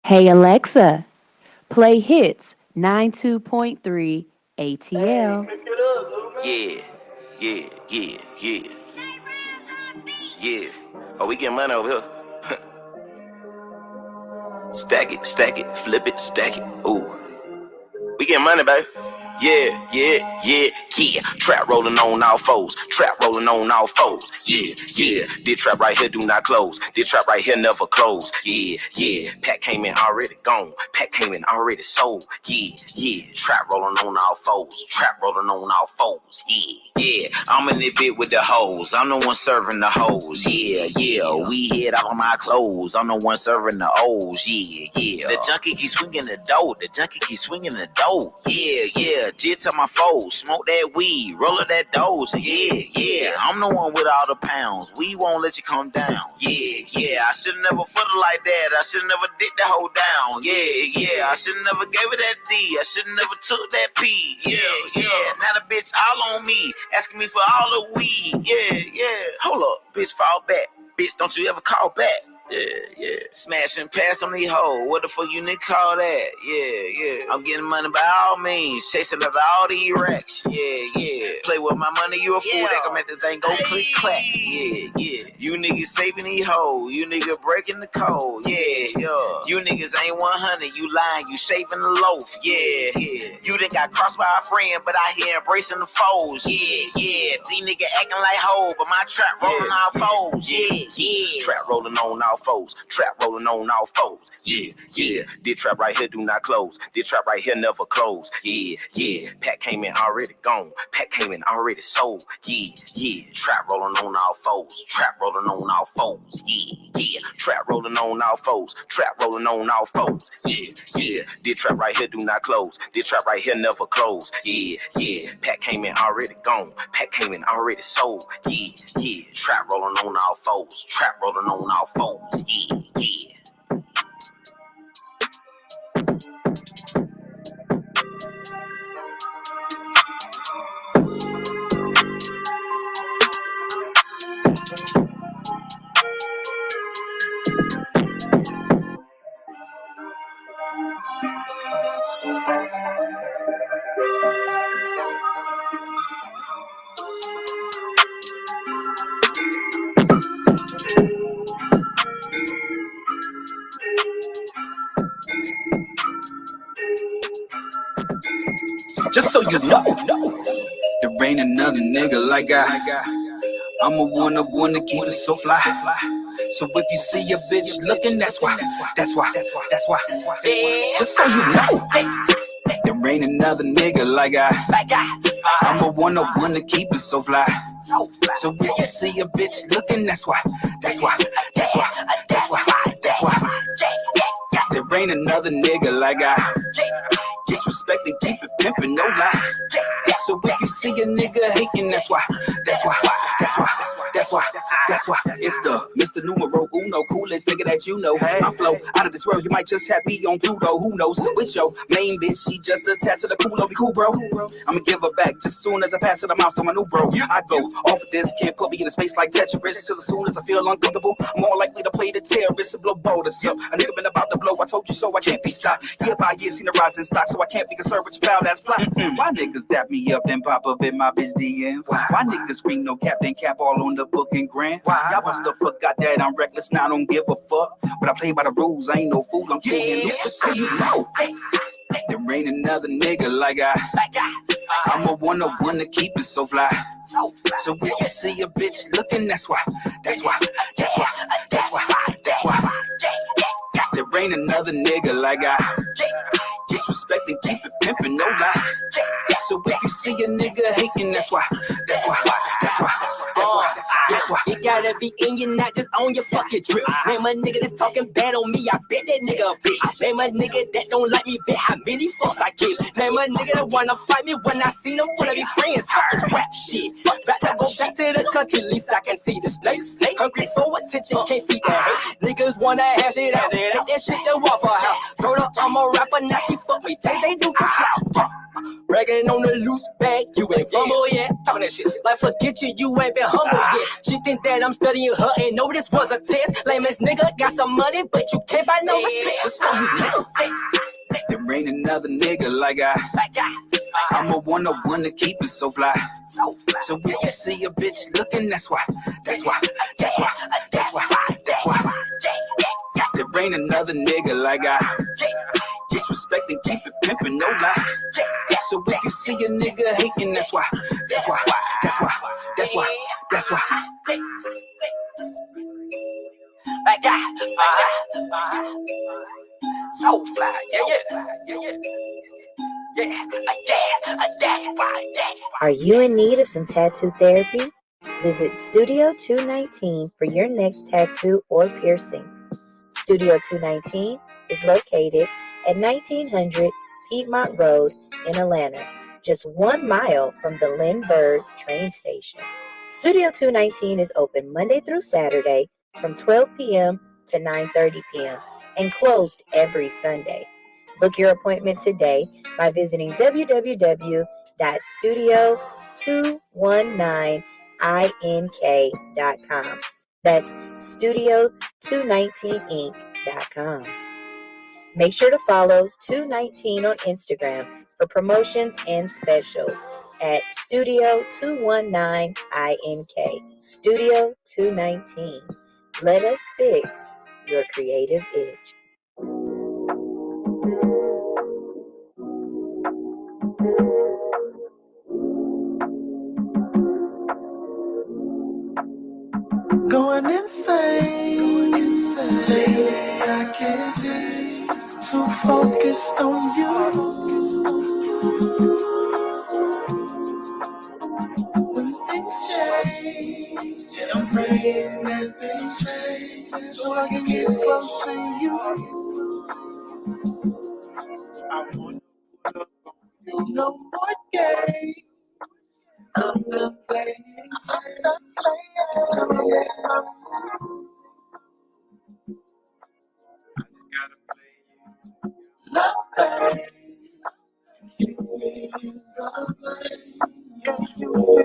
Hey Alexa, play hits 92.3 ATL. Yeah, yeah, yeah, yeah, yeah. Oh, we getting money over here. Stack it, flip it, stack it. Ooh, we getting money, baby. Yeah, yeah, yeah, yeah. Trap rolling on all foes. Trap rolling on all foes. Yeah, yeah. This trap right here do not close. This trap right here never close. Yeah, yeah. Pack came in already gone. Pack came in already sold. Yeah, yeah. Trap rolling on all foes. Trap rolling on all foes. Yeah, yeah. I'm in the bit with the hoes. I'm the one serving the hoes. Yeah, yeah. We hit all my clothes. I'm the one serving the O's. Yeah, yeah. The junkie keep swinging the dough. The junkie keep swinging the dough. Yeah, yeah. Jit to my foes. Smoke that weed. Roll up that dose. Yeah, yeah. I'm the one with all the pounds. We won't let you come down. Yeah, yeah. I should never put it like that. I should never did the hoe down. Yeah, yeah. I should never gave it that D. I should never took that P. Yeah, yeah. Now the bitch all on me, asking me for all the weed. Yeah, yeah. Hold up, bitch, fall back. Bitch, don't you ever call back. Yeah, yeah. Smashing past on these hoes. What the fuck you nigga call that? Yeah, yeah. I'm getting money by all means. Chasing after all the racks. Yeah, yeah. Play with my money, you a fool. That can make the thing go click clack. Yeah, yeah. You niggas saving these hoes. You niggas breaking the code. Yeah, yeah. You niggas ain't 100. You lying. You shaving the loaf. Yeah, yeah. You done got crossed by a friend, but I here embracing the foes. Yeah, yeah. These niggas acting like hoes, but my trap rolling all foes. Yeah, yeah. Trap rolling on all foes. Trap rolling on all foes. Yeah, yeah. This trap right here do not close. This trap right here never close. Yeah, yeah. Pack came in already gone. Pack came in already sold. Yeah, yeah. Trap rolling on all foes. Trap rolling on all foes. Yeah, yeah. Trap rolling on all foes. Trap rolling on all foes. Yeah, yeah. This trap right here do not close. This trap right here never close. Yeah, yeah. Pack came in already gone. Pack came in already sold. Yeah, yeah. Trap rolling on all foes. Trap rolling on all foes. Yeah, yeah. Just so you know, there ain't another nigga like I'm a one of one to keep it so fly. So if you see a bitch looking, that's why. Just so you know, there ain't another nigga like I'm a one of one to keep it so fly. So if you see a bitch looking, that's why. There ain't another nigga like disrespect and keep it pimpin', no lie. So if you see a nigga hating, that's why. It's the Mr. Numero Uno, coolest nigga that you know. My flow out of this world, you might just have me on Pluto. Who knows? With your main bitch, she just attached to the culo. Be cool, bro. I'ma give her back just as soon as I pass to the mouse to my new bro. I go off of this, can't put me in a space like Tetris. Cause as soon as I feel uncomfortable, I'm more likely to play the terrorist and blow boulders up. A nigga been about to blow, I told you so, I can't be stopped. Year by year, seen the rise in stock, so I can't be concerned with your foul ass plot. Why niggas dap me up, then pop up in my bitch DM? Why niggas scream no cap, then cap all on the booking grand? Y'all must have forgot that I'm reckless, now I don't give a fuck. But I play by the rules, I ain't no fool, I'm killing it, just so you know. There ain't another nigga like I'm a one of one to keep it so fly. So if you see a bitch looking, that's why. There ain't another nigga like disrespect and keep it pimpin', no lie. So if you see a nigga hating, that's why. You gotta be in your not just on your fucking drip. Name a nigga that's talking bad on me, I bet that nigga a bitch. Name a nigga that don't like me, bet how many fucks I kill. Name a nigga that wanna fight me when I see them, wanna be friends. It's rap shit. About to go back to the country, at least I can see the snakes. Hungry for attention, can't feed that hate. Niggas wanna hash it out, take that shit to Waffle House. Told her I'm a rapper, now she fuck me, they do for clout. Bragging on the loose bag, you ain't fumble yet. Talking that shit. Like, forget you, you ain't been humble yet. She think that I'm studying her and know this was a test. Lame ass nigga got some money, but you can't buy no respect. Just so you know. There ain't another nigga like I'm a one-on-one to keep it so fly. So if you see a bitch looking, that's why. There ain't another nigga like disrespect and keep it pimpin', no lie. So if you see a nigga hating, that's why. So fly, that's why. Are you in need of some tattoo therapy? Visit Studio 219 for your next tattoo or piercing. Studio 219 is located at 1900 Piedmont Road in Atlanta, just 1 mile from the Lindbergh train station. Studio 219 is open Monday through Saturday from 12 p.m. to 9:30 p.m. and closed every Sunday. Book your appointment today by visiting www.studio219ink.com. That's studio219inc.com. Make sure to follow 219 on Instagram for promotions and specials at Studio219ink. Studio 219. Let us fix your creative itch. Going insane. Lately I can't be too focused on you. When things change, and I'm praying that things change so I can get close to you. I want to put up on you. No more games. I'm not playing. It's time to let my love, babe. You is the blame. Yeah, you feel it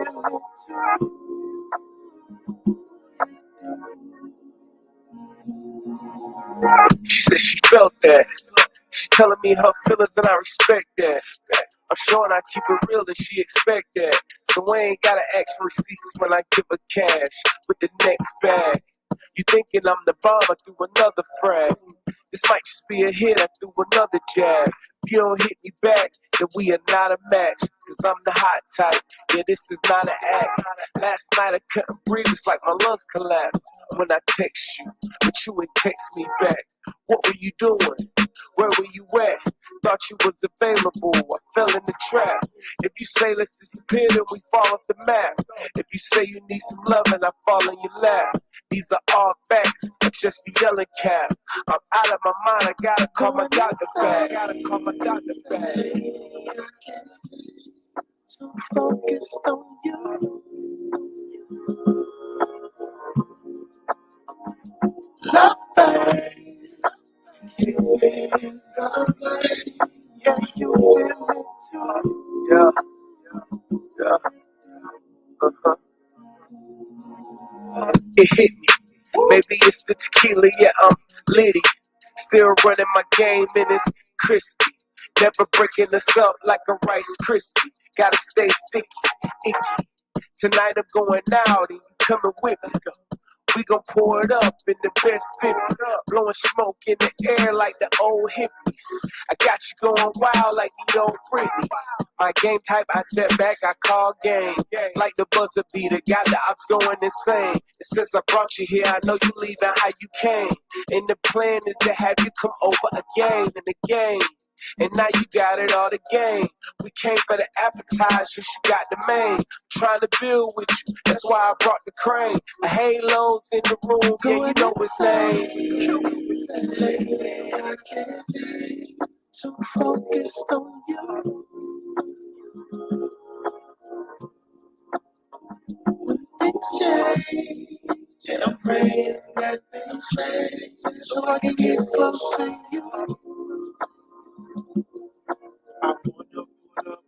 too. She said she felt that. She telling me her feelings and I respect that. I'm showing I keep it real and she expect that. So we ain't gotta ask for receipts when I give her cash with the next bag. You thinking I'm the bomber through another frag. This might just be a hit, I threw another jab. If you don't hit me back, then we are not a match. Cause I'm the hot type, yeah, this is not an act. Last night I couldn't breathe, it's like my lungs collapsed when I text you, but you ain't text me back. What were you doing? Where were you at? Thought you was available, I fell in the trap. If you say let's disappear, then we fall off the map. If you say you need some love, and I fall in your lap. These are all facts, it's just the yelling cap. I'm out of my mind, I gotta call my doctor back. So focused on you. Love, babe. You is the blame. Yeah, you feel it too. Yeah. It hit me. Maybe it's the tequila, yeah, I'm litty. Still running my game and it's crispy. Never breaking us up like a Rice Krispie. Gotta stay sticky, icky. Tonight I'm going out and you coming with me. We gon' pour it up in the best 50. Blowing smoke in the air like the old hippies. I got you going wild like the old Britney. My game type, I step back, I call game. Like the buzzer beater, got the ops going insane. And since I brought you here, I know you leaving how you came. And the plan is to have you come over again and again. And now you got it all to gain. We came for the appetizers, you got the main. Trying to build with you, that's why I brought the crane. A halo's in the room, yeah, you know his name. Lately I can't be too focused on you. When things change, and I'm praying that things change so I can get close to you. I wanna put up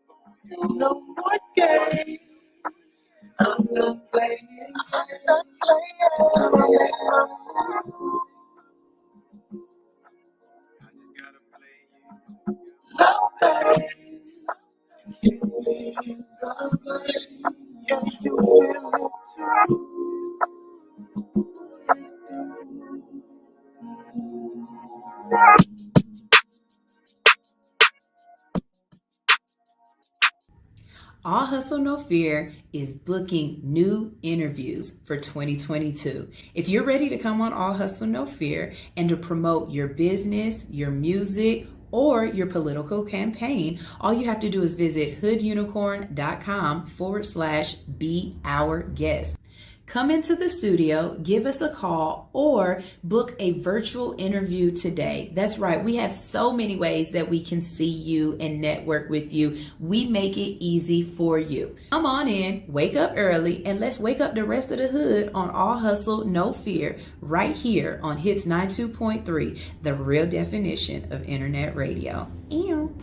All Hustle No Fear is booking new interviews for 2022. If you're ready to come on All Hustle No Fear and to promote your business, your music, or your political campaign, all you have to do is visit hoodunicorn.com/be our guest. Come into the studio, give us a call, or book a virtual interview today. That's right. We have so many ways that we can see you and network with you. We make it easy for you. Come on in, wake up early, and let's wake up the rest of the hood on All Hustle, No Fear, right here on Hits 92.3, the real definition of internet radio. Ew.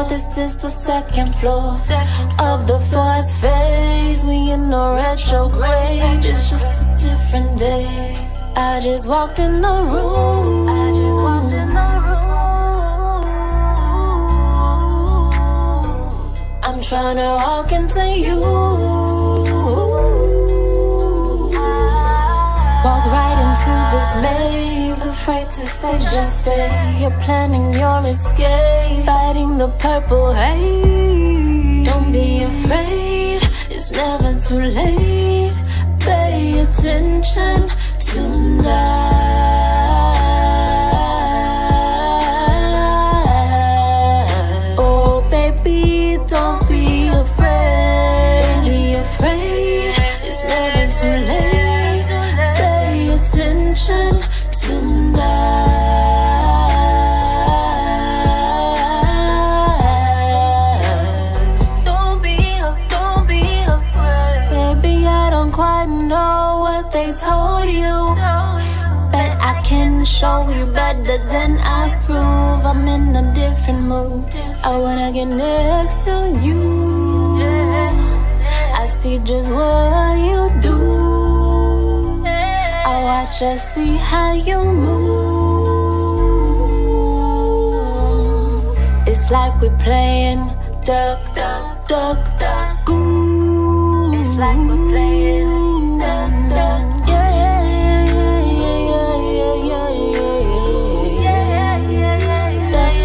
This is the second floor of the fourth phase. We in the retrograde. It's just a different day. I just walked in the room. I'm trying to walk into you. Walk right into this maze, afraid to say just stay. You're planning your escape, fighting the purple haze. Don't be afraid, it's never too late. Pay attention tonight. Oh baby, don't be afraid. Don't be afraid, it's never too late. Attention tonight. Don't be afraid. Baby, I don't quite know what they told you, but I can show you better than I prove. I'm in a different mood. I wanna get next to you. I see just what you do. I watch us see how you move. It's like we're playing duck, duck, duck, duck, goose. It's like we're playing duck, duck, yeah, yeah, yeah, yeah, yeah, yeah,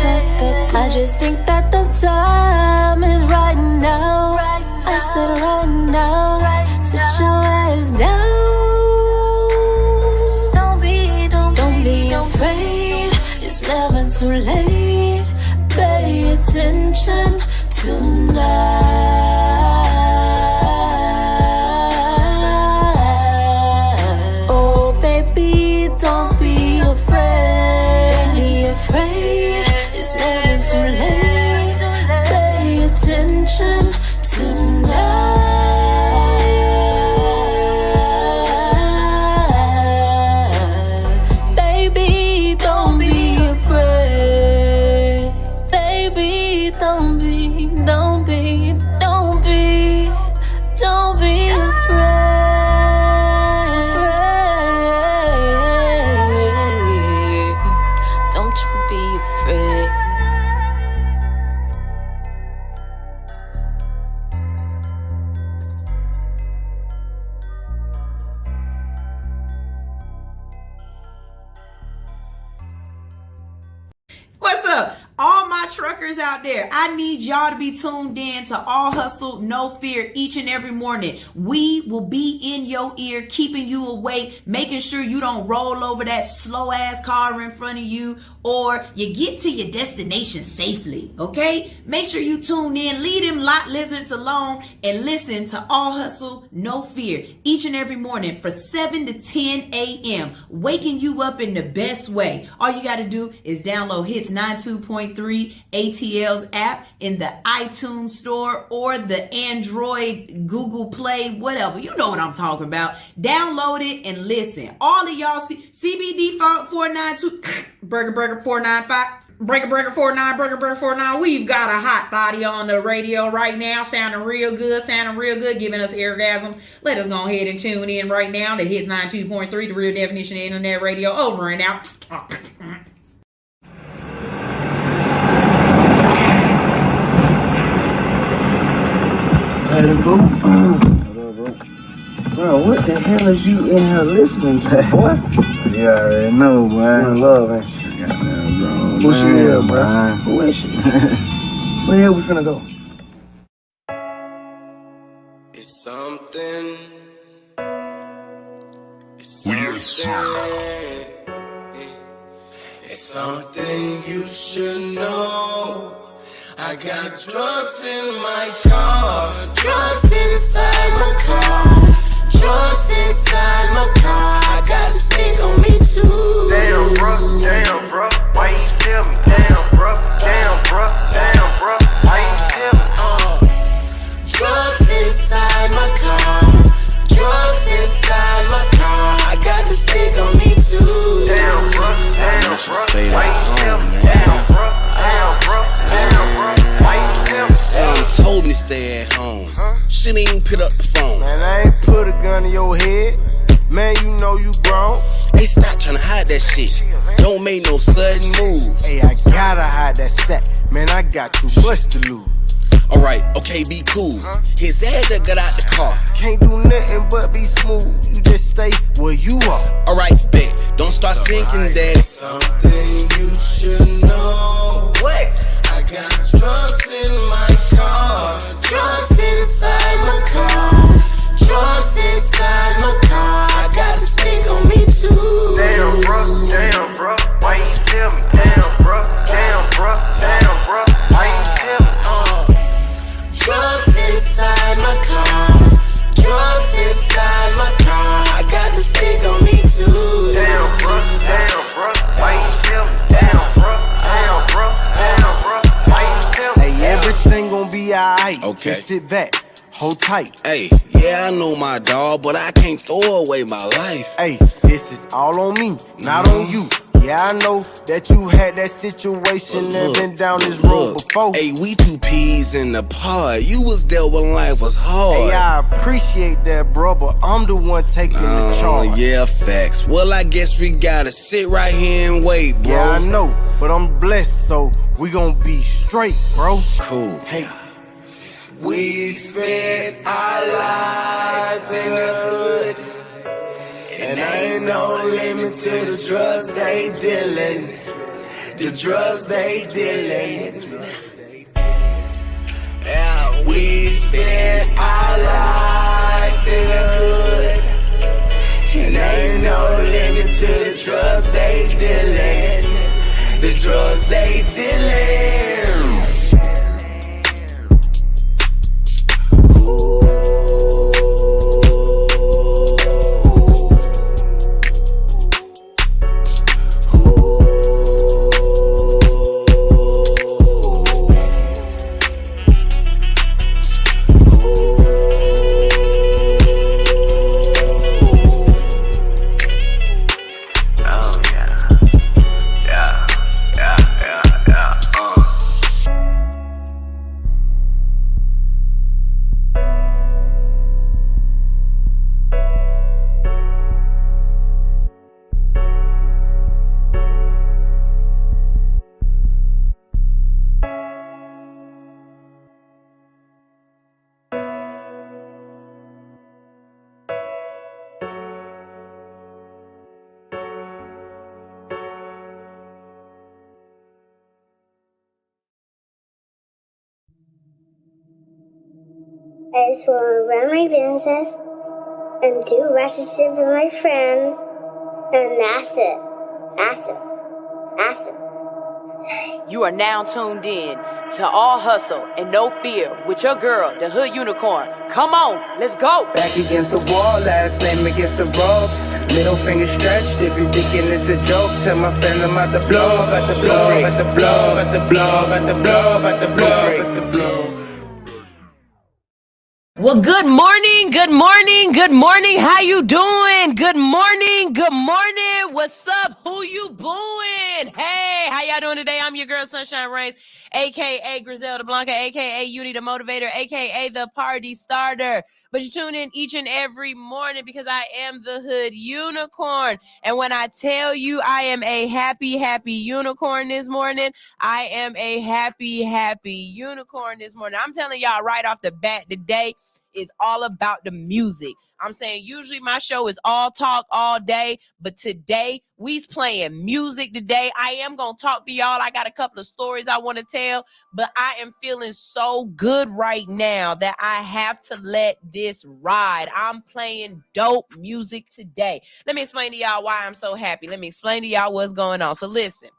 yeah. I just think that the time is right now. I said right now. Sit your ass down. It's never too late. Pay attention tonight. Oh baby, don't be afraid. Don't be afraid. It's never too late. workers out there, I need y'all to be tuned in to All Hustle, No Fear each and every morning. We will be in your ear, keeping you awake, making sure you don't roll over that slow ass car in front of you, or you get to your destination safely, okay? Make sure you tune in, leave them lot lizards alone, and listen to All Hustle, No Fear each and every morning for 7 to 10 a.m., waking you up in the best way. All you got to do is download Hits 92.3 ATL's app in the iTunes store or the Android, Google Play, whatever. You know what I'm talking about. Download it and listen. All of y'all CBD 492 Burger 495. Breaker 49, Breaker 49. We've got a hot body on the radio right now, sounding real good, giving us orgasms. Let us go ahead and tune in right now to Hits 92.3, the real definition of internet radio. Over and out. Hey, bro. Bro, what the hell is you in here listening to, boy? You already know, boy. In love, ain't you? Who she is, bro? Who is she? Where the hell we finna go? It's something. It's something you should know. I got drugs in my car, drugs inside my car, drugs inside my car. I got a stick on me too. Damn, bro, why you tell me? Damn, bro, why you tell me? Drugs inside my car, drugs inside my car. I got the stick on me too. Damn, bro, why you tell me? Damn, bro, why you tell me? They told me to stay at home. Shit ain't put up the phone. Man, I ain't put a gun in your head. Man, you know you grown. Hey, stop trying to hide that shit. Don't make no sudden moves. Hey, I gotta hide that sack. Man, I got too much to lose. Alright, okay, be cool. His ass just got out the car. Can't do nothing but be smooth. You just stay where you are. Alright, bet. Don't start sinking, daddy. Something you should know. What? I got drugs in my car, drugs inside my car, drugs inside my car. I got a stick on me too. Damn, bro, why you tell me? Damn, bro, why you tell me? Drugs inside my car, drugs inside my car. I got the stick on me too. Damn, bro, why you tell me? Damn, bro, why you tell me? Hey, everything gon' be alright. Okay. Just sit back, hold tight. Hey, yeah, I know my dog, but I can't throw away my life. Hey, this is all on me, not on you. Yeah, I know that you had that situation and been down this road before. Hey, we two peas in the pod. You was there when life was hard. Hey, I appreciate that, bro, but I'm the one taking the charge. Yeah, facts. Well, I guess we gotta sit right here and wait, bro. Yeah, I know, but I'm blessed, so we gon' be straight, bro. Cool. Hey. We spent our lives in the hood, and ain't no limit to the drugs they dealin'. The drugs they dealin'. Yeah, we spent our lives in the hood, and ain't no limit to the drugs they dealin'. The drugs they dealin'. I just want to run my business and do ratchet shit with my friends. And that's it. That's it. That's it. You are now tuned in to All Hustle and No Fear with your girl, the Hood Unicorn. Come on, let's go. Back against the wall, last name against the rope. Middle finger stretched, if you thinking it's a joke. Tell my friend I'm at the blow, at the blow, at the blow, at the blow, at the blow, at the blow, at the blow. Well, good morning, good morning, good morning. How you doing? Good morning, good morning. What's up? Who you booing? Hey, how y'all doing today? I'm your girl, Sunshine Reigns, a.k.a. Griselda Blanca, a.k.a. Yudi the Motivator, a.k.a. the Party Starter. But you tune in each and every morning because I am the Hood Unicorn. And when I tell you I am a happy, happy unicorn this morning, I am a happy, happy unicorn this morning. I'm telling y'all right off the bat, today is all about the music. I'm saying usually my show is all talk all day, but today we's playing music today. I am going to talk to y'all. I got a couple of stories I want to tell, but I am feeling so good right now that I have to let this ride. I'm playing dope music today. Let me explain to y'all why I'm so happy. Let me explain to y'all what's going on. So listen.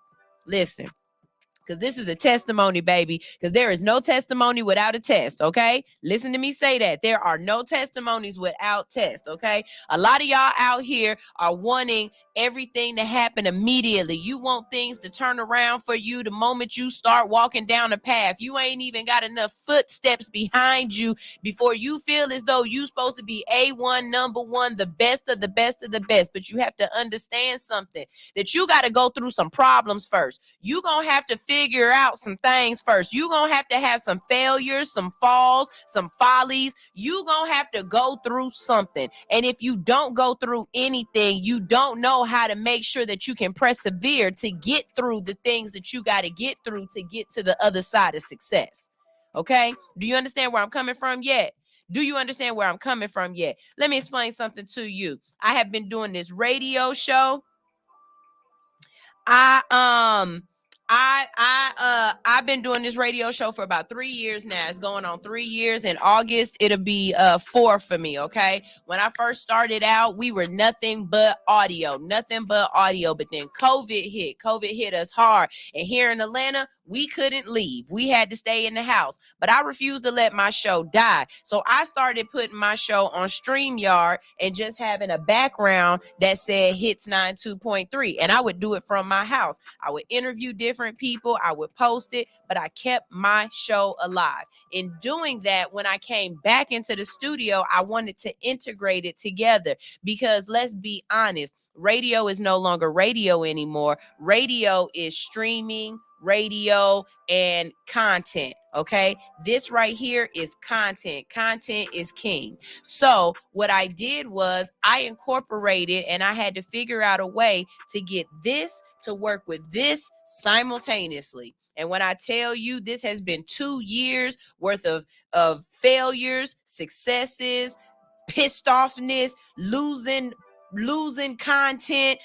Because this is a testimony, baby. Because there is no testimony without a test, okay? Listen to me say that. There are no testimonies without test, okay? A lot of y'all out here are wanting everything to happen immediately. You want things to turn around for you the moment you start walking down the path. You ain't even got enough footsteps behind you before you feel as though you're supposed to be A1, number one, the best of the best of the best. But you have to understand something, that you got to go through some problems first. You gonna have to figure out some things first. You gonna have to have some failures, some falls, some follies. You gonna have to go through something. And if you don't go through anything, you don't know how to make sure that you can persevere to get through the things that you got to get through to get to the other side of success. Okay? Do you understand where I'm coming from yet? Do you understand where I'm coming from yet? Let me explain something to you. I have been doing this radio show. I've been doing this radio show for about 3 years now. It's going on 3 years. In August, it'll be 4 for me, okay? When I first started out, we were nothing but audio. But then COVID hit us hard. And here in Atlanta, we couldn't leave. We had to stay in the house. But I refused to let my show die. So I started putting my show on StreamYard and just having a background that said Hits 92.3. And I would do it from my house. I would interview different people. I would post it, but I kept my show alive. In doing that, when I came back into the studio, I wanted to integrate it together because let's be honest, radio is no longer radio anymore. Radio is streaming, radio, and content. Okay, this right here is content. Content is king. So what I did was I incorporated, and I had to figure out a way to get this to work with this simultaneously. And when I tell you, this has been 2 years worth of failures, successes, pissed offness, losing content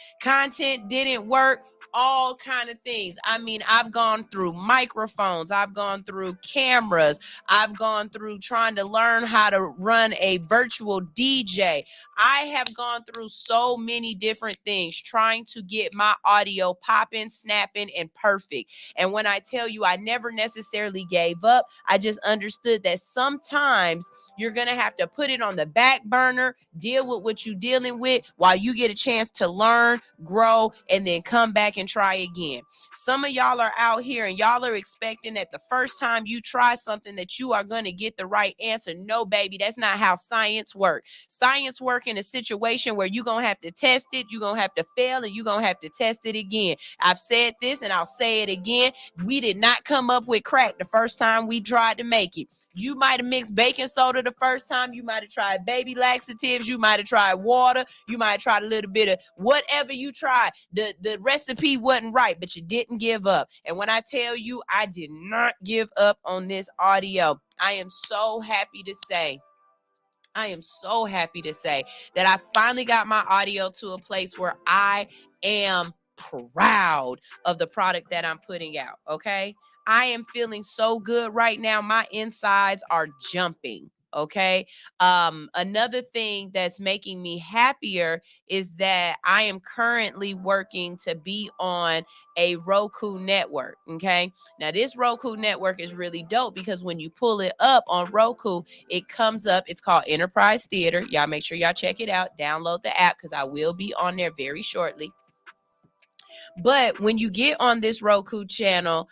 didn't work, all kind of things. I mean, I've gone through microphones, I've gone through cameras, I've gone through trying to learn how to run a virtual DJ. I have gone through so many different things trying to get my audio popping, snapping, and perfect. And when I tell you, I never necessarily gave up. I just understood that sometimes you're going to have to put it on the back burner, deal with what you're dealing with while you get a chance to learn, grow, and then come back and try again. Some of y'all are out here and y'all are expecting that the first time you try something that you are going to get the right answer. No, baby, that's not how science works. Science works in a situation where you're going to have to test it, you're going to have to fail, and you're going to have to test it again. I've said this and I'll say it again. We did not come up with crack the first time we tried to make it. You might have mixed baking soda the first time. You might have tried baby laxatives. You might have tried water. You might have tried a little bit of whatever you tried. The recipe wasn't right, but you didn't give up. And when I tell you, I did not give up on this audio. I am so happy to say that I finally got my audio to a place where I am proud of the product that I'm putting out, okay? I am feeling so good right now. My insides are jumping. Okay. Another thing that's making me happier is that I am currently working to be on a Roku network. Okay. Now, this Roku network is really dope because when you pull it up on Roku, it comes up. It's called Enterprise Theater. Y'all make sure y'all check it out. Download the app because I will be on there very shortly. But when you get on this Roku channel,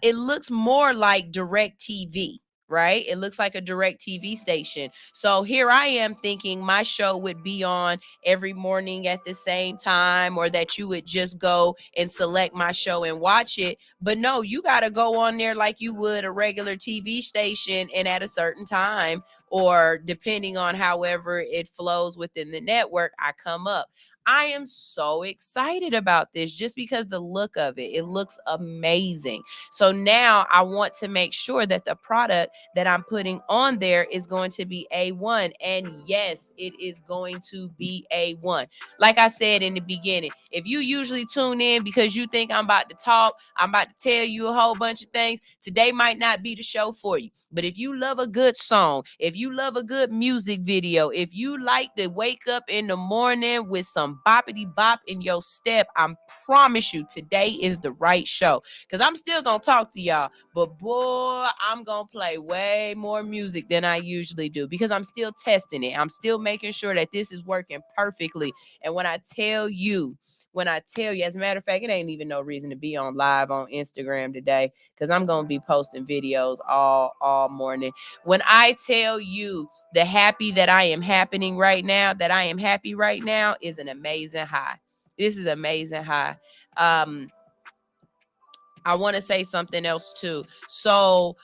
it looks more like DirecTV, right? It looks like a DirecTV station. So here I am thinking my show would be on every morning at the same time, or that you would just go and select my show and watch it. But no, you got to go on there like you would a regular TV station, and at a certain time, or depending on however it flows within the network, I come up. I am so excited about this just because the look of it, it looks amazing. So now I want to make sure that the product that I'm putting on there is going to be A1. And yes, it is going to be A1. Like I said in the beginning, if you usually tune in because you think I'm about to talk, I'm about to tell you a whole bunch of things, today might not be the show for you. But if you love a good song, if you love a good music video, if you like to wake up in the morning with some boppity bop in your step, I promise you today is the right show. Because I'm still going to talk to y'all, but boy, I'm going to play way more music than I usually do because I'm still testing it. I'm still making sure that this is working perfectly. And when I tell you, as a matter of fact, it ain't even no reason to be on live on Instagram today because I'm going to be posting videos all morning. When I tell you the happy that I am happening right now, that I am happy right now, is an amazing high. This is amazing high. I want to say something else too. So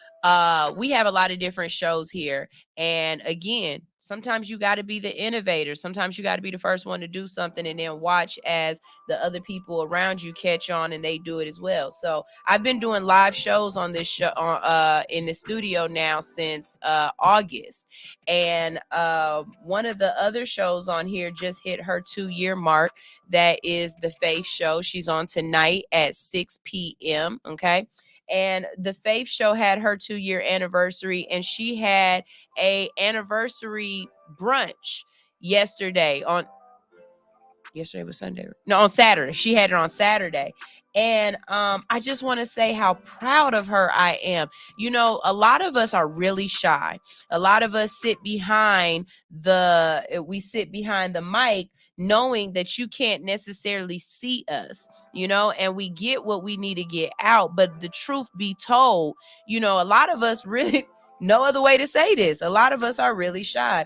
we have a lot of different shows here. And again, sometimes you got to be the innovator. Sometimes you got to be the first one to do something and then watch as the other people around you catch on and they do it as well. So I've been doing live shows on this show in the studio now since August. And one of the other shows on here just hit her 2-year mark. That is the Faith Show. She's on tonight at 6 p.m. Okay. And the Faith Show had her 2-year anniversary, and she had a anniversary brunch yesterday was Sunday. No, on Saturday. She had it on Saturday. And I just want to say how proud of her I am. You know, a lot of us are really shy. A lot of us sit behind the mic knowing that you can't necessarily see us, you know, and we get what we need to get out. But the truth be told, you know, a lot of us really, no other way to say this, a lot of us are really shy.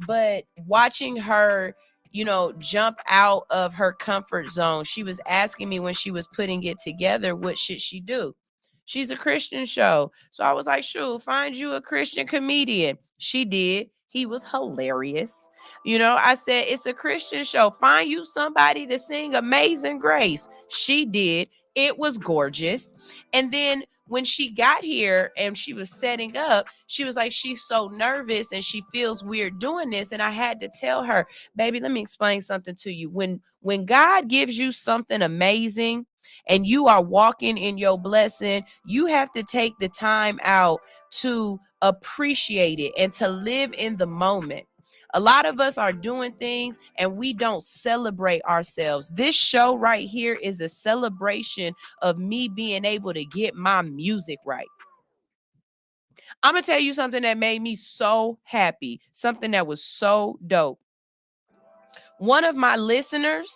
But watching her, you know, jump out of her comfort zone. She was asking me when she was putting it together, what should she do? She's a Christian show. So I was like, shoot, find you a Christian comedian. She did. He was hilarious. You know, I said, it's a Christian show. Find you somebody to sing Amazing Grace. She did. It was gorgeous. And then when she got here and she was setting up, she was like, she's so nervous and she feels weird doing this. And I had to tell her, baby, let me explain something to you. When God gives you something amazing and you are walking in your blessing, you have to take the time out to appreciate it and to live in the moment. A lot of us are doing things and we don't celebrate ourselves. This show right here is a celebration of me being able to get my music right. I'm going to tell you something that made me so happy, something that was so dope. One of my listeners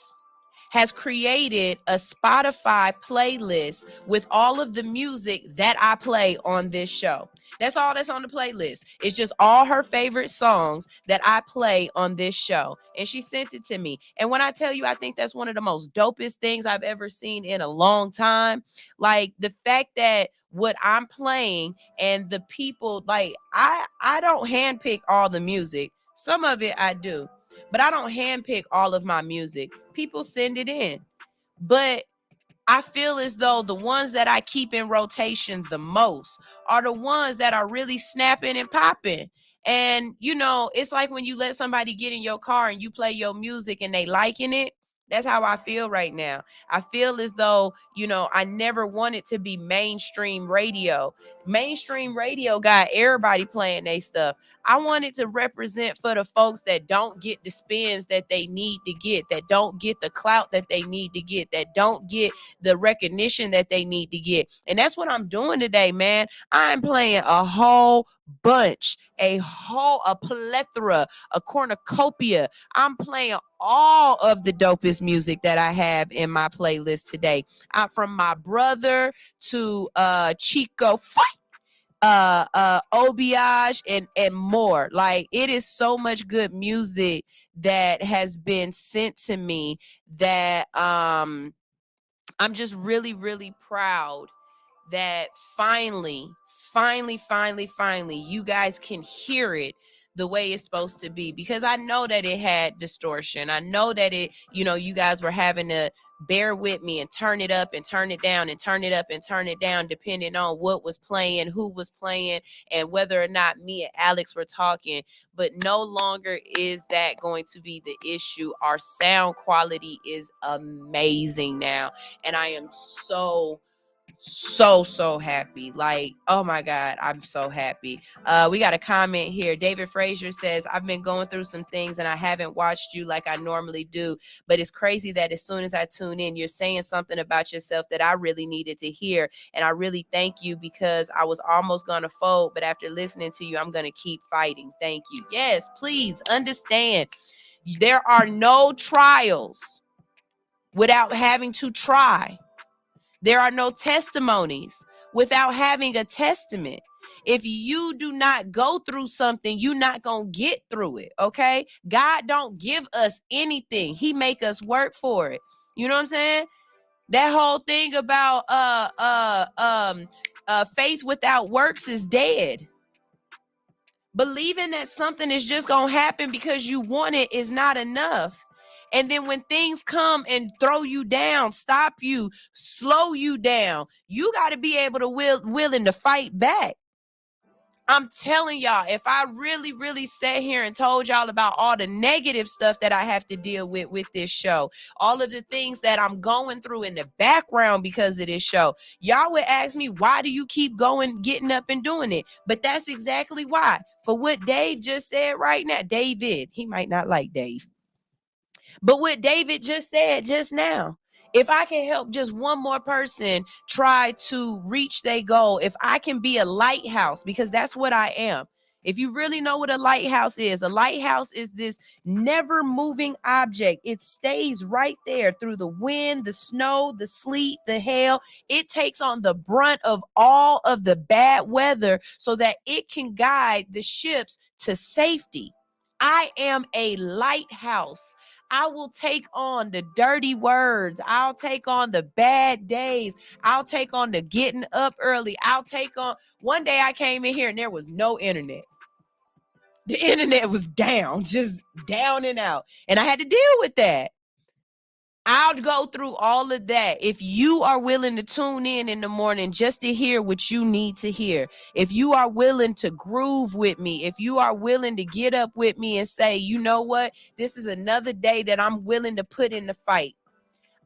has created a Spotify playlist with all of the music that I play on this show. That's all that's on the playlist. It's just all her favorite songs that I play on this show. And she sent it to me. And when I tell you, I think that's one of the most dopest things I've ever seen in a long time. Like the fact that what I'm playing and the people, like I don't handpick all the music. Some of it I do, but I don't handpick all of my music. People send it in. But I feel as though the ones that I keep in rotation the most are the ones that are really snapping and popping. And, you know, it's like when you let somebody get in your car and you play your music and they liking it. That's how I feel right now. I feel as though, you know, I never wanted to be mainstream radio. Mainstream radio got everybody playing their stuff. I wanted to represent for the folks that don't get the spins that they need to get, that don't get the clout that they need to get, that don't get the recognition that they need to get. And that's what I'm doing today, man. I'm playing a whole bunch, a plethora, a cornucopia. I'm playing all of the dopest music that I have in my playlist today. From my brother to Chico Obiage and more. Like, it is so much good music that has been sent to me that I'm just really, really proud that finally, you guys can hear it the way it's supposed to be, because I know that it had distortion. I know that it, you know, you guys were having to bear with me and turn it up and turn it down and turn it up and turn it down, depending on what was playing, who was playing, and whether or not me and Alix were talking. But no longer is that going to be the issue. Our sound quality is amazing now, and I am so happy. Like, oh my God, I'm so happy. We got a comment here. David Frazier says, I've been going through some things and I haven't watched you like I normally do, but it's crazy that as soon as I tune in, you're saying something about yourself that I really needed to hear. And I really thank you, because I was almost gonna fold, but after listening to you, I'm gonna keep fighting. Thank you. Yes, please understand, there are no trials without having to try. There are no testimonies without having a testament. If you do not go through something, you're not going to get through it, okay? God don't give us anything. He make us work for it. You know what I'm saying? That whole thing about faith without works is dead. Believing that something is just going to happen because you want it is not enough. And then when things come and throw you down, stop you, slow you down, you got to be able to willing to fight back. I'm telling y'all, if I really, really sat here and told y'all about all the negative stuff that I have to deal with this show, all of the things that I'm going through in the background because of this show, y'all would ask me, why do you keep going, getting up and doing it? But that's exactly why. For what Dave just said right now, David, he might not like Dave, but what David just said just now, if I can help just one more person try to reach their goal, if I can be a lighthouse, because that's what I am. If you really know what a lighthouse is this never moving object. It stays right there through the wind, the snow, the sleet, the hail. It takes on the brunt of all of the bad weather so that it can guide the ships to safety. I am a lighthouse. I will take on the dirty words. I'll take on the bad days. I'll take on the getting up early. I'll take on, one day I came in here and there was no internet. The internet was down, just down and out. And I had to deal with that. I'll go through all of that. If you are willing to tune in the morning just to hear what you need to hear, if you are willing to groove with me, if you are willing to get up with me and say, you know what, this is another day that I'm willing to put in the fight.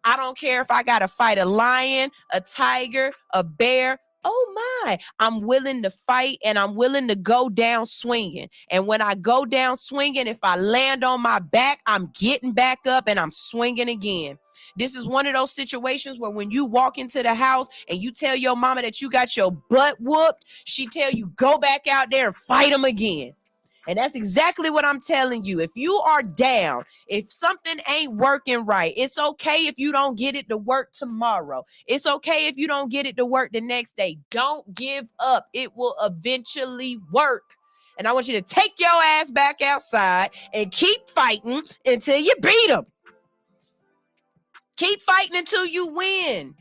I don't care if I got to fight a lion, a tiger, a bear. Oh my, I'm willing to fight and I'm willing to go down swinging. And when I go down swinging, if I land on my back, I'm getting back up and I'm swinging again. This is one of those situations where when you walk into the house and you tell your mama that you got your butt whooped, she tell you go back out there and fight them again. And that's exactly what I'm telling you. If you are down, if something ain't working right, it's okay if you don't get it to work tomorrow. It's okay if you don't get it to work the next day. Don't give up. It will eventually work. And I want you to take your ass back outside and keep fighting until you beat them. Keep fighting until you win.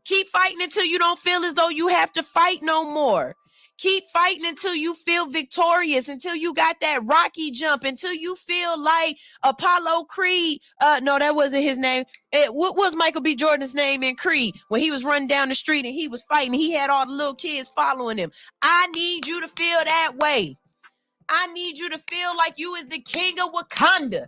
Keep fighting until you don't feel as though you have to fight no more. Keep fighting until you feel victorious, until you got that Rocky jump, until you feel like Apollo Creed. No, that wasn't his name. What was Michael B. Jordan's name in Creed? When he was running down the street and he was fighting, he had all the little kids following him. I need you to feel that way. I need you to feel like you is the king of Wakanda.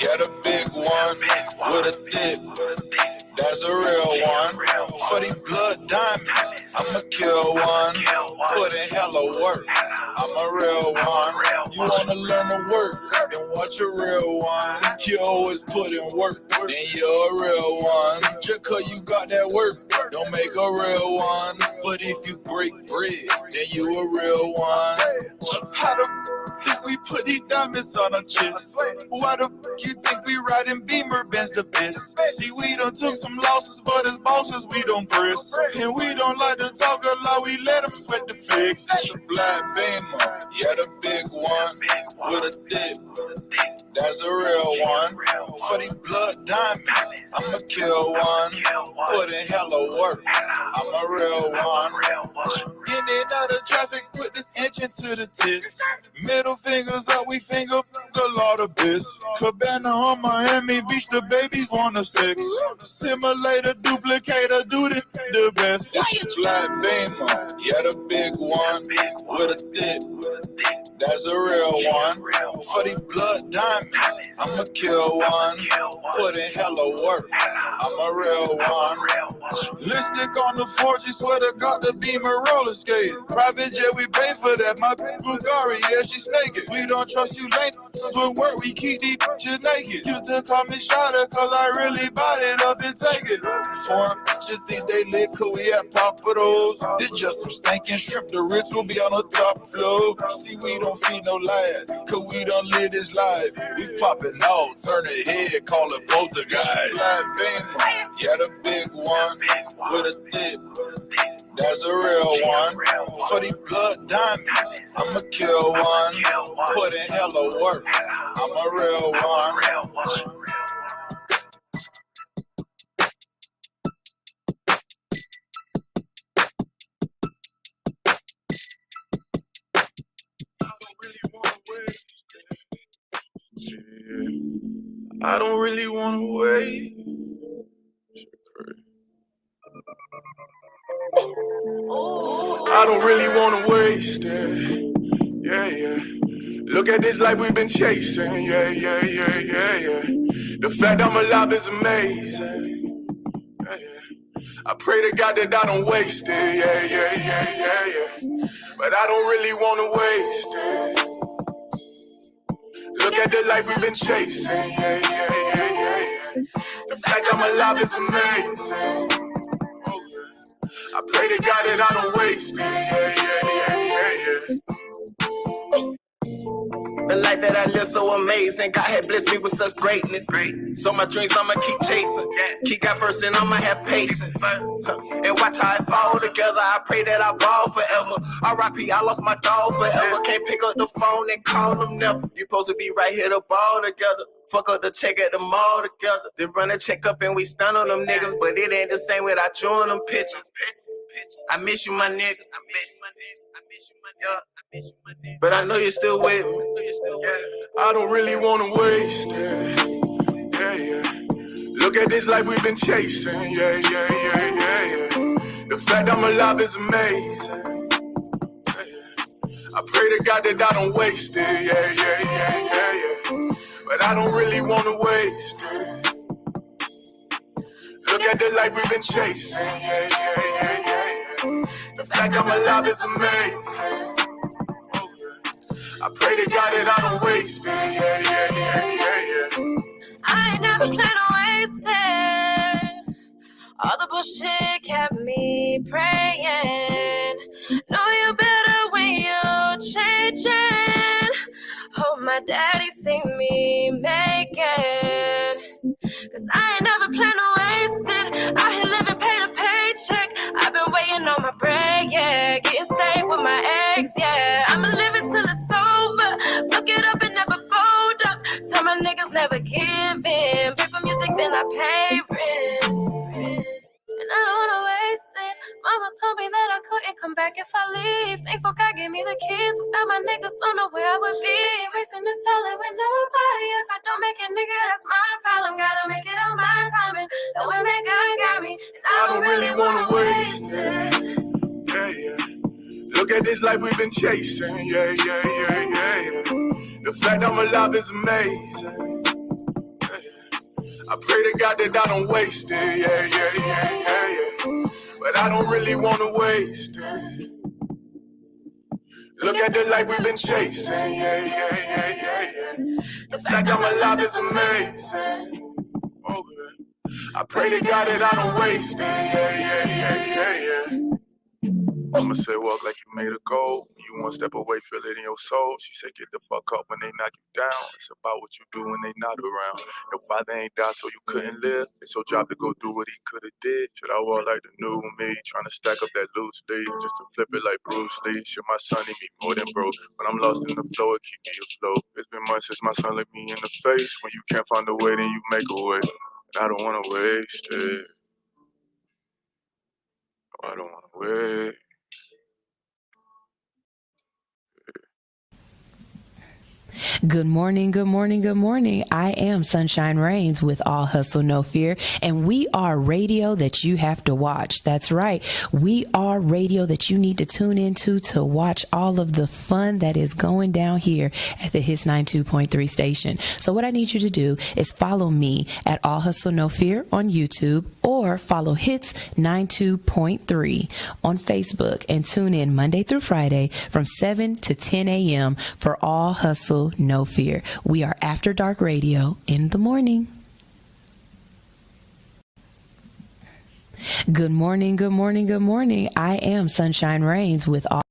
Yeah, the big one with a dip. That's a real one. For these blood diamonds, I'ma kill one. Put in hella work. I'm a real one. You wanna learn to work, then watch a real one. You always put in work, then you're a real one. Just cause you got that work, don't make a real one. But if you break bread, then you a real one. How the think we put these diamonds on our chest? Why the you think we riding Beamer Benz the best? See, we done took some losses, but as bosses we don't press. And we don't like to talk a lot, we let them sweat the fix. It's a black Beamer, yeah, the big one with a dip. That's a real one. For these blood diamonds, I'ma kill one. Put in hella work, I'm a real one. In and out of traffic, put this engine to the test. Middle fingers up, we finger a lot of bits. Cabana on Miami Beach, the babies wanna sex. Simulator, duplicator, do the best. It's a black Beamer, yeah, the big one with a dip. That's a real one. For these blood diamonds, I'ma kill one. Put in hella work, I'm a real one. Lipstick on the forge, you swear to God the Beamer roller skate. Private jet, we pay for that. My Bulgari, yeah, she naked. We don't trust you lame with work, we keep these bitches naked. Used to call me Shada, cause I really bought it up and take it. Foreign bitches think they lit, cause we at Papados. This just some stinking shrimp, the Ritz will be on the top floor. See, we don't feed no lies, cause we don't live this life. We poppin' out, turn the head, call it poltergeist. Black Beamer, yeah, the big one with a dip. That's a real one. For these blood diamonds, I'ma kill one. Put in hella work, I'm a real one. I don't really want to wait. I don't really want to waste it. Yeah, yeah. Look at this life we've been chasing. Yeah, yeah, yeah, yeah, yeah. The fact I'm alive is amazing. Yeah, yeah. I pray to God that I don't waste it. Yeah, yeah, yeah, yeah, yeah. But I don't really want to waste it. Look at the life we've been chasing. Yeah, yeah, yeah, yeah, yeah. The fact I'm alive is amazing. I pray to God that I don't waste it. Yeah, yeah, yeah, yeah, yeah. The life that I live so amazing. God had blessed me with such greatness. So my dreams I'ma keep chasing. Keep God first and I'ma have patience. And watch how it fall together. I pray that I ball forever. R.I.P. I lost my dog forever. Can't pick up the phone and call them never. You supposed to be right here to ball together. Fuck up the check at the mall together. Then run a check up and we stun on them niggas. But it ain't the same without you in them pictures. I miss you, my nigga. But I know you're still with me. I don't really want to waste it. Yeah, yeah. Look at this life we've been chasing. Yeah, yeah, yeah, yeah, yeah. The fact I'm alive is amazing. Yeah, yeah. I pray to God that I don't waste it. Yeah, yeah, yeah, yeah, yeah. But I don't really want to waste it. Look at the life we've been chasing. Yeah, yeah, yeah, yeah, yeah. The fact I'm alive is amazing. I pray to God that I don't waste it. Yeah, yeah, yeah, yeah, yeah. I ain't never plan on wasting. All the bullshit kept me praying. Know you better when you're changing. Hope my daddy see me make it. Cause I ain't never plan on wasting. Out here living pay to paycheck. I've been waiting on my break, yeah. Getting steak with my eggs, yeah. I'ma live it till it's over. Fuck it up and never fold up. Tell my niggas never give in. Pay for music, then I pay rent. And I don't wanna waste it. Mama told me that I couldn't come back if I leave. Thankful God gave me the keys. Without my niggas, don't know where I would be. Wasting this talent with nobody. If I don't make it, nigga, that's my problem. Gotta make it on my time. And knowing that God got me. And I don't really wanna waste it. Yeah, yeah. Look at this life we've been chasing. Yeah, yeah, yeah, yeah, yeah. The fact I'm alive is amazing. I pray to God that I don't waste it, yeah. But I don't really wanna waste it. Look at the life we've been chasing, yeah. The fact I'm alive is amazing. Okay. I pray to God that I don't waste it, yeah. I'ma say walk like you made a goal. You one step away, feel it in your soul. She said get the fuck up when they knock you down. It's about what you do when they not around. Your father ain't died so you couldn't live. It's your job to go do what he could've did. Should I walk like the new me? Trying to stack up that loose leaf just to flip it like Bruce Lee. Shit, my son need me more than broke. When I'm lost in the flow, it keep me afloat. It's been months since my son looked me in the face. When you can't find a way, then you make a way. And I don't wanna waste it. I don't wanna wait. Good morning, good morning, good morning. I am Sunshine Reigns with All Hustle, No Fear, and we are radio that you have to watch. That's right. We are radio that you need to tune into to watch all of the fun that is going down here at the Hits 92.3 station. So what I need you to do is follow me at All Hustle, No Fear on YouTube, or follow Hits 92.3 on Facebook, and tune in Monday through Friday from 7 to 10 a.m. for All Hustle, No Fear. We are After Dark Radio in the morning. Good morning, good morning, good morning. I am Sunshine Reigns with All.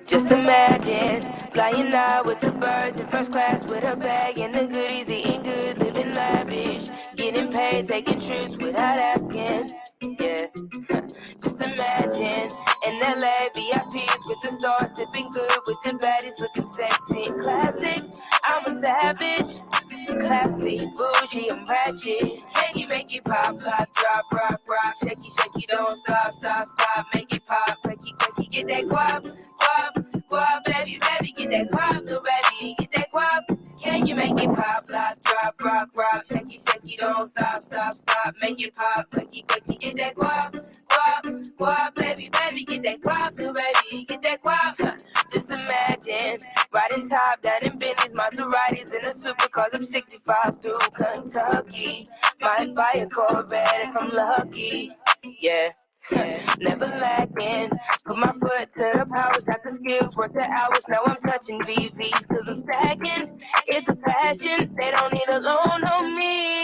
Just imagine flying out with the birds in first class with a bag and the goodies, eating good, living lavish, getting paid, taking trips without asking. Yeah. Just imagine in LA VIPs with the stars, sipping good with the baddies, looking sexy and classic. I'm a savage, classy, bougie, I'm ratchet. Can you make it pop, lock, drop, rock, rock, shaky, shaky, don't stop, stop, stop, make it pop, quacky, quacky, get that guap, guap, guap, baby, baby, get that guap, little baby, get that guap. Can you make it pop, lock, drop, rock, rock, shaky, shaky, don't stop, stop, stop, make it pop, quacky, quacky, get that guap, guap, guap, baby, baby, get that guap, little baby, get that guap. Just imagine riding top down in Bentley's, Maseratis, in the supercars. I'm 65 through Kentucky. Might buy a Corvette if I'm lucky. Yeah. Never lacking. Put my foot to the powers, got the skills, work the hours. Now I'm touching VVs cause I'm stacking. It's a passion, they don't need a loan on me.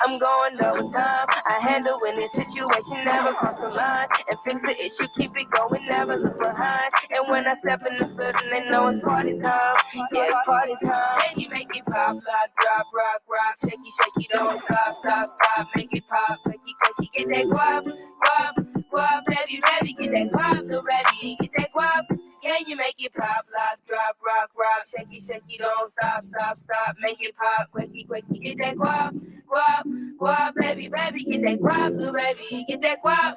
I'm going double time. I handle any situation, never cross the line. And fix the issue, keep it going, never look behind. And when I step in the building, they know it's party time. Yeah, it's party time. Can you make it pop, lock, drop, rock, rock, shaky, shaky, don't stop, stop, stop, make it pop, quacky, quacky, get that guap, guap, guap, baby, baby, get that guap, little baby, get that guap. Can you make it pop, lock, drop, rock, rock, shaky, shaky, don't stop, stop, stop, make it pop, quacky, quacky, get that guap, guap, guap, baby, baby, get that guap, little baby, get that guap.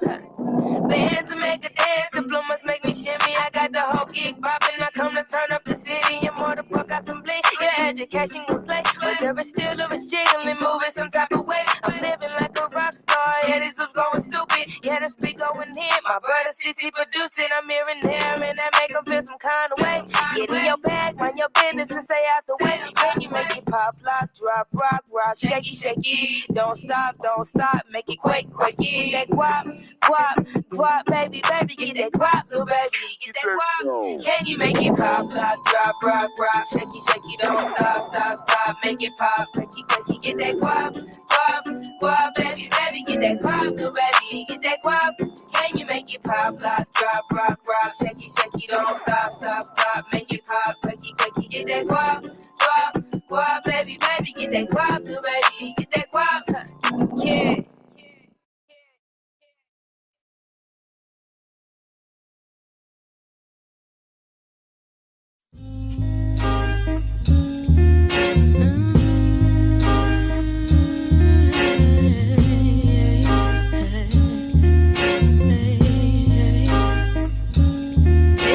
Band to make a dance, diplomas make me shimmy. I got the whole gig bopping, I come to turn up the city. And more the fuck got some bling, yeah, education gon' slay. But there is still of a jiggling, moving some type of way. I'm living like a rock star, yeah, this was going stupid. Yeah, the speak going in, my brother CC producing. I'm here and there, and that make them feel some kind of way. Get in your bag, mind your business and stay out the way. Can you make it pop, lock, drop, rock, rock, shaky, shaky. Don't stop, make it quake, quake. Get that guap, guap, guap, baby, baby, get that guap, little baby, get that guap. Can you make it pop, lock, drop, rock, rock, shaky, shaky, don't stop, stop, stop, make it pop, quacky, quacky, get that guap, guap, guap, baby, baby, get that guap, little baby, get that guap. Can you make it pop, lock, drop, rock, rock, shaky, shaky, don't stop, stop, stop, make it pop, quacky, quacky, get that guap, guap, guap, baby, baby, get that guap, little baby, get that guap. Yeah.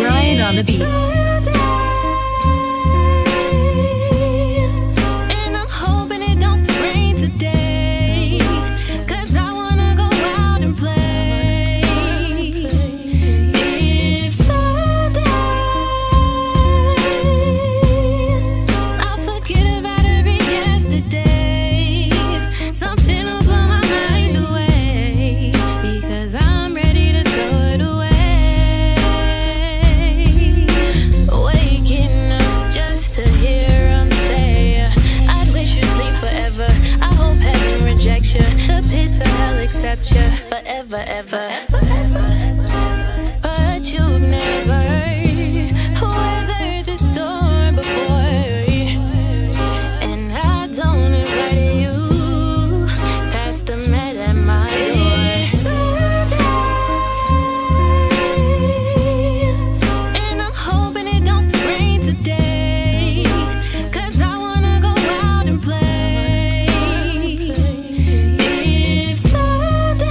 Ryan on the beat. And I'm hoping it don't rain today, 'cause I wanna go out and play. If someday I But you've never weathered the storm before, and I don't invite you past the mat at my door. And I'm hoping it don't rain today, 'cause I wanna go out and play. If someday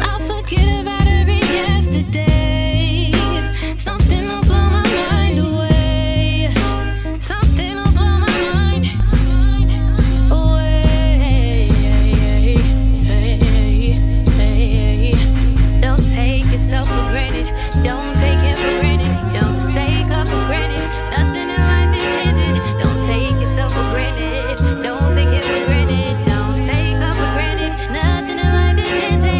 I'll forget about every yesterday, something will blow my mind away. Something will blow my mind away. Don't take yourself for granted. Don't take it for granted. Don't take up for granted. Nothing in life is handed. Don't take yourself for granted. Don't take it for granted. Don't take up for granted. Nothing in life is handed.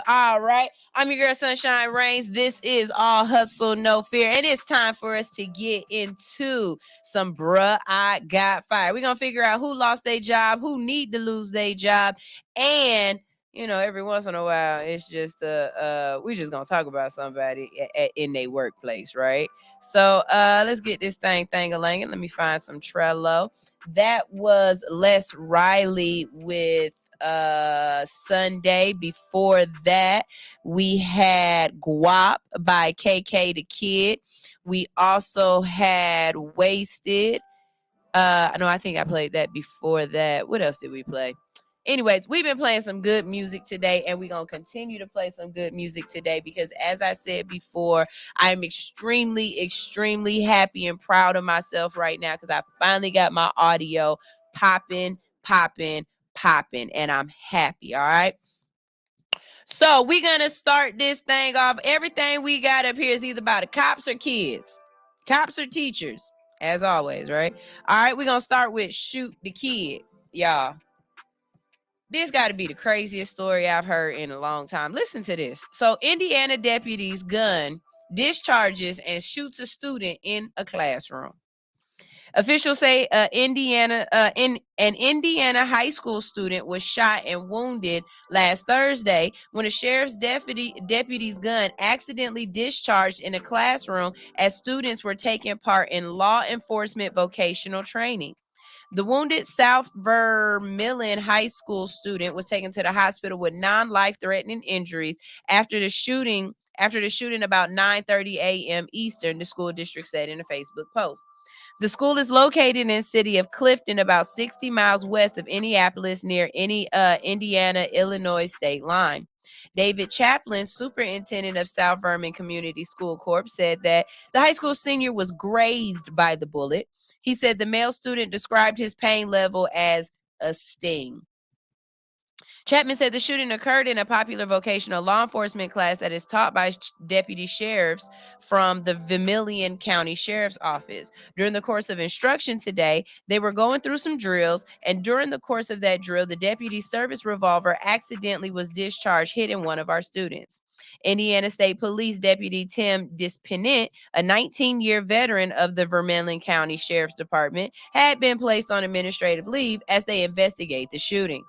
All right. I'm your girl, Sunshine Reigns. This is All Hustle, No Fear. And it's time for us to get into some Bruh I Got Fired. We're going to figure out who lost their job, who need to lose their job. And, you know, every once in a while, it's just, we just going to talk about somebody in their workplace, right? So let's get this thing-a-langin'. Let me find some Trello. That was Les Riley with Sunday. Before that, we had Guap by KK the Kid. We also had Wasted. I think I played that before that. What else did we play? Anyways, we've been playing some good music today, and we're going to continue to play some good music today because, as I said before, I'm extremely, extremely happy and proud of myself right now because I finally got my audio popping, and I'm happy. All right. So we're going to start this thing off. Everything we got up here is either by the cops or kids, cops or teachers, as always, right? All right. We're going to start with Shoot the Kid, y'all. This got to be the craziest story I've heard in a long time. Listen to this. So Indiana deputies gun discharges and shoots a student in a classroom. Officials say an Indiana high school student was shot and wounded last Thursday when a sheriff's deputy's gun accidentally discharged in a classroom as students were taking part in law enforcement vocational training. The wounded South Vermillion High School student was taken to the hospital with non-life-threatening injuries after the shooting about 9:30 a.m. Eastern, the school district said in a Facebook post. The school is located in the city of Clifton, about 60 miles west of Indianapolis, near Indiana-Illinois state line. David Chaplin, superintendent of South Vermillion Community School Corp, said that the high school senior was grazed by the bullet. He said the male student described his pain level as a sting. Chapman said the shooting occurred in a popular vocational law enforcement class that is taught by deputy sheriffs from the Vermilion County Sheriff's Office. During the course of instruction today, they were going through some drills, and during the course of that drill, the deputy's service revolver accidentally was discharged, hitting one of our students. Indiana State Police Deputy Tim Dispennant, a 19-year veteran of the Vermilion County Sheriff's Department, had been placed on administrative leave as they investigate the shooting.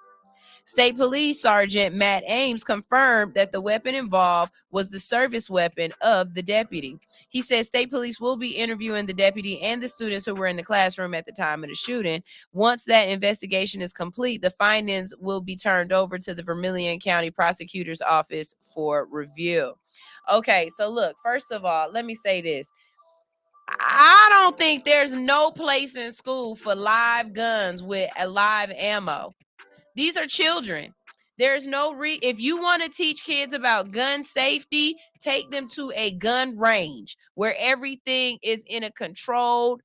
State Police Sergeant Matt Ames confirmed that the weapon involved was the service weapon of the deputy. He said state police will be interviewing the deputy and the students who were in the classroom at the time of the shooting. Once that investigation is complete, the findings will be turned over to the Vermilion County Prosecutor's Office for review. Okay, so look, first of all, let me say this. I don't think there's no place in school for live guns with a live ammo. These are children. There's no if you want to teach kids about gun safety, take them to a gun range where everything is in a controlled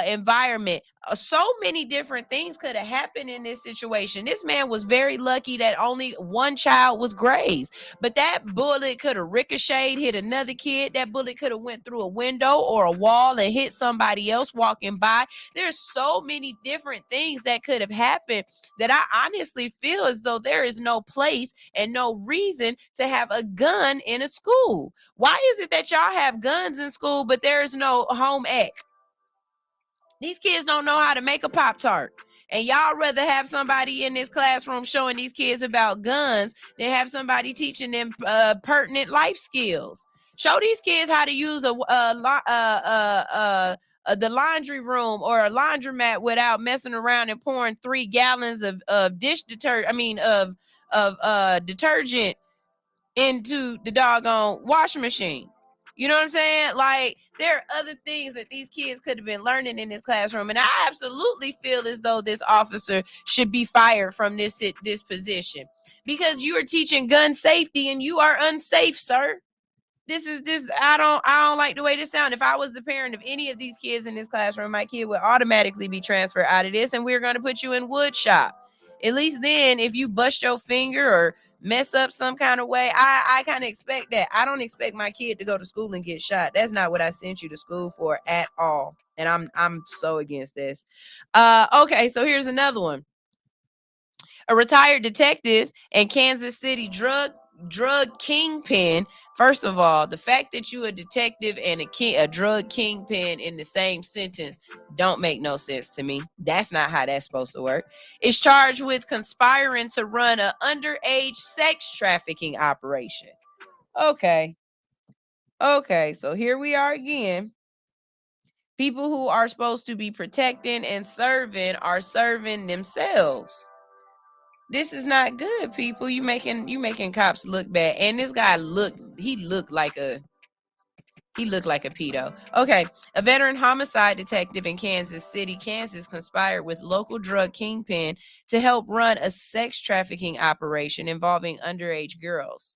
environment. So many different things could have happened in this situation. This man was very lucky that only one child was grazed, but that bullet could have ricocheted, hit another kid. That bullet could have went through a window or a wall and hit somebody else walking by. There's so many different things that could have happened that I honestly feel as though there is no place and no reason to have a gun in a school. Why is it that y'all have guns in school, but there is no home ec? These kids don't know how to make a Pop-Tart. And y'all rather have somebody in this classroom showing these kids about guns than have somebody teaching them pertinent life skills. Show these kids how to use the laundry room or a laundromat without messing around and pouring 3 gallons of dish detergent. Of detergent into the doggone washing machine. You know what I'm saying? Like, there are other things that these kids could have been learning in this classroom. And I absolutely feel as though this officer should be fired from this position, because you are teaching gun safety and you are unsafe, sir. I don't like the way this sounds. If I was the parent of any of these kids in this classroom, my kid would automatically be transferred out of this, and we're going to put you in wood shop. At least then, if you bust your finger or mess up some kind of way, I kind of expect that. I don't expect my kid to go to school and get shot. That's not what I sent you to school for at all. And I'm so against this. Okay, so here's another one. A retired detective and Kansas City drug kingpin. First of all, the fact that you a detective and a drug kingpin in the same sentence don't make no sense to me. That's not how that's supposed to work. Is charged with conspiring to run an underage sex trafficking operation. Okay, so here we are again. People who are supposed to be protecting and serving are serving themselves. This is not good, people. You making cops look bad. And this guy looked like a pedo. Okay. A veteran homicide detective in Kansas City, Kansas, conspired with local drug kingpin to help run a sex trafficking operation involving underage girls.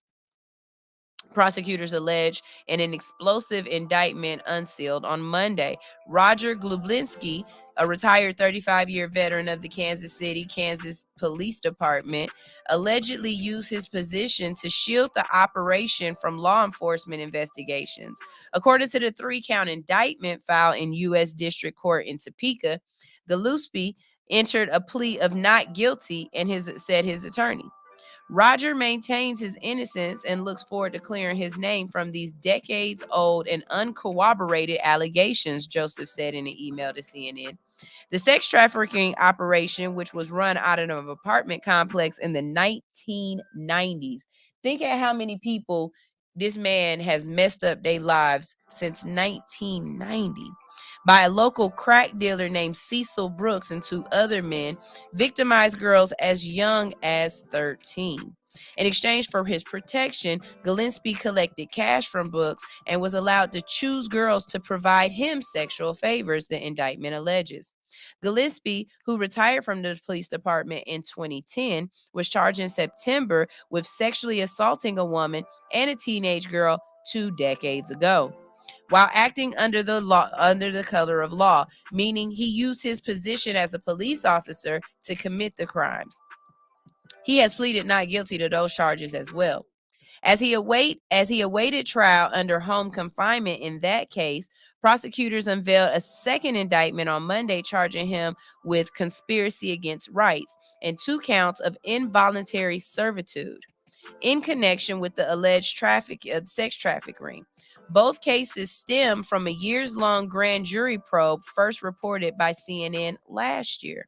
Prosecutors allege in an explosive indictment unsealed on Monday. Roger Glublinski, a retired 35-year veteran of the Kansas City, Kansas Police Department, allegedly used his position to shield the operation from law enforcement investigations. According to the 3-count indictment filed in U.S. District Court in Topeka, Glublinski entered a plea of not guilty, and said his attorney. Roger maintains his innocence and looks forward to clearing his name from these decades-old and uncorroborated allegations, Joseph said in an email to CNN. The sex trafficking operation, which was run out of an apartment complex in the 1990s. Think at how many people this man has messed up their lives since 1990. By a local crack dealer named Cecil Brooks and 2 other men, victimized girls as young as 13. In exchange for his protection, Glublinski collected cash from Brooks and was allowed to choose girls to provide him sexual favors, the indictment alleges. Glublinski, who retired from the police department in 2010, was charged in September with sexually assaulting a woman and a teenage girl 2 decades ago, while acting under the color of law, meaning he used his position as a police officer to commit the crimes. He has pleaded not guilty to those charges as well. As he awaited trial under home confinement in that case, prosecutors unveiled a second indictment on Monday charging him with conspiracy against rights and 2 counts of involuntary servitude in connection with the alleged sex trafficking. Both cases stem from a years-long grand jury probe first reported by CNN last year.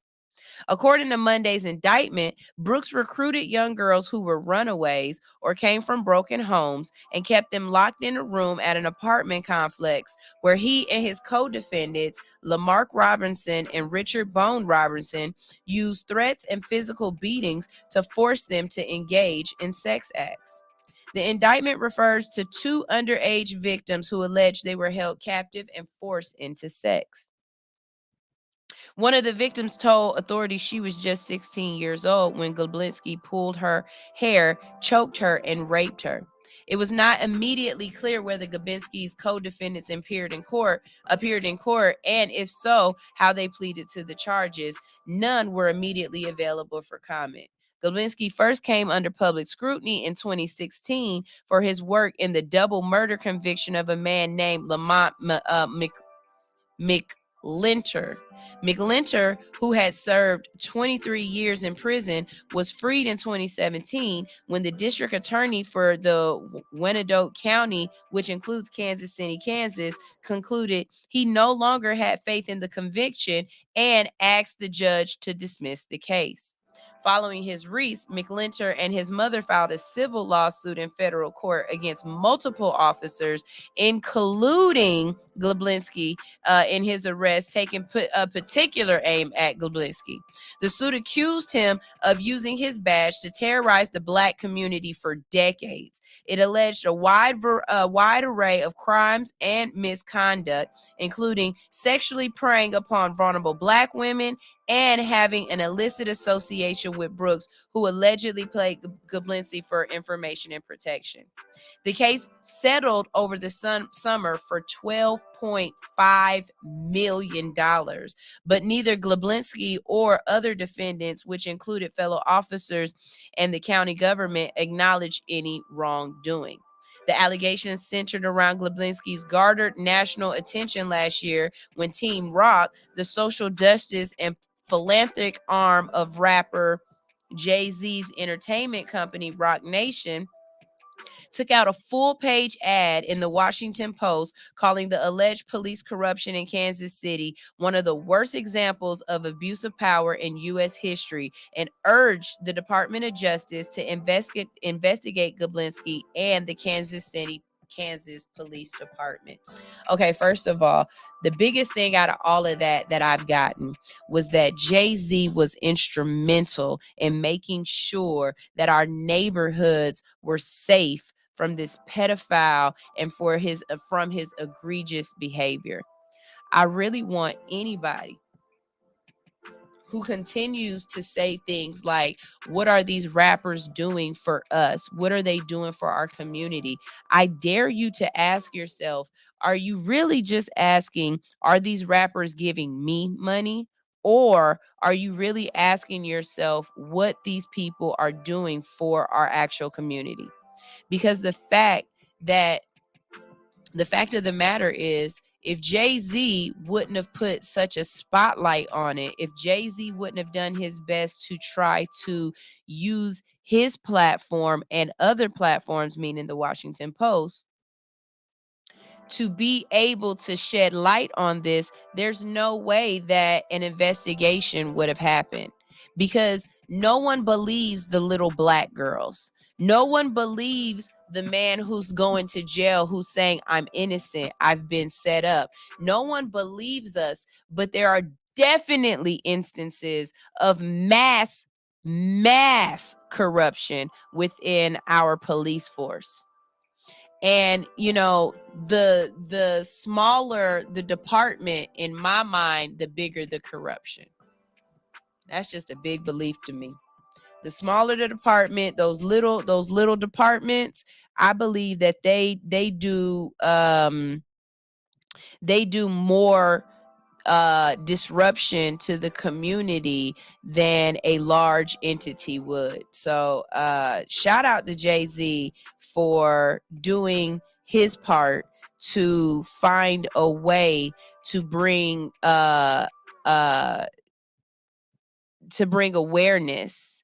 According to Monday's indictment, Brooks recruited young girls who were runaways or came from broken homes and kept them locked in a room at an apartment complex where he and his co-defendants, Lamarck Robinson and Richard Bone Robinson, used threats and physical beatings to force them to engage in sex acts. The indictment refers to 2 underage victims who alleged they were held captive and forced into sex. One of the victims told authorities she was just 16 years old when Glublinski pulled her hair, choked her, and raped her. It was not immediately clear whether Glebinski's co-defendants appeared in court, and if so, how they pleaded to the charges. None were immediately available for comment. Glebinski first came under public scrutiny in 2016 for his work in the double murder conviction of a man named Lamont McLinter. McLinter, who had served 23 years in prison, was freed in 2017 when the district attorney for the Wyandotte County, which includes Kansas City, Kansas, concluded he no longer had faith in the conviction and asked the judge to dismiss the case. Following his release, McLinter and his mother filed a civil lawsuit in federal court against multiple officers, including Glebinski, in his arrest, taking a particular aim at Glebinski. The suit accused him of using his badge to terrorize the Black community for decades. It alleged a wide array of crimes and misconduct, including sexually preying upon vulnerable Black women and having an illicit association with Brooks, who allegedly paid Glebinski for information and protection. The case settled over the summer for $12.5 million, but neither Glebinski or other defendants, which included fellow officers and the county government, acknowledged any wrongdoing. The allegations centered around Glebinski's garnered national attention last year when Team Rock, the social justice and philanthropic arm of rapper Jay-Z's entertainment company, Rock Nation, took out a full-page ad in the Washington Post calling the alleged police corruption in Kansas City one of the worst examples of abuse of power in U.S. history and urged the Department of Justice to investigate Glebinski and the Kansas Police Department. Okay, first of all, the biggest thing out of all of that I've gotten was that Jay-Z was instrumental in making sure that our neighborhoods were safe from this pedophile and from his egregious behavior. I really want anybody who continues to say things like, what are these rappers doing for us? What are they doing for our community? I dare you to ask yourself, are you really just asking, are these rappers giving me money? Or are you really asking yourself what these people are doing for our actual community? Because the fact of the matter is, if Jay-Z wouldn't have put such a spotlight on it, if Jay-Z wouldn't have done his best to try to use his platform and other platforms, meaning the Washington Post, to be able to shed light on this, there's no way that an investigation would have happened, because no one believes the little Black girls. No one believes the man who's going to jail, who's saying, I'm innocent, I've been set up. No one believes us, but there are definitely instances of mass corruption within our police force. And the smaller the department, in my mind, the bigger the corruption. That's just a big belief to me. The smaller the department, those little departments, I believe that they do more disruption to the community than a large entity would. So shout out to Jay-Z for doing his part to find a way to bring awareness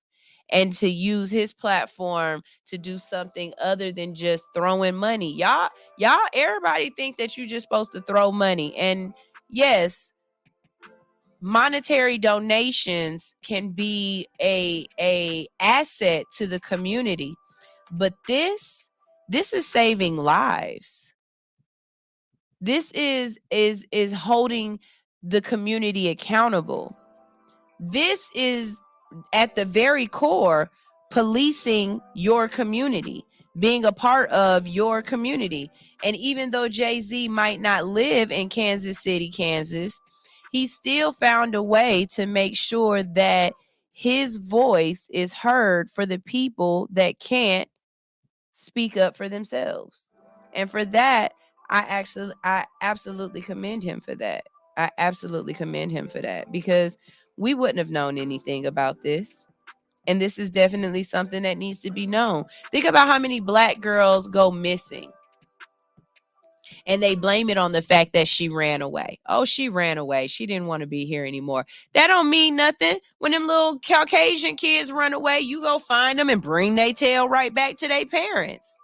and to use his platform to do something other than just throwing money. Y'all, everybody think that you're just supposed to throw money. And yes, monetary donations can be a asset to the community, but this is saving lives. This is holding the community accountable. This is at the very core policing your community, being a part of your community. And even though Jay-Z might not live in Kansas City, Kansas, he still found a way to make sure that his voice is heard for the people that can't speak up for themselves. And for that, I absolutely commend him for that. I absolutely commend him for that, because we wouldn't have known anything about this. And this is definitely something that needs to be known. Think about how many black girls go missing and they blame it on the fact that she ran away. Oh, she ran away. She didn't want to be here anymore. That don't mean nothing. When them little Caucasian kids run away, you go find them and bring their tail right back to their parents.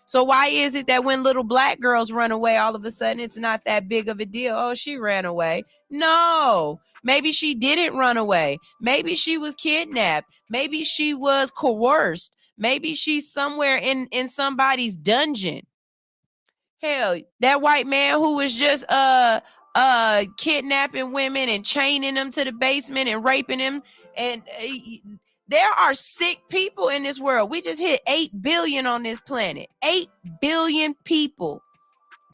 So why is it that when little black girls run away, all of a sudden it's not that big of a deal? Oh, she ran away. No, maybe she didn't run away. Maybe she was kidnapped. Maybe she was coerced. Maybe she's somewhere in somebody's dungeon. Hell, that white man who was just kidnapping women and chaining them to the basement and raping them, and there are sick people in this world. We just hit 8 billion on this planet. 8 billion people.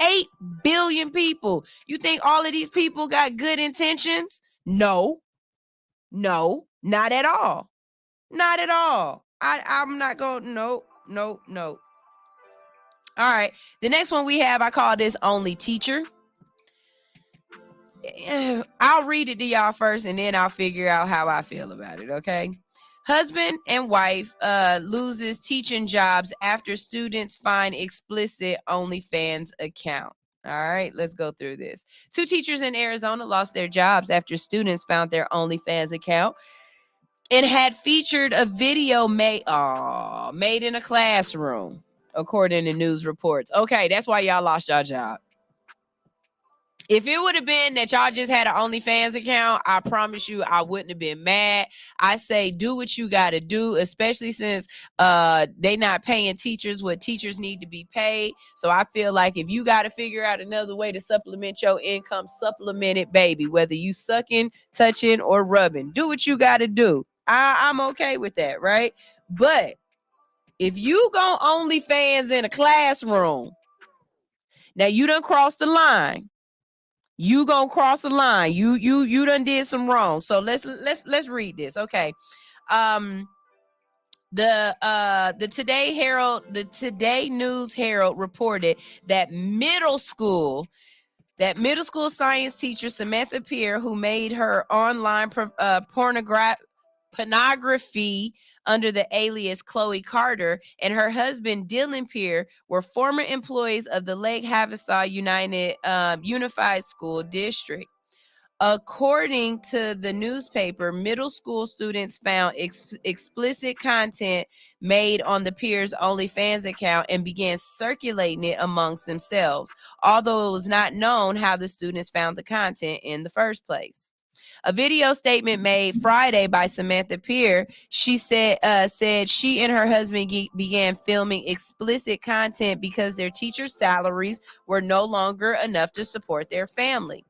8 billion people. You think all of these people got good intentions? No, not at all. Not at all. I'm not going, no. All right. The next one we have, I call this Only Teacher. I'll read it to y'all first and then I'll figure out how I feel about it, okay? Husband and wife loses teaching jobs after students find explicit OnlyFans account. All right, let's go through this. 2 teachers in Arizona lost their jobs after students found their OnlyFans account and had featured a video made in a classroom, according to news reports. Okay, that's why y'all lost your job. If it would have been that y'all just had an OnlyFans account, I promise you I wouldn't have been mad. I say do what you got to do, especially since they not paying teachers what teachers need to be paid. So I feel like if you got to figure out another way to supplement your income, supplement it, baby. Whether you sucking, touching, or rubbing, do what you got to do. I'm okay with that, right? But if you go OnlyFans in a classroom, now you done crossed the line. You gonna cross the line. You done did some wrong. So let's read this. Okay. The Today News Herald reported that middle school science teacher Samantha Peer, who made her online pornography under the alias Chloe Carter, and her husband Dylan Peer were former employees of the Lake Havasu Unified School District. According to the newspaper, middle school students found explicit content made on the Peers OnlyFans account and began circulating it amongst themselves, although it was not known how the students found the content in the first place. A video statement made Friday by Samantha Peer, she said she and her husband began filming explicit content because their teachers' salaries were no longer enough to support their family.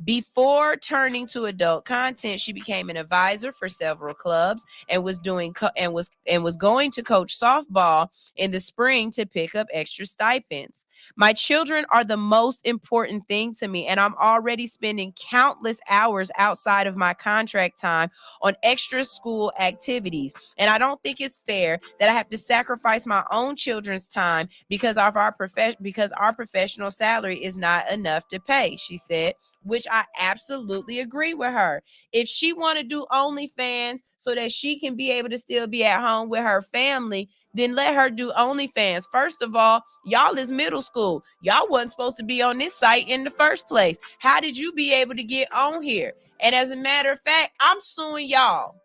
Before turning to adult content, she became an advisor for several clubs and was going to coach softball in the spring to pick up extra stipends. My children are the most important thing to me, and I'm already spending countless hours outside of my contract time on extra school activities. And I don't think it's fair that I have to sacrifice my own children's time because our professional salary is not enough to pay, she said, which I absolutely agree with her. If she want to do OnlyFans so that she can be able to still be at home with her family, then let her do OnlyFans. First of all, y'all is middle school. Y'all wasn't supposed to be on this site in the first place. How did you be able to get on here? And as a matter of fact, I'm suing y'all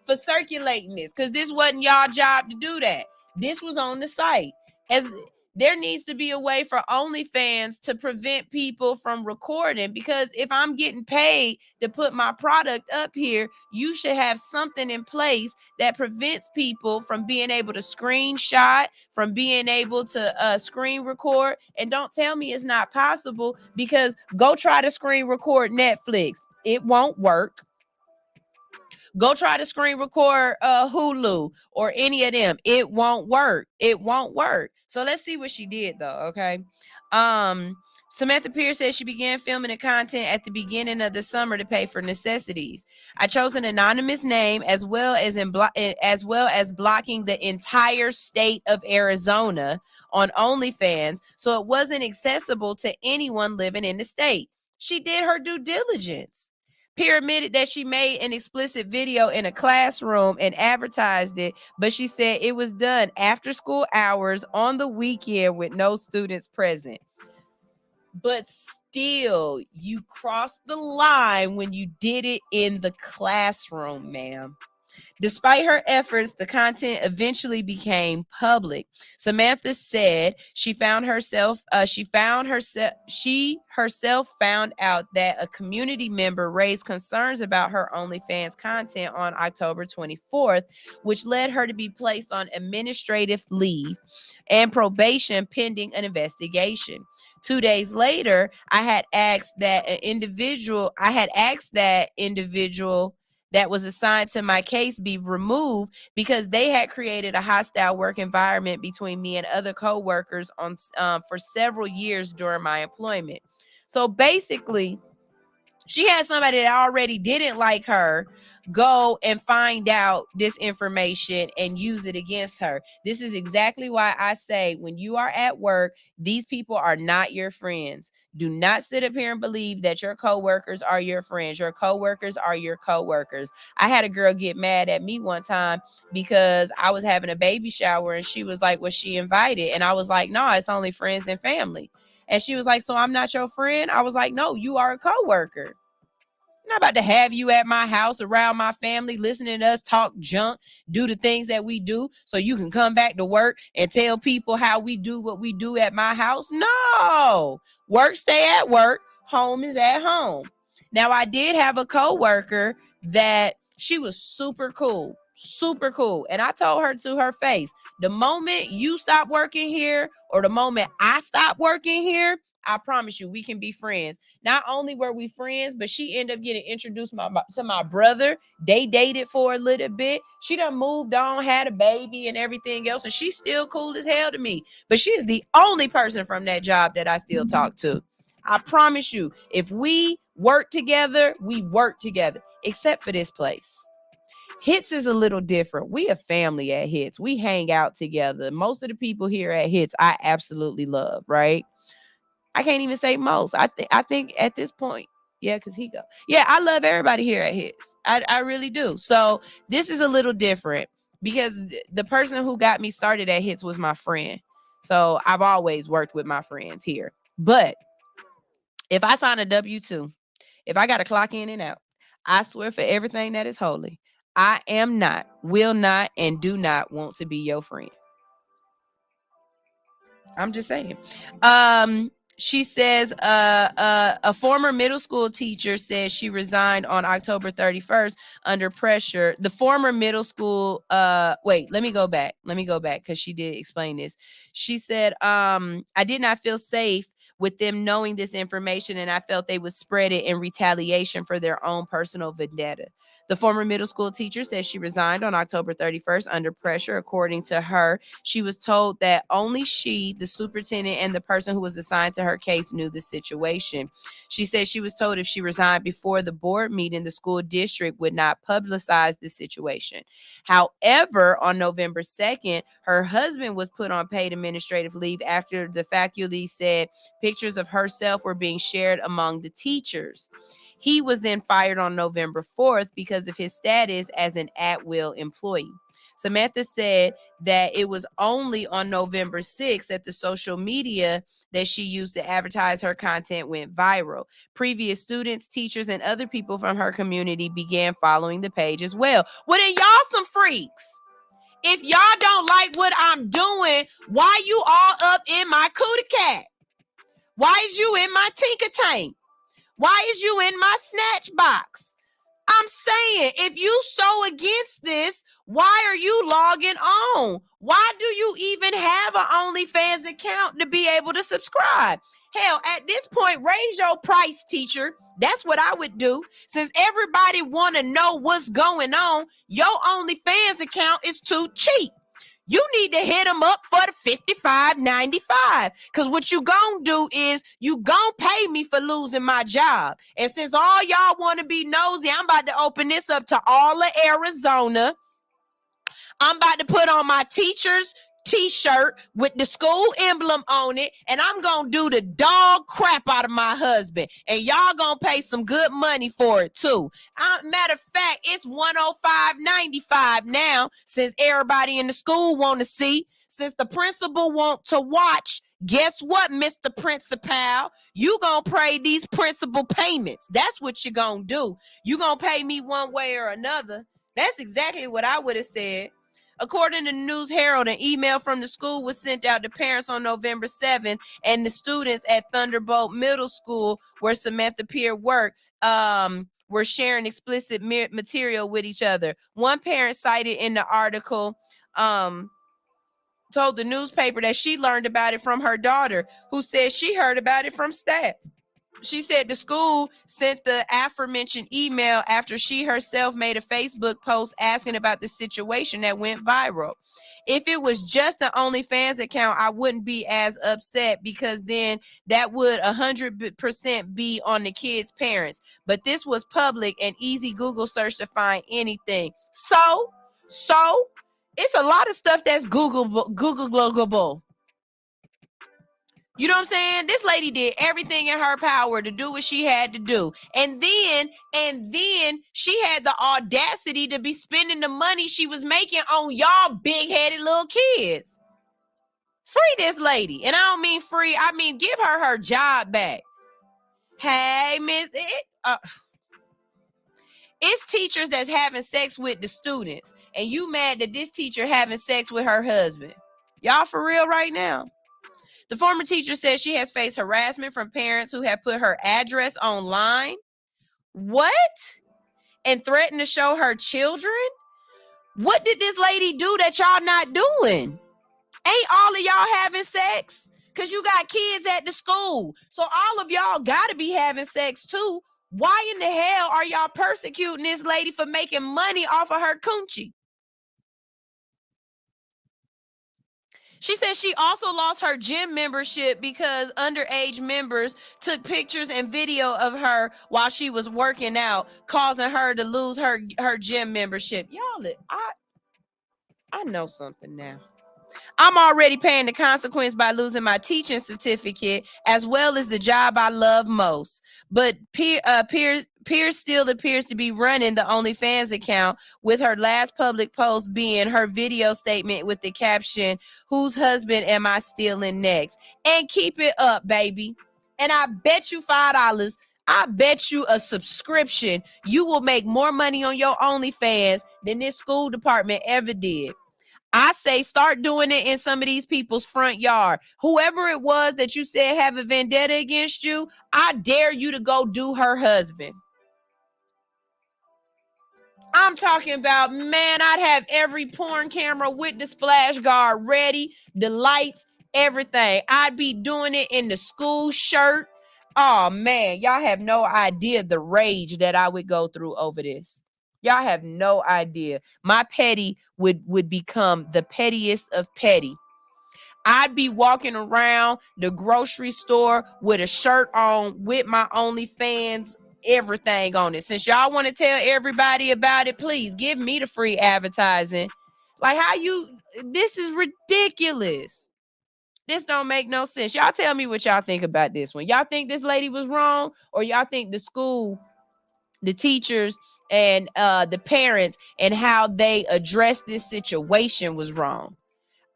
for circulating this because this wasn't y'all job to do that. This was on the site. As there needs to be a way for OnlyFans to prevent people from recording, because if I'm getting paid to put my product up here, you should have something in place that prevents people from being able to screenshot, from being able to screen record. And don't tell me it's not possible, because go try to screen record Netflix. It won't work. Go try to screen record Hulu or any of them. It won't work. It won't work. So let's see what she did though, okay? Samantha Pierce says she began filming the content at the beginning of the summer to pay for necessities. I chose an anonymous name as well as blocking the entire state of Arizona on OnlyFans, so it wasn't accessible to anyone living in the state. She did her due diligence. Pierre admitted that she made an explicit video in a classroom and advertised it, but she said it was done after school hours on the weekend with no students present. But still, you crossed the line when you did it in the classroom, ma'am. Despite her efforts, the content eventually became public. Samantha said she herself found out that a community member raised concerns about her OnlyFans content on October 24th, which led her to be placed on administrative leave and probation pending an investigation. 2 days later, I had asked that individual that was assigned to my case be removed because they had created a hostile work environment between me and other co-workers for several years during my employment. So basically, she had somebody that already didn't like her go and find out this information and use it against her. This is exactly why I say when you are at work, these people are not your friends. Do not sit up here and believe that your coworkers are your friends. Your coworkers are your coworkers. I had a girl get mad at me one time because I was having a baby shower and she was like, was she invited? And I was like, no, it's only friends and family. And she was like, so I'm not your friend? I was like, no, you are a coworker. I'm not about to have you at my house around my family, listening to us talk junk, do the things that we do so you can come back to work and tell people how we do what we do at my house. No, work, stay at work. Home is at home. Now, I did have a coworker that she was super cool. And I told her to her face, the moment you stop working here or the moment I stop working here, I promise you, we can be friends. Not only were we friends, but she ended up getting introduced to my brother. They dated for a little bit. She done moved on, had a baby and everything else, and she's still cool as hell to me. But she is the only person from that job that I still talk to. I promise you, if we work together, we work together, except for this place. Hits is a little different. We a family at Hits. We hang out together. Most of the people here at Hits, I absolutely love, right? I can't even say most. I think at this point, yeah, because he go. Yeah, I love everybody here at Hits. I really do. So this is a little different because the person who got me started at Hits was my friend. So I've always worked with my friends here. But if I sign a W-2, if I got to clock in and out, I swear for everything that is holy, I am not, will not, and do not want to be your friend. I'm just saying. She says a former middle school teacher says she resigned on October 31st under pressure. The former middle school, wait, let me go back because she did explain this. She said, I did not feel safe with them knowing this information, and I felt they would spread it in retaliation for their own personal vendetta. The former middle school teacher says she resigned on October 31st under pressure. According to her, she was told that only she, the superintendent, and the person who was assigned to her case knew the situation. She said she was told if she resigned before the board meeting, the school district would not publicize the situation. However, on November 2nd, her husband was put on paid administrative leave after the faculty said pictures of herself were being shared among the teachers. He was then fired on November 4th because of his status as an at-will employee. Samantha said that it was only on November 6th that the social media that she used to advertise her content went viral. Previous students, teachers, and other people from her community began following the page as well. Well, then y'all some freaks. If y'all don't like what I'm doing, why you all up in my cootie cat? Why is you in my tinker tank? Why is you in my snatch box? I'm saying, if you so against this, why are you logging on? Why do you even have an OnlyFans account to be able to subscribe? Hell, at this point, raise your price, teacher. That's what I would do. Since everybody want to know what's going on, your OnlyFans account is too cheap. You need to hit them up for the $55.95. Because what you gonna do is you gonna pay me for losing my job. And since all y'all want to be nosy, I'm about to open this up to all of Arizona. I'm about to put on my teacher's t-shirt with the school emblem on it, and I'm gonna do the dog crap out of my husband, and y'all gonna pay some good money for it too. Matter of fact, it's $105.95 now, since everybody in the school want to see, since the principal want to watch. Guess what, Mr. Principal? You gonna pay these principal payments. That's what you gonna do. You gonna pay me one way or another. That's exactly what I would have said. According to the News Herald, an email from the school was sent out to parents on November 7th, and the students at Thunderbolt Middle School, where Samantha Peer worked, were sharing explicit material with each other. One parent cited in the article told the newspaper that she learned about it from her daughter, who said she heard about it from staff. She said the school sent the aforementioned email after she herself made a Facebook post asking about the situation that went viral. If it was just an OnlyFans account, I wouldn't be as upset, because then that would 100% be on the kids' parents. But this was public and easy Google search to find anything. So it's a lot of stuff that's Googleable. You know what I'm saying? This lady did everything in her power to do what she had to do. And then she had the audacity to be spending the money she was making on y'all big-headed little kids. Free this lady. And I don't mean free, I mean give her job back. Hey, Miss, it's teachers that's having sex with the students, and you mad that this teacher having sex with her husband. Y'all for real right now? The former teacher says she has faced harassment from parents who have put her address online. What? And threatened to show her children? What did this lady do that y'all not doing? Ain't all of y'all having sex? Because you got kids at the school. So all of y'all got to be having sex too. Why in the hell are y'all persecuting this lady for making money off of her coochie? She said she also lost her gym membership because underage members took pictures and video of her while she was working out, causing her to lose her gym membership. Y'all, I know something now. I'm already paying the consequence by losing my teaching certificate as well as the job I love most. But Pierce still appears to be running the OnlyFans account, with her last public post being her video statement with the caption, "Whose husband am I stealing next?" And keep it up, baby. And I bet you $5, I bet you a subscription, you will make more money on your OnlyFans than this school department ever did. I say start doing it in some of these people's front yard. Whoever it was that you said have a vendetta against you, I dare you to go do her husband. I'm talking about, man, I'd have every porn camera with the splash guard ready, the lights, everything. I'd be doing it in the school shirt. Oh, man, y'all have no idea the rage that I would go through over this. Y'all have no idea. My petty would become the pettiest of petty. I'd be walking around the grocery store with a shirt on with my OnlyFans, everything on it. Since y'all want to tell everybody about it, please give me the free advertising. Like, this is ridiculous. This don't make no sense. Y'all tell me what y'all think about this one. Y'all think this lady was wrong, or y'all think the school, the teachers, and the parents and how they addressed this situation was wrong?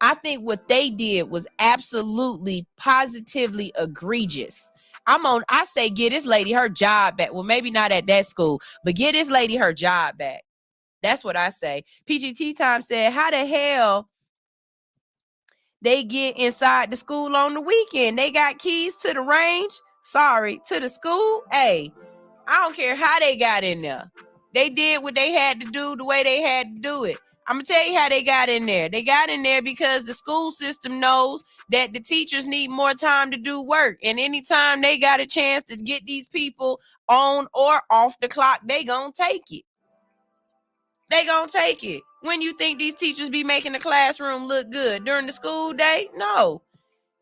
I think what they did was absolutely, positively egregious. I say get this lady her job back. Well, maybe not at that school, but get this lady her job back. That's what I say. PGT Time said, how the hell they get inside the school on the weekend? They got keys to the range? Sorry, to the school? Hey, I don't care how they got in there. They did what they had to do the way they had to do it. I'm going to tell you how they got in there. They got in there because the school system knows that the teachers need more time to do work. And anytime they got a chance to get these people on or off the clock, they going to take it. They going to take it. When you think these teachers be making the classroom look good during the school day? No.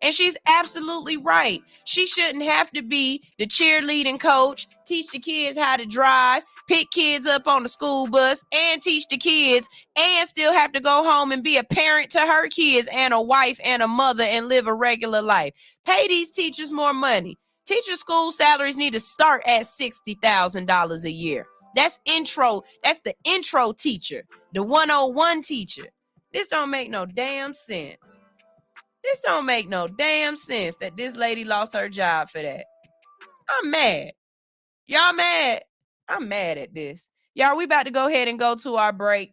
And she's absolutely right. She shouldn't have to be the cheerleading coach, teach the kids how to drive, pick kids up on the school bus, and teach the kids, and still have to go home and be a parent to her kids and a wife and a mother and live a regular life. Pay these teachers more money. Teacher school salaries need to start at $60,000 a year. That's intro. That's the intro teacher, the 101 teacher. This don't make no damn sense. This don't make no damn sense that this lady lost her job for that. I'm mad. Y'all mad? I'm mad at this. Y'all, we about to go ahead and go to our break.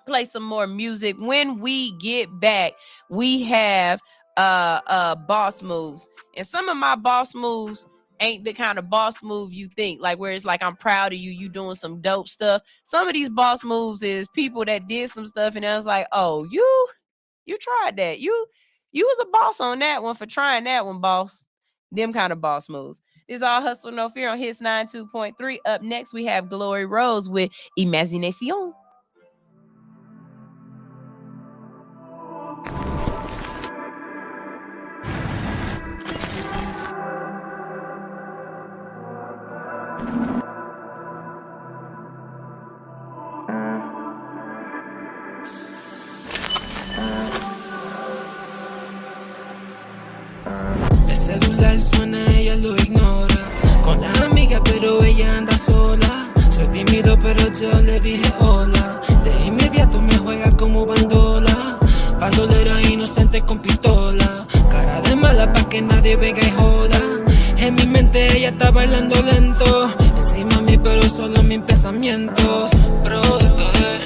Play some more music. When we get back, we have boss moves. And some of my boss moves ain't the kind of boss move you think, like where it's like, I'm proud of you, you doing some dope stuff. Some of these boss moves is people that did some stuff and I was like, oh, you tried that. You was a boss on that one for trying that one, boss. Them kind of boss moves. This is all Hustle No Fear on Hits 92.3. Up next, we have Glory Rose with Imagination. El celular suena, ella lo ignora. Con la amiga, pero ella anda sola. Soy tímido, pero yo le dije hola. De inmediato me juega como bandola. Bandolera inocente con pistola. Cara de mala pa' que nadie venga y joda. En mi mente ella está bailando lento. Encima a mí, pero solo mis pensamientos. Producto de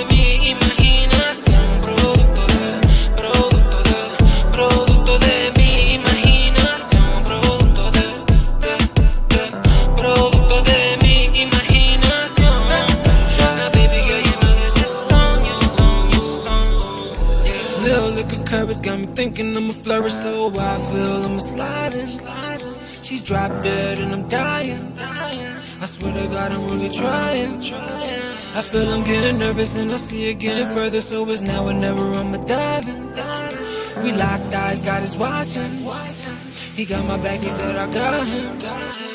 mi imaginación. Producto de mi imaginación. Producto de mi imaginación. Now baby girl, you know this is your song. Yeah. Little liquor courage got me thinking I'ma flourish, so I feel I'm sliding. She's drop dead and I'm dying. I swear to God I'm really trying. I feel I'm getting nervous and I see it getting further, so it's now or never, I'ma dive in. We locked eyes, God is watching. He got my back, he said I got him.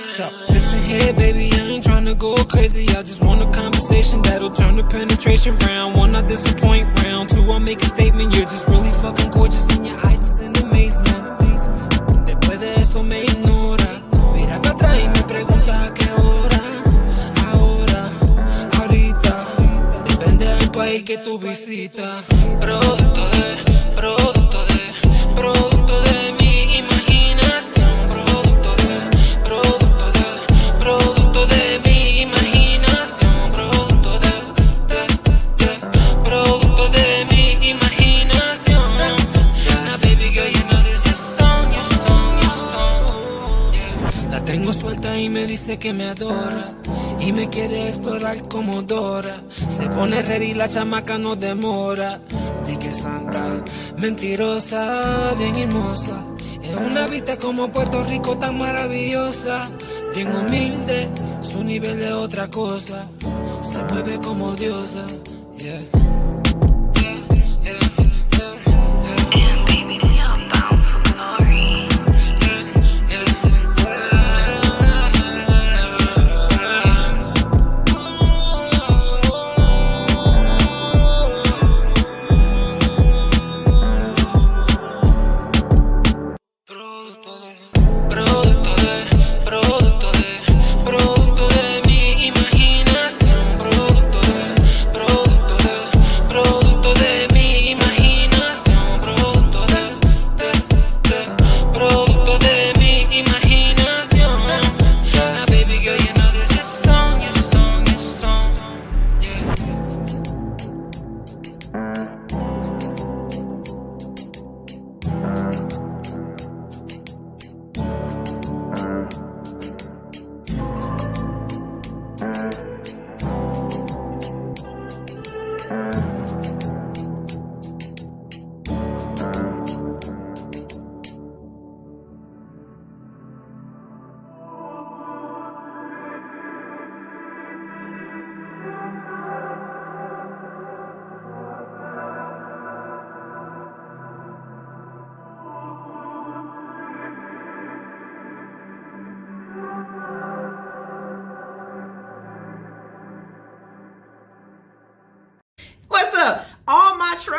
So listen here, baby, I ain't tryna go crazy. I just want a conversation that'll turn the penetration round. One, not disappoint, round two, I'll make a statement. You're just really fucking gorgeous and your eyes is in amazement. Después de eso me ignora. Mira para atrás y me pregunta a qué hora. Ahora, ahorita. Depende del país que tú visitas. Producto de mi imaginación. Producto de mi imaginación. Producto de mi imaginación. Now baby girl, you know this is your song. Yeah. La tengo suelta y me dice que me adora. Y me quiere explorar como Dora. Se pone ready, la chamaca no demora. Di que santa, mentirosa, bien hermosa. En una vista como Puerto Rico tan maravillosa. Bien humilde, su nivel es otra cosa. Se mueve como diosa, yeah.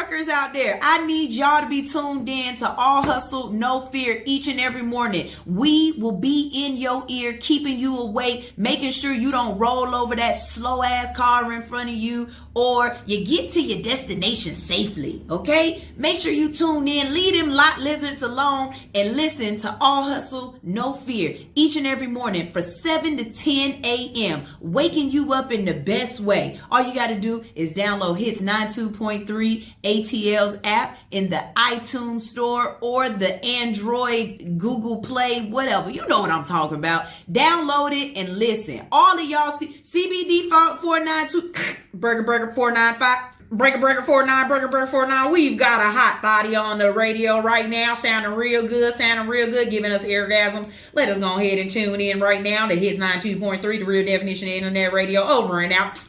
truckers out there, I need y'all to be tuned in to All Hustle, No Fear each and every morning. We will be in your ear, keeping you awake, making sure you don't roll over that slow ass car in front of you, or you get to your destination safely, okay? Make sure you tune in, leave them lot lizards alone, and listen to All Hustle, No Fear each and every morning for 7 to 10 a.m., waking you up in the best way. All you got to do is download Hits 92.3 ATL's app in the iTunes store or the Android, Google Play, whatever. You know what I'm talking about. Download it and listen. All of y'all CBD 492 Burger 495. Breaker 49, Breaker 49. We've got a hot body on the radio right now, sounding real good, giving us orgasms. Let us go ahead and tune in right now to Hits 92.3, the real definition of internet radio. Over and out.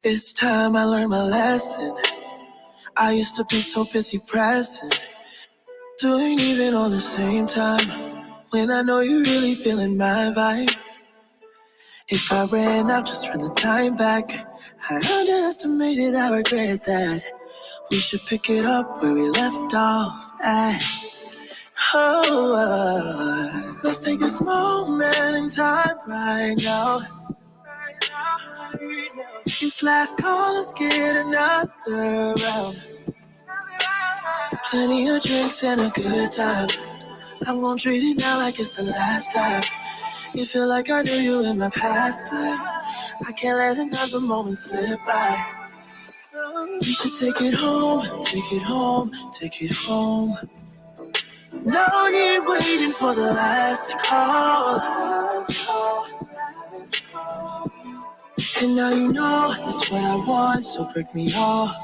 It's time I learned my lesson. I used to be so busy pressing, doing even on the same time, when I know you're really feeling my vibe. If I ran out, just run the time back. I underestimated, I regret that. We should pick it up where we left off at. Let's take this moment in time right now. This last call, let's get another round. Plenty of drinks and a good time. I'm gonna treat it now like it's the last time. You feel like I knew you in my past life. I can't let another moment slip by. We should take it home, take it home, take it home. No need waiting for the last call. And now you know that's what I want, so break me off.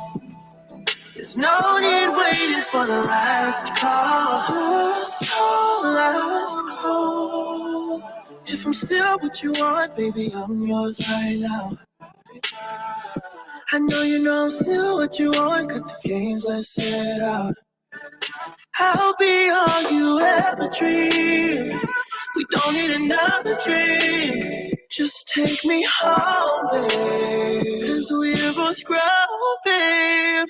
There's no need waiting for the last call. Last call, last call. If I'm still what you want, baby, I'm yours right now. I know you know I'm still what you want. Cut the games, let's set out. I'll be all you ever dreamed. We don't need another dream. Just take me home, babe. 'Cause we're both grown, babe.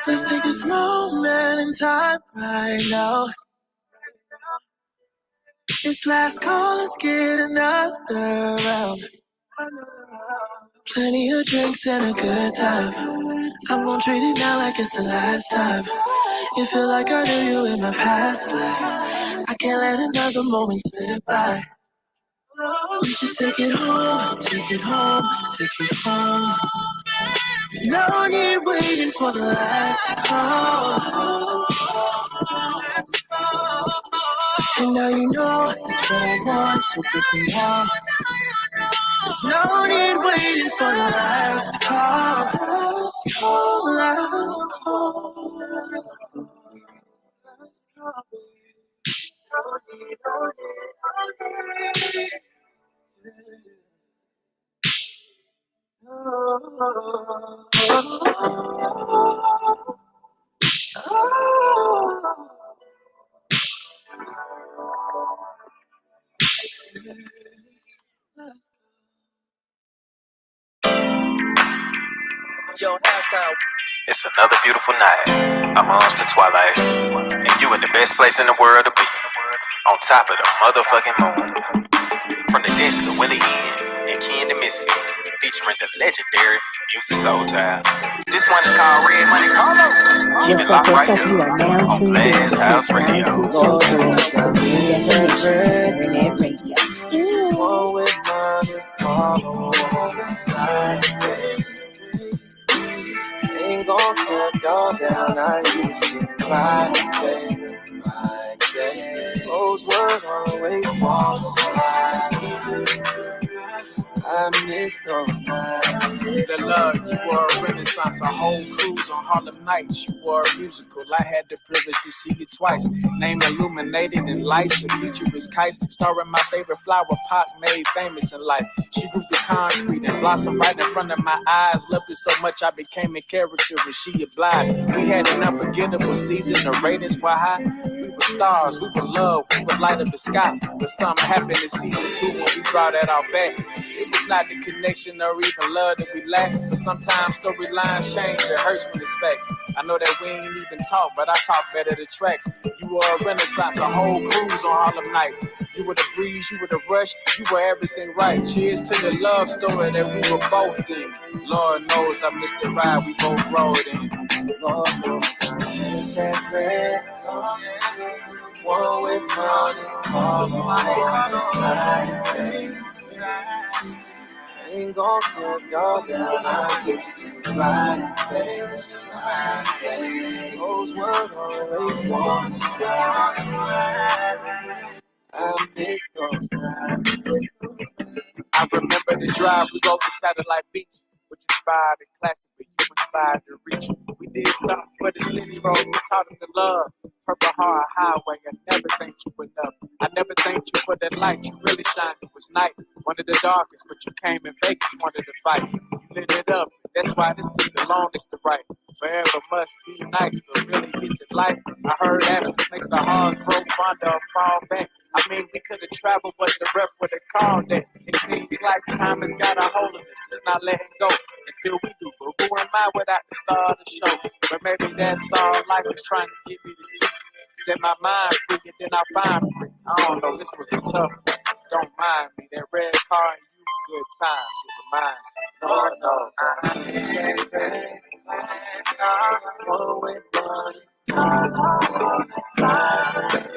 Let's take this moment in time right now. This last call, let's get another round. Plenty of drinks and a good time. I'm gonna treat it now like it's the last time. You feel like I knew you in my past life. I can't let another moment slip by. We should take it home, take it home, take it home. No need waiting for the last call. And now you know it's what I want, so pick me up. There's no need waiting for the last call. Last call, last call. Last call. It's another beautiful night amongst the twilight, and you in the best place in the world to be, on top of the motherfucking moon. From the dance to Willie Ian and Ken the Misfit, featuring the legendary Music Soul Child. This one is called Red Money Carlo. Yes, sir, you are now tuned in to Hits 92.3 Internet Radio. One with money, follow on the side, baby. Ain't gon' cut dog down, I used to ride, baby, baby. Those would always walk slide. I miss those nights. The love, you are a renaissance Renaissance, a whole cruise on Harlem nights. You were a musical, I had the privilege to see you twice. Name illuminated in lights, the feature is kites. Starring my favorite flower, Pac made famous in life. She grew through concrete and blossomed right in front of my eyes. Loved it so much I became a character and she obliged. We had an unforgettable season, the ratings were high. We were stars, we were love, we would light up the sky. But something happened in season 2 when we brought that all back. It was not the connection or even love that we lacked, but sometimes storylines change, it hurts when it's facts. I know that we ain't even talk, but I talk better than tracks. You were a renaissance, a whole cruise on Harlem nights. You were the breeze, you were the rush, you were everything right. Cheers to the love story that we were both in. Lord knows I missed the ride we both rode in. Lord knows I miss that red car. One with money, all on the side, baby. Ain't gon' come down, I used to ride, baby. Those were always one side. I miss those nights. I remember the drive we rode to Satellite Beach, which inspired the classic, but you inspired to reach. We did something for the city road, we taught them to love. Purple Heart Highway, I never thanked you enough. I never thanked you for that light, you really shined, it was night. One of the darkest, but you came in Vegas, wanted to fight. You lit it up, that's why this took the longest to write. Forever must be nice, but really is it life? I heard absence makes the heart grow fonder or fall back. I mean, we could have traveled, but the rep would have called that. It seems like time has got a hold of us. It's not letting go until we do. But who am I without the star of the show? But maybe that's all life is trying to get me to see. Set my mind free and then I find free. I don't know, this was a tough one. Don't mind me. That red car and you, good times. It reminds me. Lord knows I miss that red car. One with money, all on the side.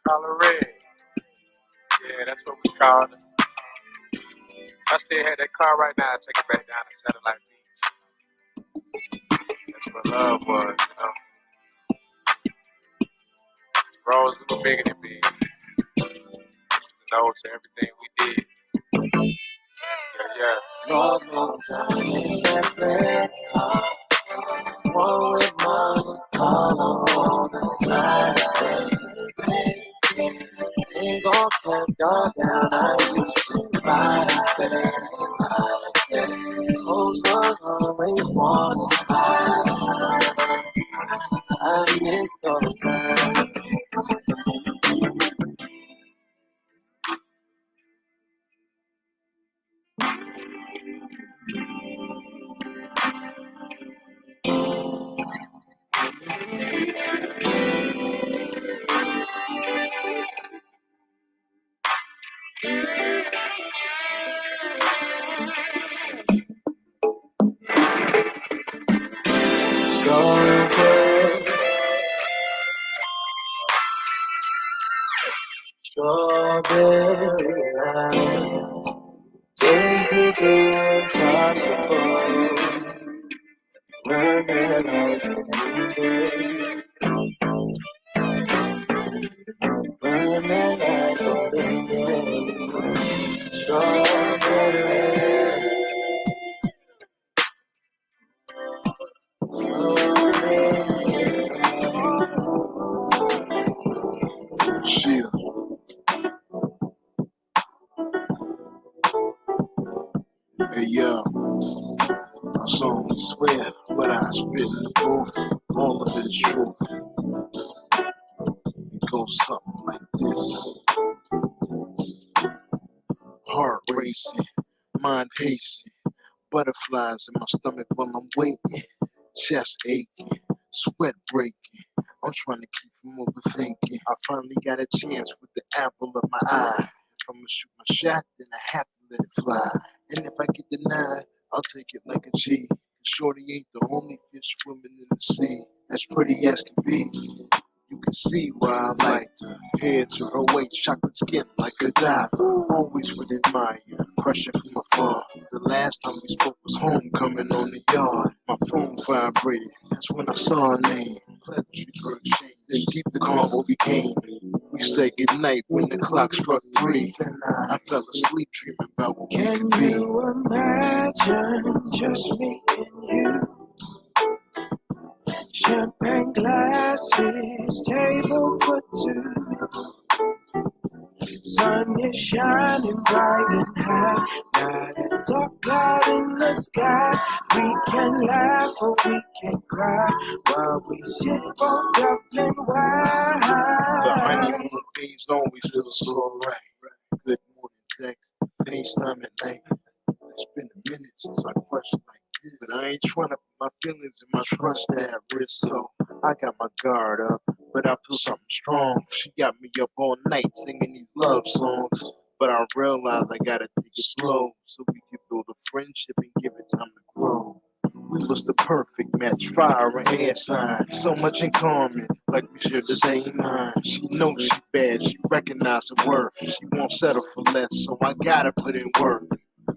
Color red. Yeah, that's what we called it. If I still had that car right now, I'd take it back down to Satellite Beach. That's what love was, you know. Rose, we were bigger than big. This is a note to everything we did. Yeah. Lord knows I miss that red car. One with money, all on the side, baby. Ain't gon' come down, I used to ride, baby. Those were always one side. I miss those nights. Strawberry lights take you through impossible. Run that life from me, run that life from me. Strawberry. Shit. Hey yo, my song is swear, but I spit in the booth. All of it is true. It goes something like this. Heart racing, mind pacing, butterflies in my stomach while I'm waiting. Chest aching, sweat breaking. I'm trying to keep from overthinking. I finally got a chance with the apple of my eye. If I'm gonna shoot my shot, then I have to let it fly. And if I get denied, I'll take it like a G. Shorty ain't the only fish swimming in the sea. As pretty as can be. You can see why I like her. Hair to her waist, chocolate skin like a diver. Always would admire pressure from afar. The last time we spoke was homecoming on the yard. My phone vibrated, that's when I saw her name. Pleasantry for exchange, then keep the convo became. We said goodnight when the clock struck 3. Then I fell asleep dreaming about what we could be. Can you imagine just me and you? Champagne glasses, table for two. Sun is shining bright and high. Not a dark cloud in the sky. We can laugh or we can cry while we sip on Dublin wine. The honeymoon phase always feels so right. Good morning text, FaceTime at night. It's been a minute since I questioned like this, but I ain't trying to put my feelings and my trust at risk, so I got my guard up, but I feel something strong. She got me up all night singing these love songs, but I realized I gotta take it slow so we can build a friendship and give it time to grow. We was the perfect match, fire and air sign. So much in common, like we share the same mind. She knows she bad, she recognized her worth. She won't settle for less, so I gotta put in work.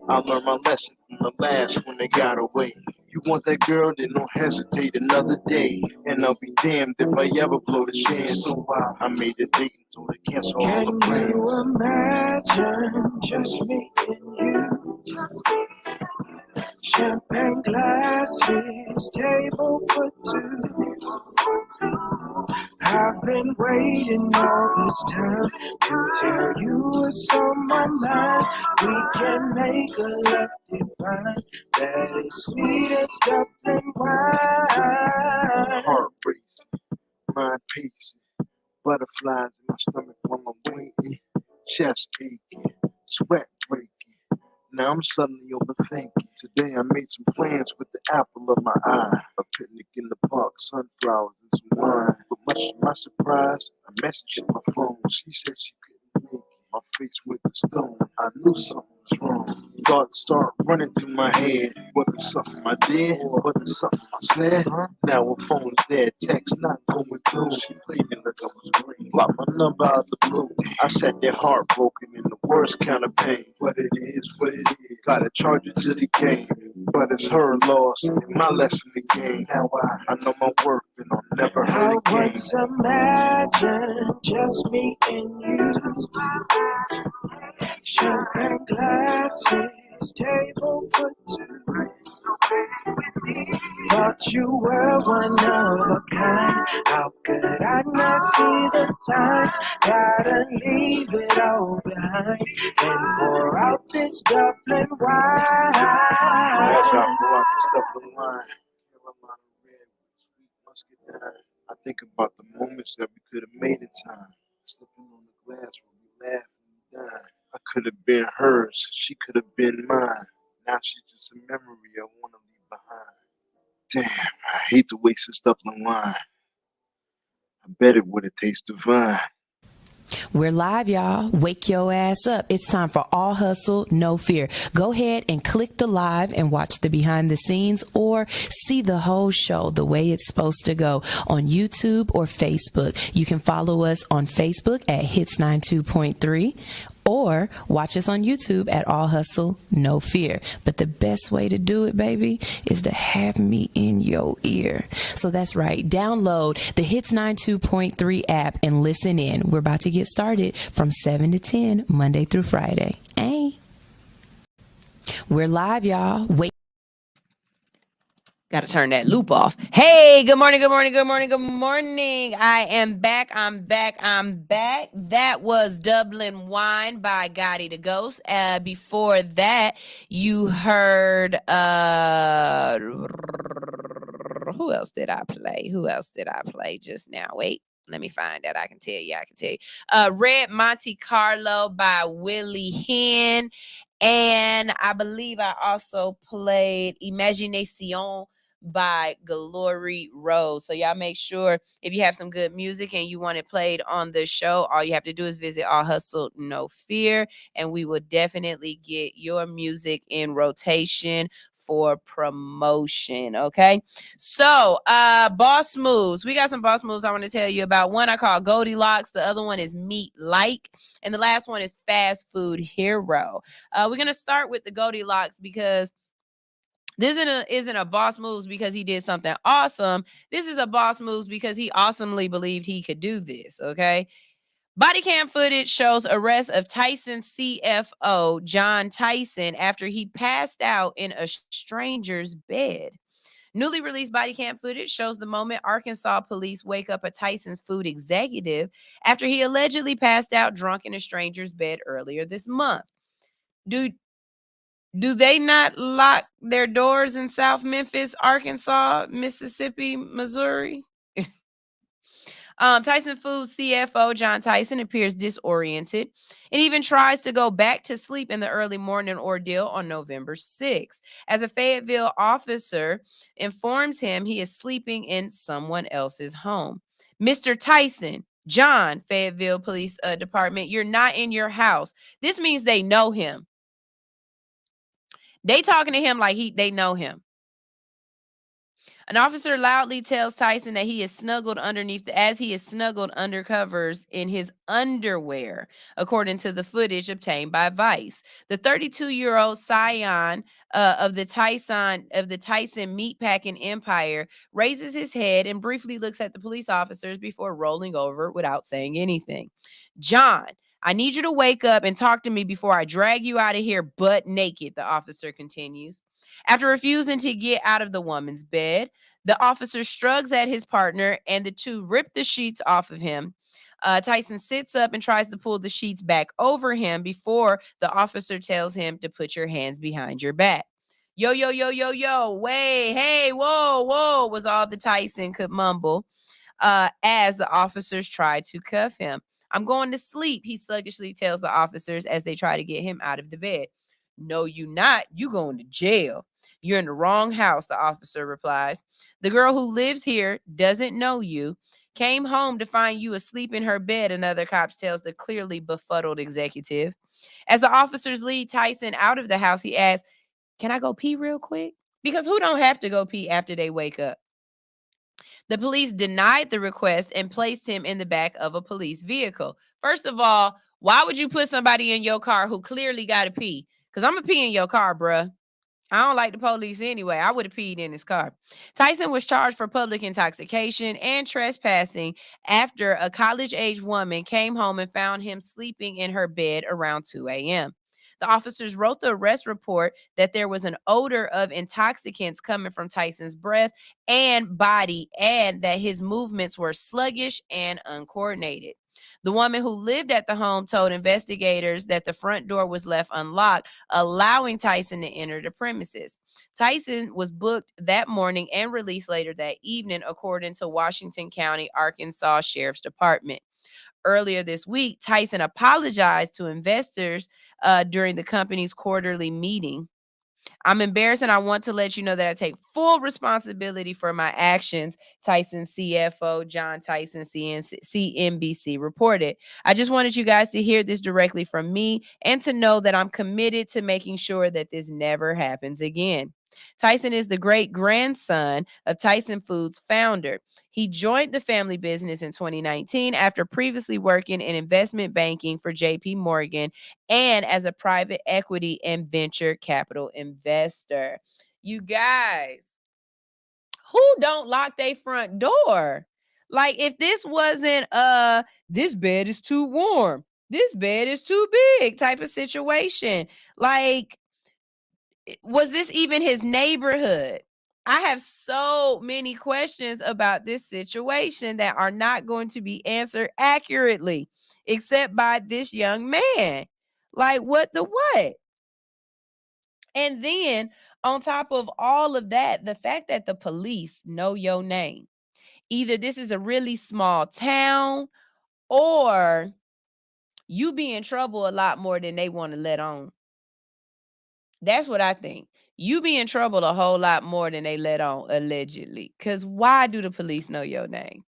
I learned my lesson from the last when they got away. You want that girl, then don't hesitate another day. And I'll be damned if I ever blow the chance. So I made a date and told her cancel all the plans. Can you imagine just me and you? Champagne glasses, table for two. I've been waiting all this time to tell you what's on my mind. We can make a love divine that is sweet as Dublin wine. Heart racing, mind pacing, butterflies in my stomach while I'm waiting, chest aching, sweat breaking. Now I'm suddenly overthinking. Today I made some plans with the apple of my eye. A picnic in the park, sunflowers and some wine. But much to my surprise, a message on my phone. She said she couldn't make it. My face went to stone. I knew something was wrong. Thoughts start running through my head. Was it something I did? Was it something I said? Now her phone's dead. Text not going through. She played me like I was green. Blocked my number out the blue. I sat there heartbroken in the worst kind of pain. But it is what it is. Gotta charge it to the game. But it's her loss and my lesson again. Now I know my worth and I'll never hurt I again. once imagined just me and you. Champagne glasses, table for two. Thought you were one of a kind. How could I not see the signs? Gotta leave it all behind and pour out this Dublin wine. As I pour out this Dublin wine, Carolina red with sweet muscadine. I think about the moments that we could have made in time. Slipping on the glass when we laugh and we dine. I could have been hers, she could have been mine. Now she's just a memory I want to leave behind. Damn, I hate to waste this Dublin wine. I bet it would have tasted divine. We're live, y'all. Wake your ass up. It's time for All Hustle, No Fear. Go ahead and click the live and watch the behind the scenes or see the whole show the way it's supposed to go on YouTube or Facebook. You can follow us on Facebook at Hits 92.3 or watch us on YouTube at All Hustle, No Fear. But the best way to do it, baby, is to have me in your ear. So that's right. Download the Hits 92.3 app and listen in. We're about to get started from 7 to 10, Monday through Friday. Hey. We're live, y'all. Wait. Got to turn that loop off. Hey, good morning, good morning, good morning, good morning. I am back. I'm back. That was Dublin Wine by Gotti the Ghost. Before that, you heard who else did I play just now? Wait, let me find that. I can tell you. Red Monte Carlo by Willie Hen. And I believe I also played Imagination by Glory Rose. So y'all make sure if you have some good music and you want it played on the show, all you have to do is visit All Hustle No Fear, and we will definitely get your music in rotation for promotion. Okay. So boss moves. We got some boss moves I want to tell you about. One I call Goldilocks, the other one is Meat Like, and the last one is Fast Food Hero. We're gonna start with the Goldilocks because this isn't a boss moves because he did something awesome. This is a boss moves because he awesomely believed he could do this. Okay. Body cam footage shows arrest of Tyson CFO John Tyson after he passed out in a stranger's bed. Newly released body cam footage shows the moment Arkansas police wake up a Tyson's food executive after he allegedly passed out drunk in a stranger's bed earlier this month. Do they not lock their doors in South Memphis, Arkansas, Mississippi, Missouri? Tyson Foods CFO John Tyson appears disoriented and even tries to go back to sleep in the early morning ordeal on November 6th. As a Fayetteville officer informs him he is sleeping in someone else's home. Mr. Tyson, John, Fayetteville Police Department, you're not in your house. This means they know him. They talking to him like they know him. An officer loudly tells Tyson that he is snuggled as he is snuggled under covers in his underwear, according to the footage obtained by Vice. The 32-year-old scion of the Tyson meatpacking empire raises his head and briefly looks at the police officers before rolling over without saying anything. John, I need you to wake up and talk to me before I drag you out of here butt naked, the officer continues. After refusing to get out of the woman's bed, the officer shrugs at his partner and the two rip the sheets off of him. Tyson sits up and tries to pull the sheets back over him before the officer tells him to put your hands behind your back. Yo, yo, yo, yo, yo, wait, hey, whoa, whoa, was all the Tyson could mumble as the officers tried to cuff him. I'm going to sleep, he sluggishly tells the officers as they try to get him out of the bed. No, you not. You going to jail. You're in the wrong house, the officer replies. The girl who lives here doesn't know you. Came home to find you asleep in her bed, another cop tells the clearly befuddled executive. As the officers lead Tyson out of the house, he asks, can I go pee real quick? Because who don't have to go pee after they wake up? The police denied the request and placed him in the back of a police vehicle. First of all, why would you put somebody in your car who clearly got to pee? Because I'm going to pee in your car, bruh. I don't like the police anyway. I would have peed in his car. Tyson was charged for public intoxication and trespassing after a college-age woman came home and found him sleeping in her bed around 2 a.m. The officers wrote the arrest report that there was an odor of intoxicants coming from Tyson's breath and body, and that his movements were sluggish and uncoordinated. The woman who lived at the home told investigators that the front door was left unlocked, allowing Tyson to enter the premises. Tyson was booked that morning and released later that evening, according to Washington County, Arkansas Sheriff's Department. Earlier this week, Tyson apologized to investors during the company's quarterly meeting. I'm embarrassed and I want to let you know that I take full responsibility for my actions, Tyson CFO John Tyson CNBC reported. I just wanted you guys to hear this directly from me and to know that I'm committed to making sure that this never happens again. Tyson is the great grandson of Tyson Foods founder. He joined the family business in 2019 after previously working in investment banking for JP Morgan and as a private equity and venture capital investor. You guys, who don't lock their front door? Like, if this wasn't this bed is too warm, this bed is too big type of situation, like, was this even his neighborhood? I have so many questions about this situation that are not going to be answered accurately, except by this young man. Like, what the what? And then on top of all of that, the fact that the police know your name. Either this is a really small town or you be in trouble a lot more than they want to let on. That's what I think. you be in trouble a whole lot more than they let on, allegedly. Because why do the police know your name?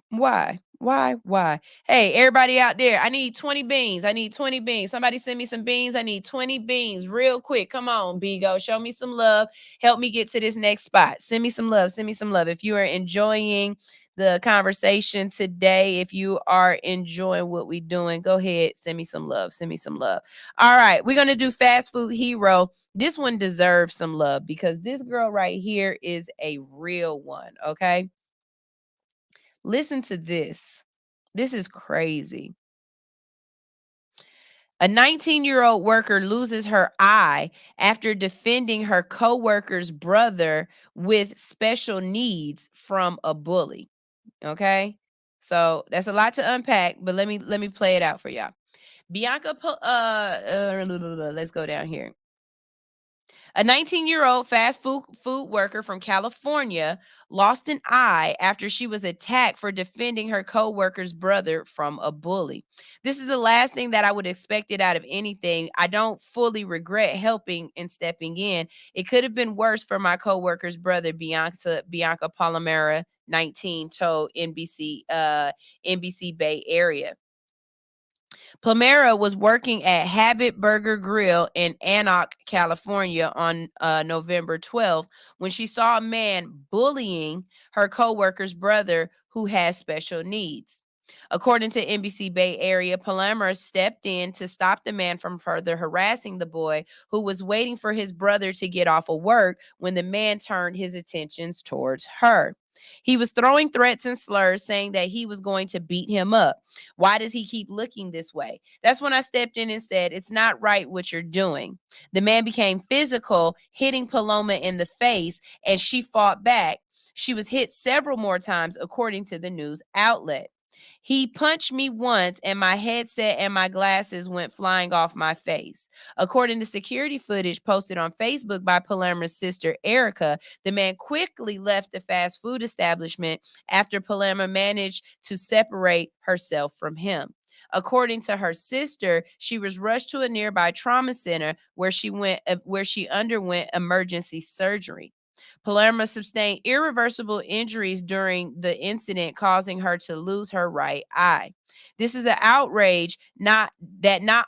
Why? Why? Hey, everybody out there, I need 20 beans. I need 20 beans. Somebody send me some beans. I need 20 beans real quick. Come on, Bigo. Show me some love. Help me get to this next spot. Send me some love. Send me some love. If you are enjoying the conversation today, if you are enjoying what we're doing, go ahead. Send me some love. Send me some love. All right. We're going to do Fast Food Hero. This one deserves some love because this girl right here is a real one. Okay. Listen to this. This is crazy. A 19-year-old worker loses her eye after defending her coworker's brother with special needs from a bully. Okay? So that's a lot to unpack, but let me play it out for y'all. Let's go down here. A 19-year-old fast food worker from California lost an eye after she was attacked for defending her co-worker's brother from a bully. This is the last thing that I would expect it out of anything. I don't fully regret helping and stepping in. It could have been worse for my co-worker's brother, Bianca Palomera, 19, told NBC Bay Area. Palmera was working at Habit Burger Grill in Anoka, California on November 12th when she saw a man bullying her coworker's brother who has special needs. According to NBC Bay Area, Palmera stepped in to stop the man from further harassing the boy who was waiting for his brother to get off of work when the man turned his attentions towards her. He was throwing threats and slurs, saying that he was going to beat him up. Why does he keep looking this way? That's when I stepped in and said, it's not right what you're doing. The man became physical, hitting Paloma in the face, and she fought back. She was hit several more times, according to the news outlet. He punched me once and my headset and my glasses went flying off my face. According to security footage posted on Facebook by Palermo's sister, Erica, the man quickly left the fast food establishment after Palermo managed to separate herself from him. According to her sister, she was rushed to a nearby trauma center where she underwent emergency surgery. Palermo sustained irreversible injuries during the incident, causing her to lose her right eye. This is an outrage not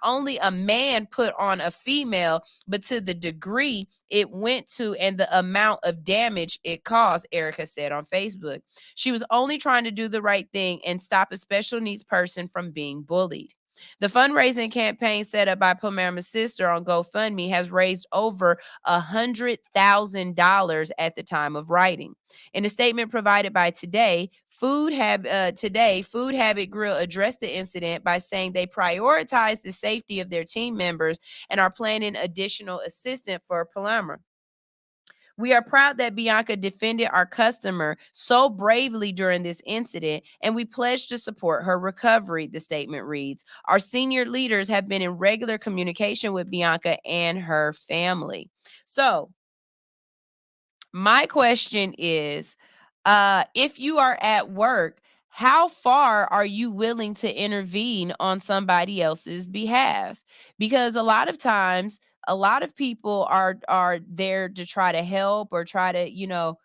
only a man put on a female, but to the degree it went to and the amount of damage it caused, Erica said on Facebook. She was only trying to do the right thing and stop a special needs person from being bullied. The fundraising campaign set up by Palermo's sister on GoFundMe has raised over $100,000 at the time of writing. In a statement provided by Today, Food Habit Grill addressed the incident by saying they prioritize the safety of their team members and are planning additional assistance for Palermo. We are proud that Bianca defended our customer so bravely during this incident, and we pledge to support her recovery, the statement reads. Our senior leaders have been in regular communication with Bianca and her family. So, my question is, if you are at work, how far are you willing to intervene on somebody else's behalf? Because a lot of times, a lot of people are there to try to help or try to,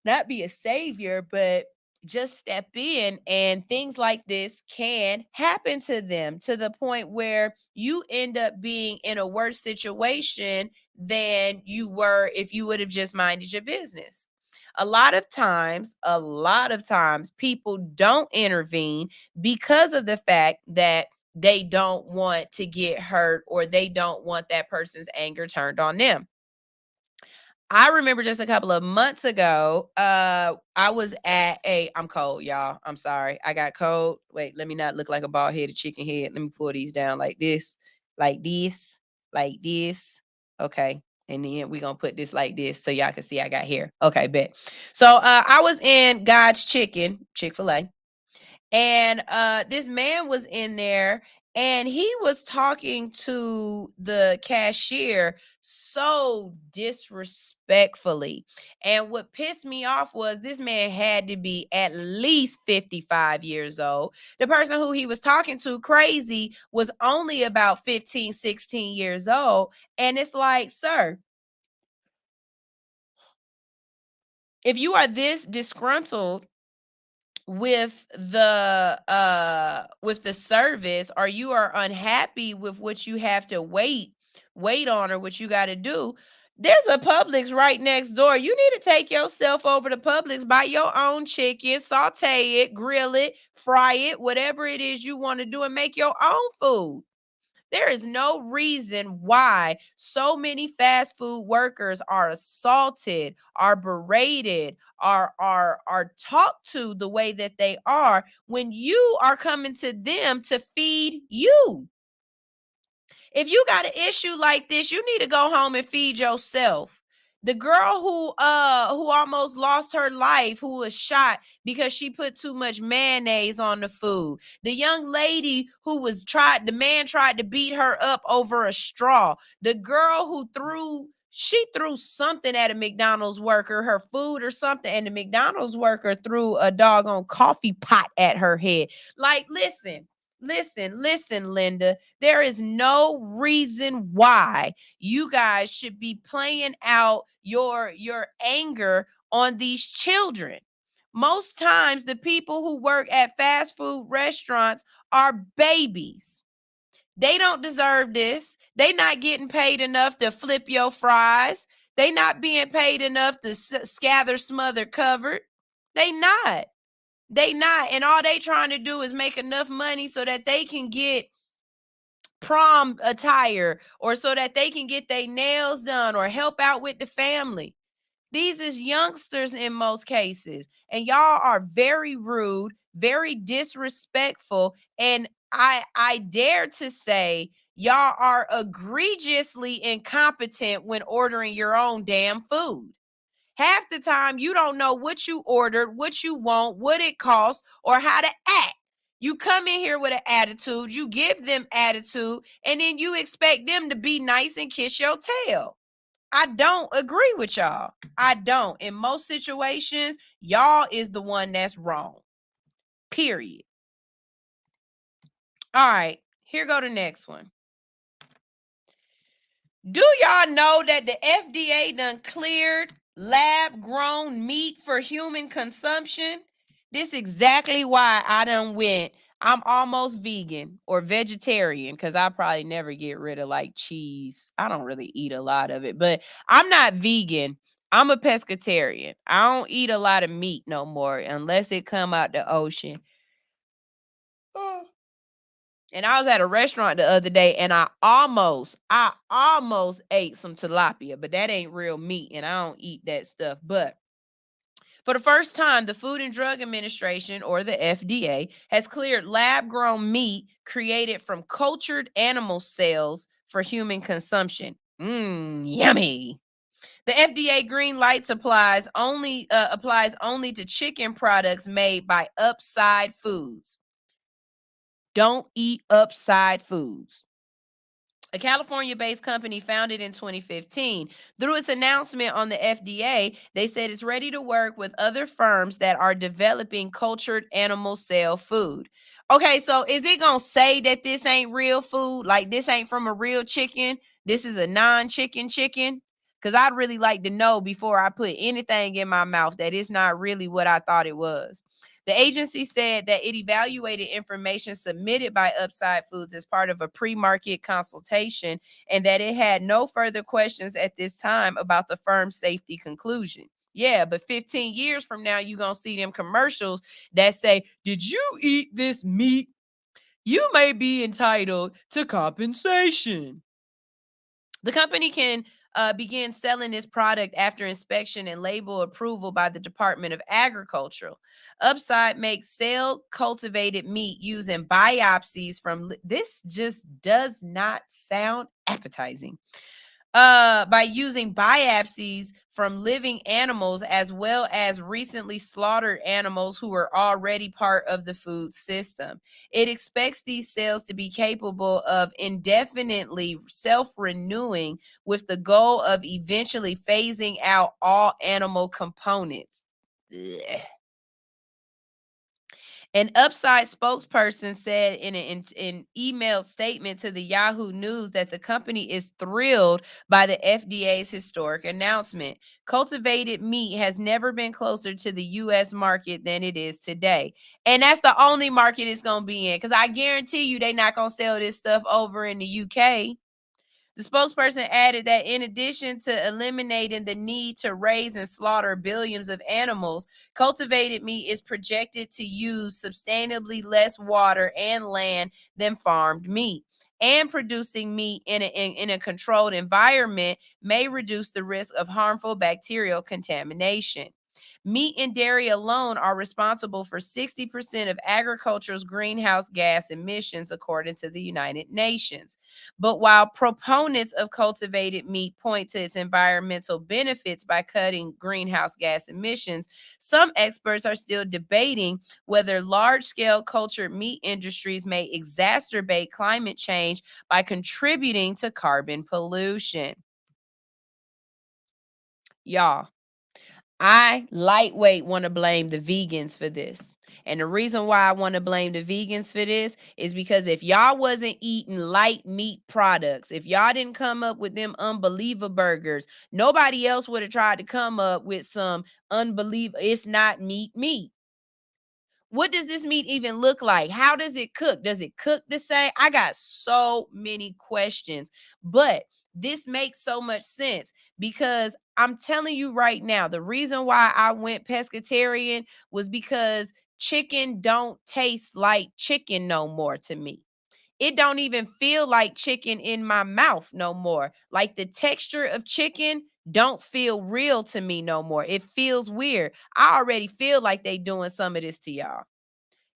not be a savior, but just step in, and things like this can happen to them to the point where you end up being in a worse situation than you were if you would have just minded your business. A lot of times, people don't intervene because of the fact that they don't want to get hurt or they don't want that person's anger turned on them. I remember just a couple of months ago, I was at I'm cold, y'all. I'm sorry. I got cold. Wait, let me not look like a bald-headed chicken head. Let me pull these down like this, like this, like this. Okay. And then we're gonna put this like this so y'all can see I got hair. Okay, bet. So I was in God's Chicken, Chick-fil-A. And this man was in there and he was talking to the cashier so disrespectfully. And what pissed me off was this man had to be at least 55 years old. The person who he was talking to, crazy, was only about 15, 16 years old. And it's like, sir, if you are this disgruntled with the service, or you are unhappy with what you have to wait on, or what you got to do, there's a Publix right next door. You need to take yourself over to Publix, buy your own chicken, saute it, grill it, fry it, whatever it is you want to do, and make your own food. There is no reason why so many fast food workers are assaulted, are berated, are talked to the way that they are when you are coming to them to feed you. If you got an issue like this, you need to go home and feed yourself. The girl who almost lost her life, who was shot because she put too much mayonnaise on the food. The young lady who the man tried to beat her up over a straw. The girl who threw something at a McDonald's worker, her food or something, and the McDonald's worker threw a doggone coffee pot at her head. Like, listen, Linda, there is no reason why you guys should be playing out your anger on these children. Most times the people who work at fast food restaurants are babies. They don't deserve this. They not getting paid enough to flip your fries. They not being paid enough to scather, smother, covered. They not. And all they trying to do is make enough money so that they can get prom attire, or so that they can get their nails done or help out with the family. These is youngsters in most cases, and y'all are very rude, very disrespectful, and I dare to say y'all are egregiously incompetent when ordering your own damn food. Half the time, you don't know what you ordered, what you want, what it costs, or how to act. You come in here with an attitude, you give them attitude, and then you expect them to be nice and kiss your tail. I don't agree with y'all. I don't. In most situations, y'all is the one that's wrong. Period. All right, here go the next one. Do y'all know that the FDA done cleared lab-grown meat for human consumption? This is exactly why I done went. I'm almost vegan or vegetarian, because I probably never get rid of like cheese. I don't really eat a lot of it, but I'm not vegan. I'm a pescatarian. I don't eat a lot of meat no more unless it come out the ocean. And I was at a restaurant the other day, and I almost ate some tilapia, but that ain't real meat, and I don't eat that stuff. But for the first time, the Food and Drug Administration, or the FDA, has cleared lab-grown meat created from cultured animal cells for human consumption. Yummy. The FDA green light applies only to chicken products made by Upside Foods. Don't eat Upside Foods. A California-based company founded in 2015. Through its announcement on the FDA, they said it's ready to work with other firms that are developing cultured animal cell food. Okay, so is it going to say that this ain't real food? Like, this ain't from a real chicken? This is a non-chicken chicken? Because I'd really like to know before I put anything in my mouth that it's not really what I thought it was. The agency said that it evaluated information submitted by Upside Foods as part of a pre-market consultation, and that it had no further questions at this time about the firm's safety conclusion. Yeah, but 15 years from now, you're going to see them commercials that say, "Did you eat this meat? You may be entitled to compensation." The company can begin selling this product after inspection and label approval by the Department of Agriculture. Upside makes cell cultivated meat using biopsies from this just does not sound appetizing. By using biopsies from living animals as well as recently slaughtered animals who are already part of the food system. It expects these cells to be capable of indefinitely self-renewing, with the goal of eventually phasing out all animal components. Ugh. An Upside spokesperson said in an email statement to the Yahoo News that the company is thrilled by the FDA's historic announcement. Cultivated meat has never been closer to the U.S. market than it is today. And that's the only market it's going to be in, because I guarantee you they're not going to sell this stuff over in the UK. The spokesperson added that in addition to eliminating the need to raise and slaughter billions of animals, cultivated meat is projected to use substantially less water and land than farmed meat. And producing meat in a controlled environment may reduce the risk of harmful bacterial contamination. Meat and dairy alone are responsible for 60% of agriculture's greenhouse gas emissions, according to the United Nations. But while proponents of cultivated meat point to its environmental benefits by cutting greenhouse gas emissions, some experts are still debating whether large-scale cultured meat industries may exacerbate climate change by contributing to carbon pollution. Y'all, I lightweight want to blame the vegans for this. And the reason why I want to blame the vegans for this is because if y'all wasn't eating light meat products, if y'all didn't come up with them unbeliever burgers, nobody else would have tried to come up with some unbeliever, it's not meat. What does this meat even look like? How does it cook? Does it cook the same? I got so many questions, but this makes so much sense because I'm telling you right now, the reason why I went pescatarian was because chicken don't taste like chicken no more to me. It don't even feel like chicken in my mouth no more. Like the texture of chicken don't feel real to me no more. It feels weird. I already feel like they doing some of this to y'all.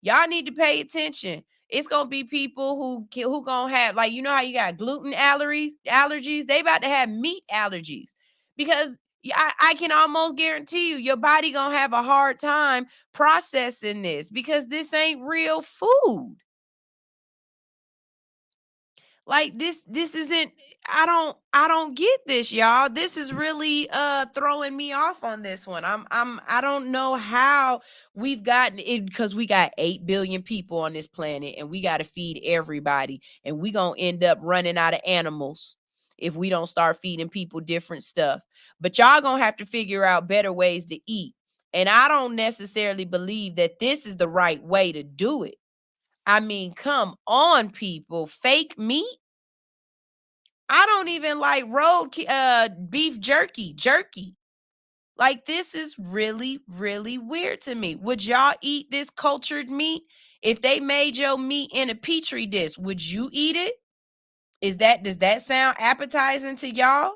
Y'all need to pay attention. It's gonna be people who gonna have, like, you know how you got gluten allergies. They about to have meat allergies because I can almost guarantee you your body gonna have a hard time processing this because this ain't real food. Like this isn't, I don't get this, y'all. This is really throwing me off on this one. I don't know how we've gotten it, because we got 8 billion people on this planet and we got to feed everybody, and we going to end up running out of animals if we don't start feeding people different stuff. But y'all going to have to figure out better ways to eat. And I don't necessarily believe that this is the right way to do it. I mean, come on, people. Fake meat? I don't even like beef jerky. Like, this is really, really weird to me. Would y'all eat this cultured meat? If they made your meat in a petri dish, would you eat it? Does that sound appetizing to y'all?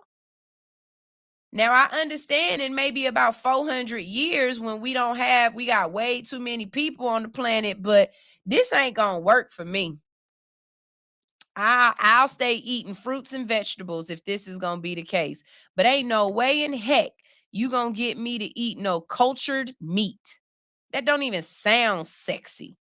Now, I understand in maybe about 400 years when we got way too many people on the planet, but this ain't gonna work for me. I'll stay eating fruits and vegetables if this is gonna be the case. But ain't no way in heck you gonna get me to eat no cultured meat. That don't even sound sexy.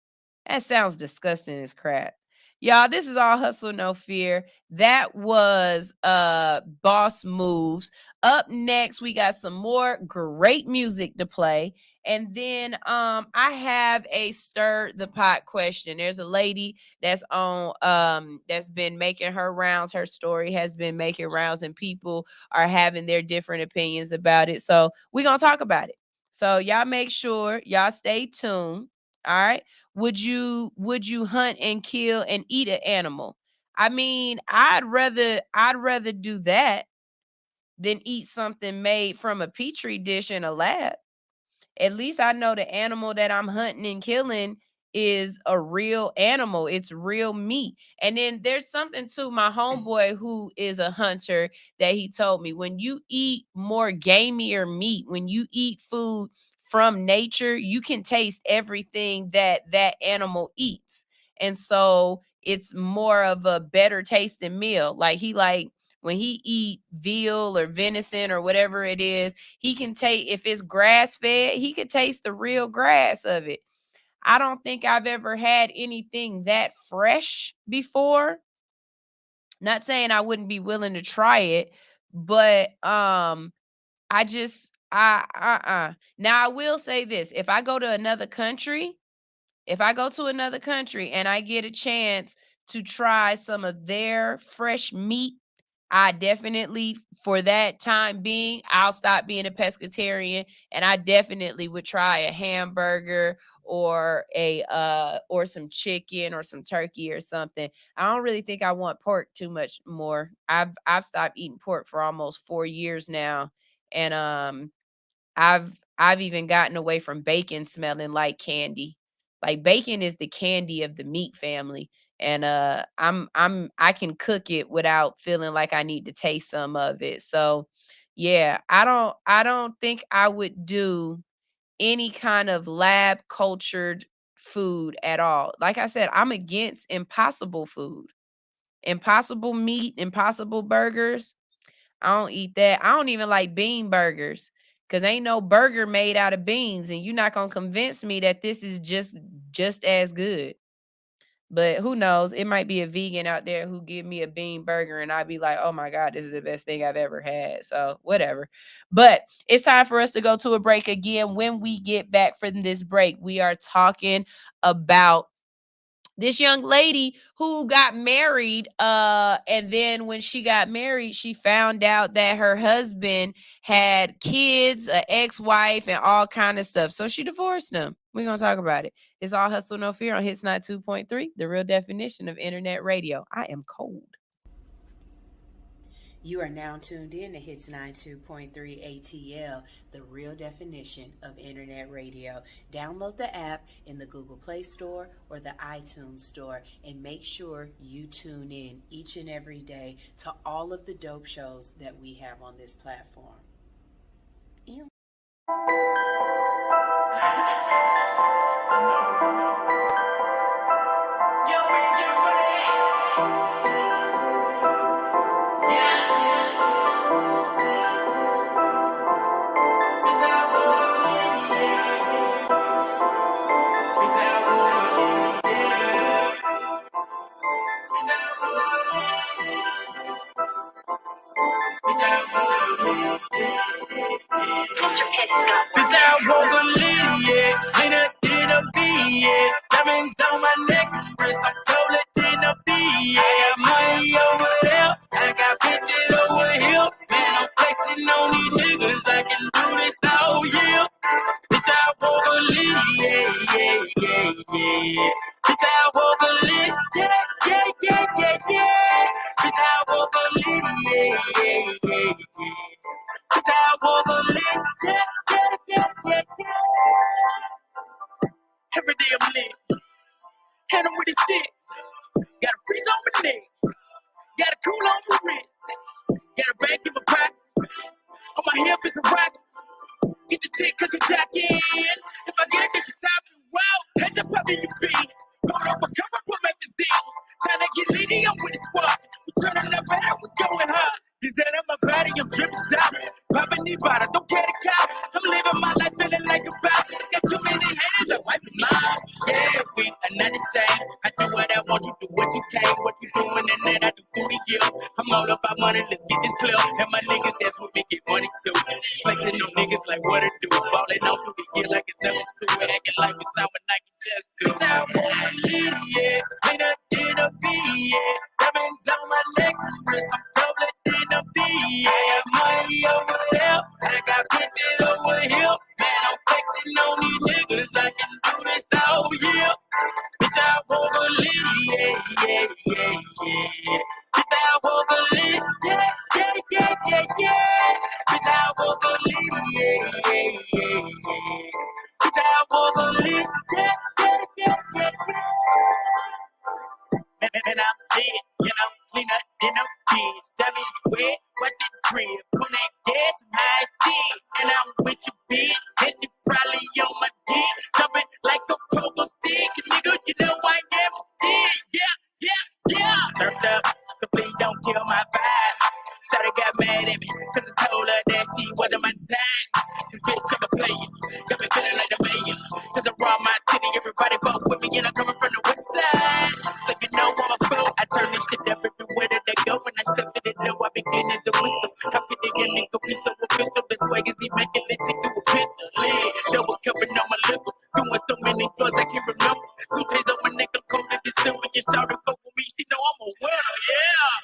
That sounds disgusting as crap. Y'all, this is all hustle, no fear. That was Boss Moves. Up next, we got some more great music to play. And then I have a stir the pot question. There's a lady that's on that's been making her rounds. Her story has been making rounds, and people are having their different opinions about it. So we're gonna talk about it. So y'all make sure y'all stay tuned. All right. Would you hunt and kill and eat an animal? I mean, I'd rather do that than eat something made from a petri dish in a lab. At least I know the animal that I'm hunting and killing is a real animal. It's real meat. And then there's something to my homeboy who is a hunter that he told me, when you eat more gamier meat, when you eat food from nature, you can taste everything that animal eats. And so it's more of a better tasting meal. Like when he eat veal or venison or whatever it is, he can take, if it's grass fed, he could taste the real grass of it. I don't think I've ever had anything that fresh before. Not saying I wouldn't be willing to try it, but I just I now I will say this. If I go to another country If I go to another country and I get a chance to try some of their fresh meat, I definitely, for that time being, I'll stop being a pescatarian, and I definitely would try a hamburger or or some chicken or some turkey or something. I don't really think I want pork too much more. I've stopped eating pork for almost 4 years now, and I've even gotten away from bacon smelling like candy. Like bacon is the candy of the meat family. And I can cook it without feeling like I need to taste some of it. So yeah, I don't think I would do any kind of lab cultured food at all. Like I said, I'm against impossible food. Impossible meat, impossible burgers. I don't eat that. I don't even like bean burgers because ain't no burger made out of beans, and you're not gonna convince me that this is just as good. But who knows? It might be a vegan out there who give me a bean burger, and I'd be like, "Oh my god, this is the best thing I've ever had." So whatever. But it's time for us to go to a break again. When we get back from this break, we are talking about this young lady who got married, and then when she got married, she found out that her husband had kids, an ex-wife, and all kind of stuff, so she divorced him. We're gonna talk about it. It's All Hustle No Fear on Hits 92.3, the real definition of internet radio. I am cold. You are now tuned in to Hits 92.3 ATL, the real definition of internet radio. Download the app in the Google Play Store or the iTunes Store, and make sure you tune in each and every day to all of the dope shows that we have on this platform. Ew. Bitch, I woke a little, yeah. Ain't a did a B, yeah. Diamonds on my neck and wrist. I'm colder than a B, yeah. I got money over there. I got bitches over here. Man, I'm flexing on these niggas. I can do this all year. Bitch, I woke a little, yeah, yeah, yeah, yeah. Bitch, I woke a little, yeah, yeah, yeah, yeah, yeah. Bitch, I woke a little, yeah, yeah, yeah, yeah. Bitch, I woke a little, yeah, yeah, yeah, yeah, yeah. Every day I'm lit, and I'm with the shit. Got a freeze on my neck, got a cool on my wrist, got a bag in my pocket. On my hip is a rocket. Get the dick cause you jacking. If I get it, then she top me. Wow, head just pop in your beat. Hold up, come up with my physique. Trying to get litty up with the squad. We turning up better, we going hard. These that on my body, I'm dripping sauce. Popping these bottles, don't care the cops. I'm living my life feeling like a bastard. Got too many haters, I wipe them out. Yeah, we are not the same. I do what I want, you do what you can. What you doing and then I do through the year. I'm all about money, let's get this clear. And my niggas that's with me get money too. Flexing on niggas like what it do. Falling on through the year like it's never cool. Acting like it's sound like it just do. I want to lead, yeah. Ain't a did a B, yeah. Diamonds on my neck and wrist. I'm colder than a B, yeah. I got money over there. I got bitches over here. Man, I'm flexing on these niggas. I can do this all year. Bitch, I want to lead, yeah, yeah, yeah, yeah. Bitch, I want to lead, yeah, yeah, yeah, yeah, yeah. Bitch, I want to lead, yeah, yeah, yeah, yeah. Bitch, I want to lead, yeah, yeah, yeah, yeah, yeah. Man, I'm lit, you know, cleaner than a bitch. That means wet, what's the crib? Put that gas in high shit. And I'm with your bitch, and she probably on my dick. Jumping like a pogo stick. Nigga, you know I am a stick. Yeah, yeah, yeah. Turned up, so please don't kill my vibe. Shawty got mad at me, cause I told her that she wasn't my type. This bitch, I'm a player, got me feeling like the mayor. Cause I raw my city, everybody fuck with me, and I'm coming from the west side. So you know I'm a fool, I turn this shit up everywhere that they go. When I step to the door, I begin as a whistle. How could they get nigga pistol with pistol? This way niggas immaculately through a picture. Lid, double cupping on my liquor. Doing so many drugs I can't remember. 2 days on my neck, I'm cold in December. You start to go with me, she know I'm a winner, yeah.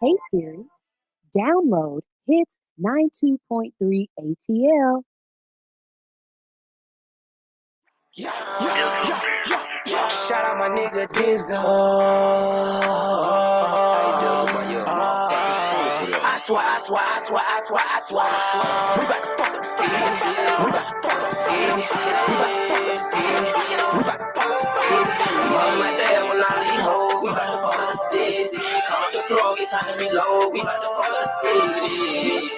Hey Siri, download Hits 92.3 ATL. Shout out my nigga Dizzo. I swear. We bout to fuck the city. We bout to fuck the city. We bout to fuck the city. We bout to fuck the city. Mom, my dad when I leave home. We bout to fuck the city. Call up the throw, get time to reload. We bout to fuck the city.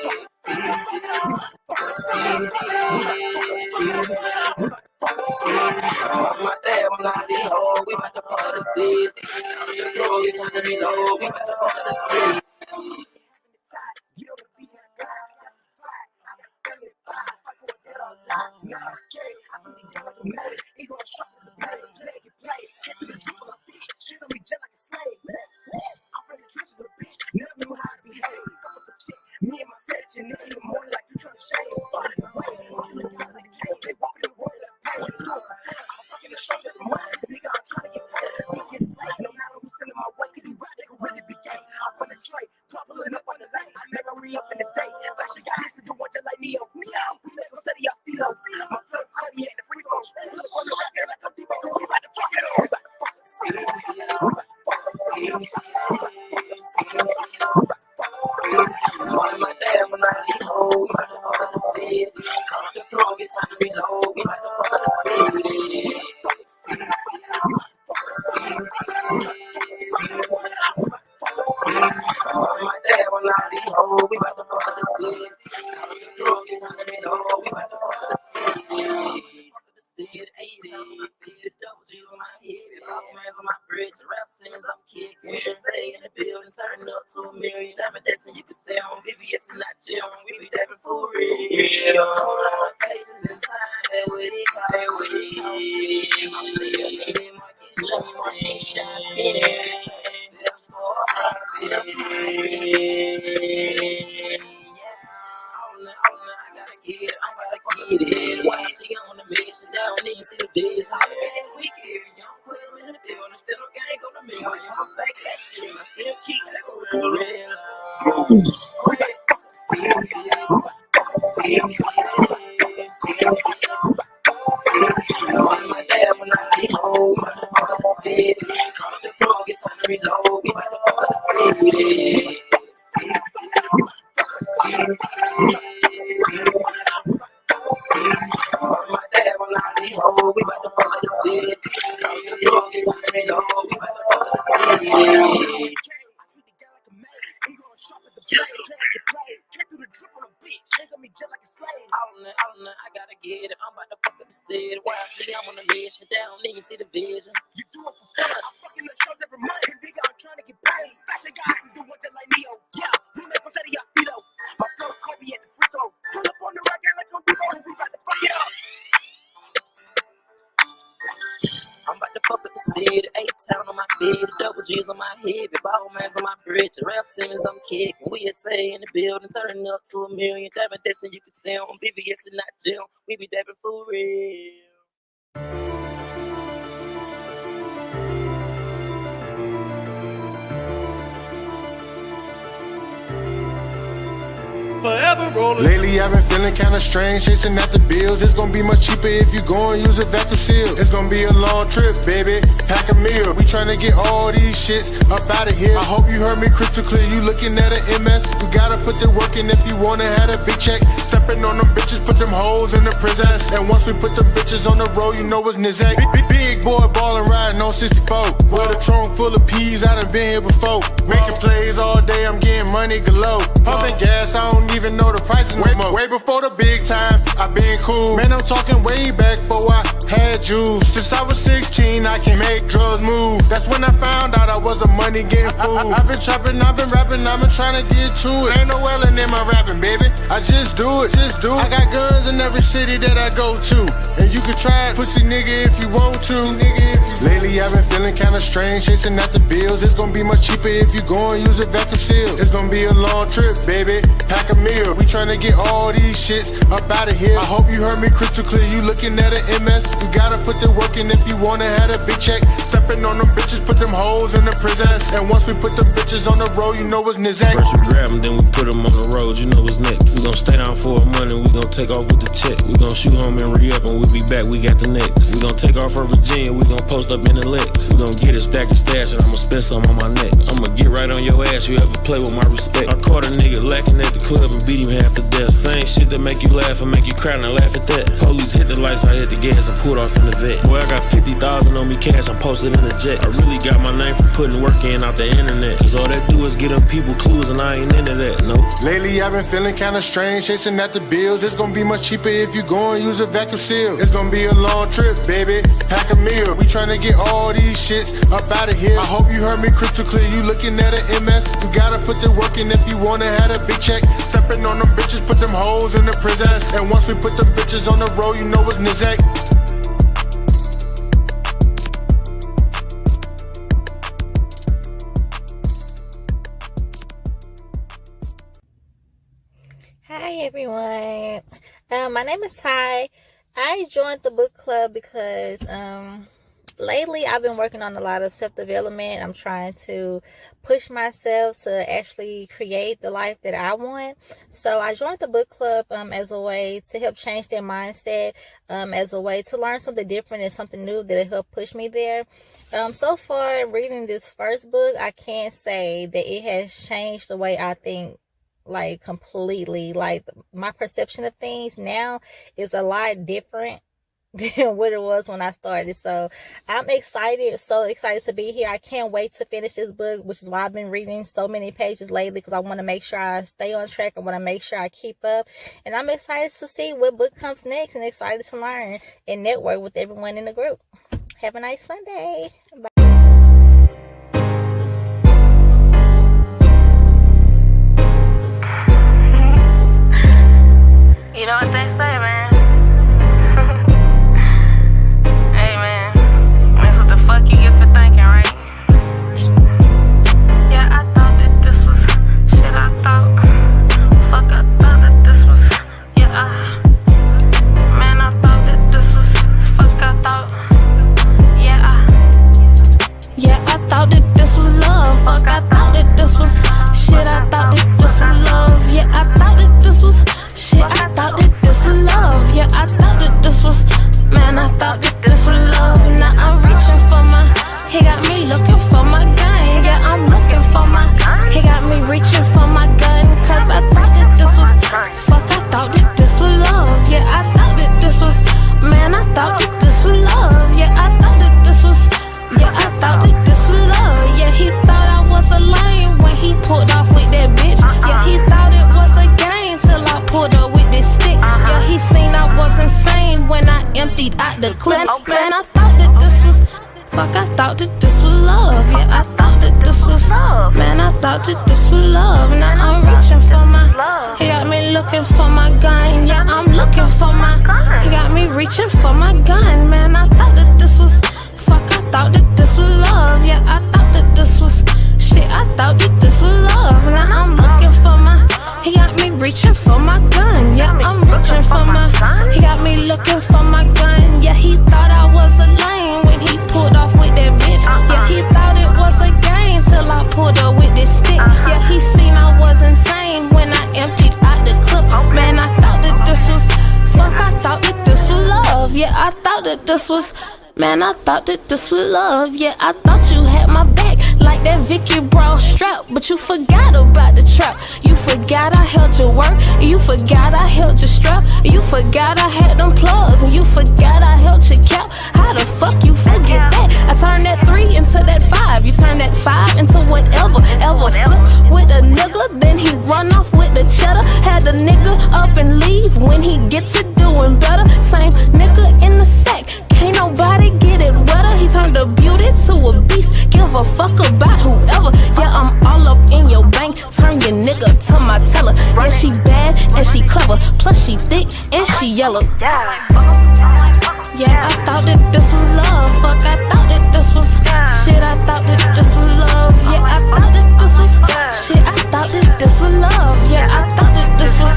My dad when I leave home. We bout to fuck the city. Call up the throw, get time to reload. We bout to fuck the city. I'm about to fuck up the city, 8-town on my feet, double G's on my head, big ball man's on my bridge, rap singers I'm kicking, we say in the building, turning up to $1 million, diamond dancing you can see on VVS and not jail, we be dabbing for real. Forever rolling. Lately I've been feeling kinda strange, chasing after bills. It's gonna be much cheaper if you go and use a vacuum seal. It's gonna be a long trip, baby. Pack a meal. We tryna get all these shits up out of here. I hope you heard me crystal clear. You looking at an MS? You gotta put the work in if you wanna have a big check. Stepping on them bitches, put them hoes in the prison. And once we put them bitches on the road, you know it's Nizak. Big boy ballin' riding on 64. With a trunk full of peas, I done been here before. Making plays all day, I'm getting money galore. Pumping gas, I don't even know the prices no more. Way before the big time, I been cool. Man, I'm talking way back before I had juice. Since I was 16, I can make drugs move. That's when I found out I was a money getting fool. I've been trapping, I've been rapping, I've been trying to get to it. Ain't no Ellen in my rapping, baby. I just do it. this, dude. I got guns in every city that I go to. And you can try it, pussy nigga, if you want to. Lately I've been feeling kinda strange, chasing out the bills. It's gonna be much cheaper if you go and use a vacuum seal. It's gonna be a long trip, baby. Pack a meal. We tryna get all these shits up out of here. I hope you heard me crystal clear. You looking at an MS. You gotta put the work in if you wanna have a big check. Stepping on them bitches, put them hoes in the prison. And once we put them bitches on the road, you know it's Nizak. First we grab them, then we put them on the road. You know what's next. We gon' stay down for a month and we gon' take off with the check. We gon' shoot home and re-up and we'll be back. We got the next. We gon' take off for Virginia. We gon' post up in the Lex. We gon' get a stack of stash and I'ma spend some on my neck. I'ma get right on your ass. You ever play with my respect? I caught a nigga lacking at the club and beat him half to death. Same shit that make you laugh and make you cry and I laugh at that. Police hit the lights, I hit the gas and pulled off in the vet. Boy, I got 50,000 on me cash, I'm posted in the jet. I really got my name from putting work in out the internet. Cause all that do is get them people clues and I ain't into that, no. Lately I've been feeling kinda strange, chasing at the bills. It's gonna be much cheaper if you go and use a vacuum seal. It's gonna be a long trip, baby. Pack a meal. We tryna get all these shits up out of here. I hope you heard me crystal clear. You looking at an MS. You gotta put the work in if you wanna have a big check. Stepping on them bitches, put them hoes in the prison. And once we put them bitches on the road, you know it's Nizak. Hi everyone. My name is Ty. I joined the book club because lately I've been working on a lot of self-development. I'm trying to push myself to actually create the life that I want. So I joined the book club as a way to help change their mindset, as a way to learn something different and something new that'll help push me there. So far, reading this first book, I can't say that it has changed the way I think, like completely. Like my perception of things now is a lot different than what it was when I started. So I'm excited, so excited to be here. I can't wait to finish this book, which is why I've been reading so many pages lately, because I want to make sure I stay on track. I want to make sure I keep up, and I'm excited to see what book comes next and excited to learn and network with everyone in the group. Have a nice Sunday. Bye. You know what they say, man. Hey, man. That's what the fuck you get for thinking, right? Yeah, I thought that this was shit. I thought. Fuck, I thought that this was. Yeah, man, I thought that this was. Fuck, I thought. Yeah, I thought that this was love. Fuck, I thought that this was shit. I thought that this was love. Yeah, I thought that this was shit. I thought that this was love. Yeah, I thought that this was, man, I thought that this was love. Now I'm reaching for my, he got me looking for my gun. Yeah, I'm looking for my, he got me reaching for my gun. Cause I thought that this was, fuck, I thought that this was love. Yeah, I thought that this was, man, I thought that this was love. Yeah, I thought that this was, yeah, I thought that this was love. Yeah, he thought I was a lame when he pulled off with that bitch. Yeah, he thought it was a game till I pulled up with this stick. Yeah, he seen I was insane when I emptied out the clip. Man, I thought that this was, fuck, I thought that this was love. Yeah, I thought that this was, man, I thought that this was love. Now I'm reaching for my, he got me looking for my gun. Yeah, I'm looking for my, he got me reaching for my gun. Man, I thought that this was, fuck, I thought that this was love. Yeah, I thought that this was shit. I thought that this was love. Now I'm looking for my, he got me reaching for my gun. Yeah, I'm reaching for my, he got me looking for my gun. Yeah, he thought I was a lame when he pulled off with that bitch. Yeah, he thought it was a game till I pulled up with this stick. Yeah, he seen I was insane when I emptied out the clip. Man, I thought that this was, fuck, I thought that this was love. Yeah, I thought that this was, man, I thought that this was love. Yeah, I thought you had my back like that Vicky Bra strap, but you forgot about the trap. You forgot I held your work. You forgot I held your strap. You forgot I had them plugs, and you forgot I held your cap. How the fuck you forget that? I turned that 3 into that 5. You turned that 5 into whatever. Ever flip with a nigga, then he run off with the cheddar. Had the nigga up and leave when he get to doing better. Same nigga in the sack. Ain't nobody get it wetter. He turned a beauty to a beast. Give a fuck about whoever. Yeah, I'm all up in your bank. Turn your nigga to my teller. Yeah, she bad and she clever. Plus she yellow. Yeah, I thought that this was love. Fuck, I thought that this was shit. I thought that this was love. Yeah, I thought that this was shit. I thought that this was love. Yeah, I thought that this was,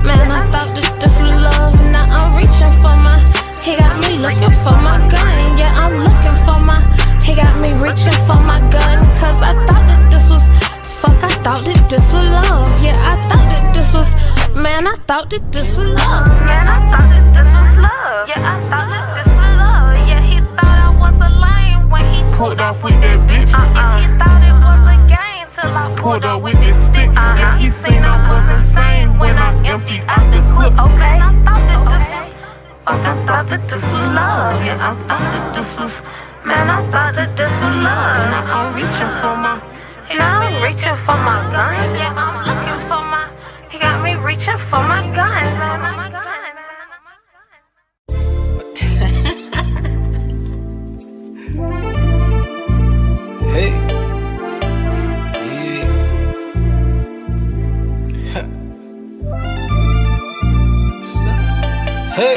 man, I thought that this was love. Now I'm reaching for my, he got me looking for my gun. Yeah, I'm looking for my, he got me reaching for my gun. Cause I thought that this was, fuck, I thought that this was love. Yeah, I thought that this was, man, I thought that this was love. Man, I thought that this was love. Yeah, I thought that this was love. Yeah, he thought I was a lame when he pulled off with that bitch. He thought it was a game till I pulled up with this stick. Yeah, he seen I was insane when I emptied out the clip. Okay, I thought that this was, fuck, I thought that this was love. Yeah, I thought that this was, man, I thought that this was love. Now I'm reaching for my, now I'm reaching for my gun. Yeah, I'm looking for my, he got me reaching for my gun. My gun. Hey. Yeah. Hey.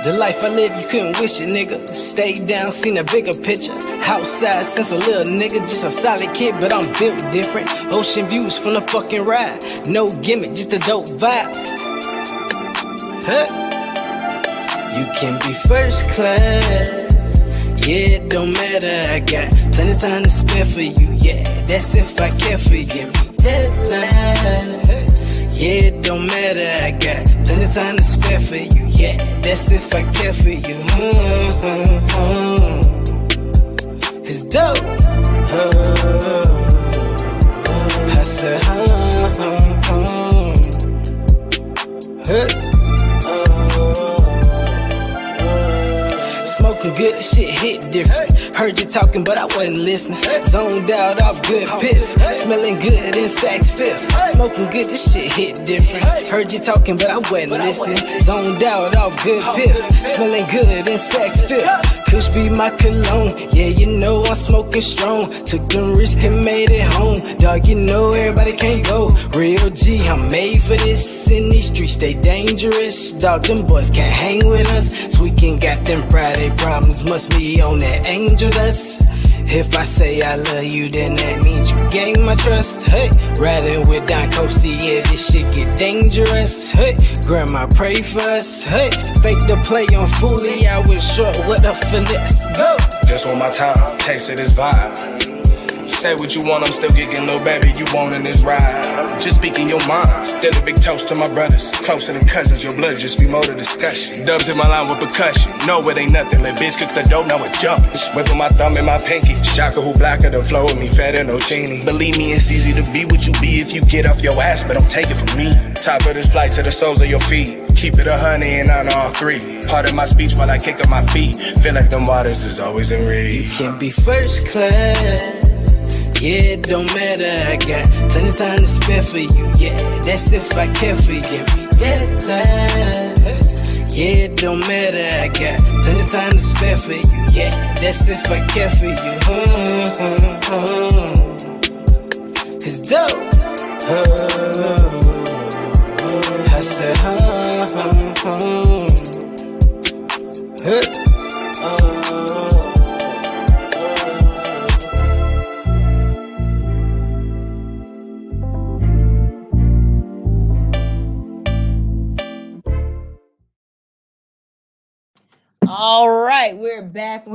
The life I live, you couldn't wish it, nigga. Stayed down, seen a bigger picture. Outside since a little nigga, just a solid kid, but I'm built different. Ocean views from the fucking ride. No gimmick, just a dope vibe. Huh? You can be first class. Yeah, it don't matter, I got plenty of time to spare for you. Yeah, that's if I care for you. Deadlines. Yeah, it don't matter, I got plenty of time to spare for you. Yeah, that's if I care for you. It's dope. I said, smoking good, this shit hit different. Heard you talking, but I wasn't listening. Zoned out off good piff. Smelling good in Saks Fifth. Smoking good, this shit hit different. Heard you talking, but I wasn't listening. Zoned out off good piff. Smelling good in Saks Fifth. Kush be my cologne. Yeah, you know I'm smoking strong. Took them risks and made it home. Dog, you know everybody can't go. Real G, I'm made for this. In these streets, they dangerous. Dog, them boys can't hang with us. Tweaking, got them Friday problems. Must be on that angel dust. If I say I love you, then that means you gain my trust. Hey, riding with Don Coasty, yeah, this shit get dangerous. Hey, grandma pray for us. Hey, fake the play on Foolie, I was short with a finesse. Go. Just want my time, tasted this vibe. Say what you want, I'm still kicking, little baby, you want in this ride. Just speaking your mind, still a big toast to my brothers. Closer than cousins, your blood just be more to discussion. Dubs in my line with percussion, no it ain't nothing. Let bitch cook the dope, now it jumping. Whipping my thumb in my pinky, shocker who blacker the flow with me, fatter no chini. Believe me, it's easy to be what you be if you get off your ass, but don't take it from me. Top of this flight to the soles of your feet. Keep it 100 and on all three. Part of my speech while I kick up my feet. Feel like them waters is always in reach. You can be first class. Yeah, it don't matter, I got plenty of time to spare for you. Yeah, that's if I care for you. Deadlines. Yeah, it don't matter, I got plenty of time to spare for you. Yeah, that's if I care for you. It's dope. I said, All right, we're back.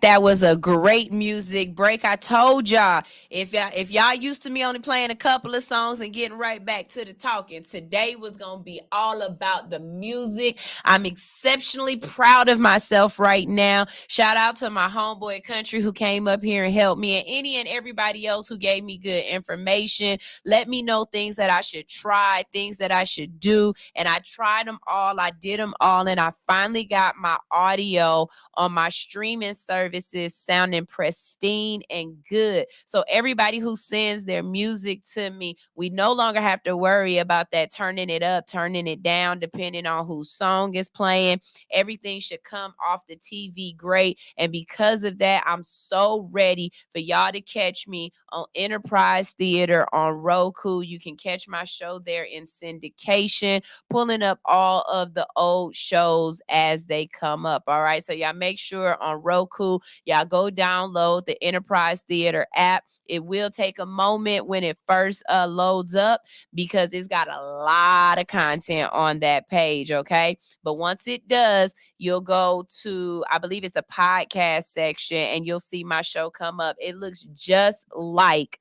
That was a great music break. I told y'all, if y'all used to me only playing a couple of songs and getting right back to the talking, today was gonna be all about the music. I'm exceptionally proud of myself right now. Shout out to my homeboy Country who came up here and helped me, and any and everybody else who gave me good information. Let me know things that I should try, things that I should do, and I tried them all. I did them all, and I finally finally got my audio on my streaming services sounding pristine and good. So everybody who sends their music to me, we no longer have to worry about that turning it up, turning it down, depending on whose song is playing. Everything should come off the TV great. And because of that, I'm so ready for y'all to catch me on Enterprise Theater on Roku. You can catch my show there in syndication, pulling up all of the old shows as they come up. All right. So y'all make sure on Roku, y'all go download the Enterprise Theater app. It will take a moment when it first loads up because it's got a lot of content on that page. Okay. But once it does, you'll go to, I believe it's the podcast section, and you'll see my show come up. It looks just like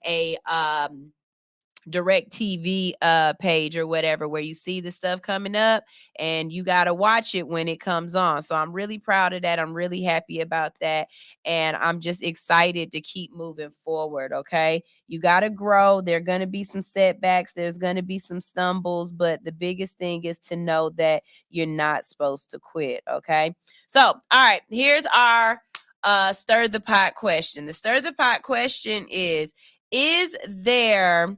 a direct TV page or whatever, where you see the stuff coming up and you got to watch it when it comes on. So I'm really proud of that. I'm really happy about that. And I'm just excited to keep moving forward. Okay. You got to grow. There are going to be some setbacks. There's going to be some stumbles, but the biggest thing is to know that you're not supposed to quit. Okay. So, all right, here's our stir the pot question. The stir the pot question is there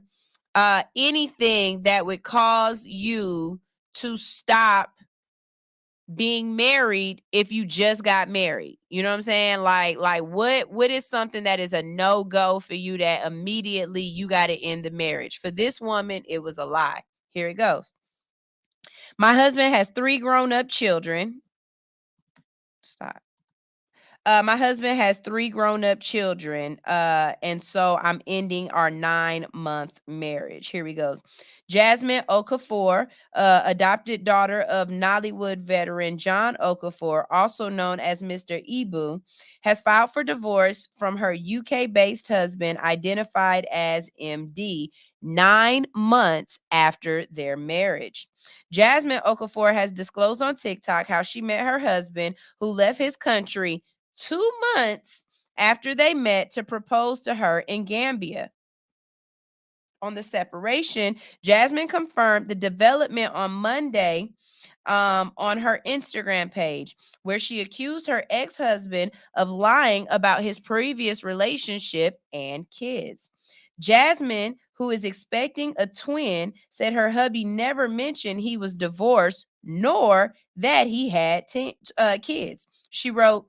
anything that would cause you to stop being married if you just got married? You know what I'm saying? Like what is something that is a no-go for you that immediately you got to end the marriage? For this woman, it was a lie. Here it goes. My husband has 3 grown-up children. Stop. My husband has 3 grown-up children, and so I'm ending our 9-month marriage. Here we go. Jasmine Okafor, adopted daughter of Nollywood veteran John Okafor, also known as Mr. Ibu, has filed for divorce from her UK-based husband, identified as MD, 9 months after their marriage. Jasmine Okafor has disclosed on TikTok how she met her husband, who left his country 2 months after they met to propose to her in Gambia. On the separation, Jasmine confirmed the development on Monday on her Instagram page, where she accused her ex-husband of lying about his previous relationship and kids. Jasmine, who is expecting a twin, said her hubby never mentioned he was divorced nor that he had kids. She wrote,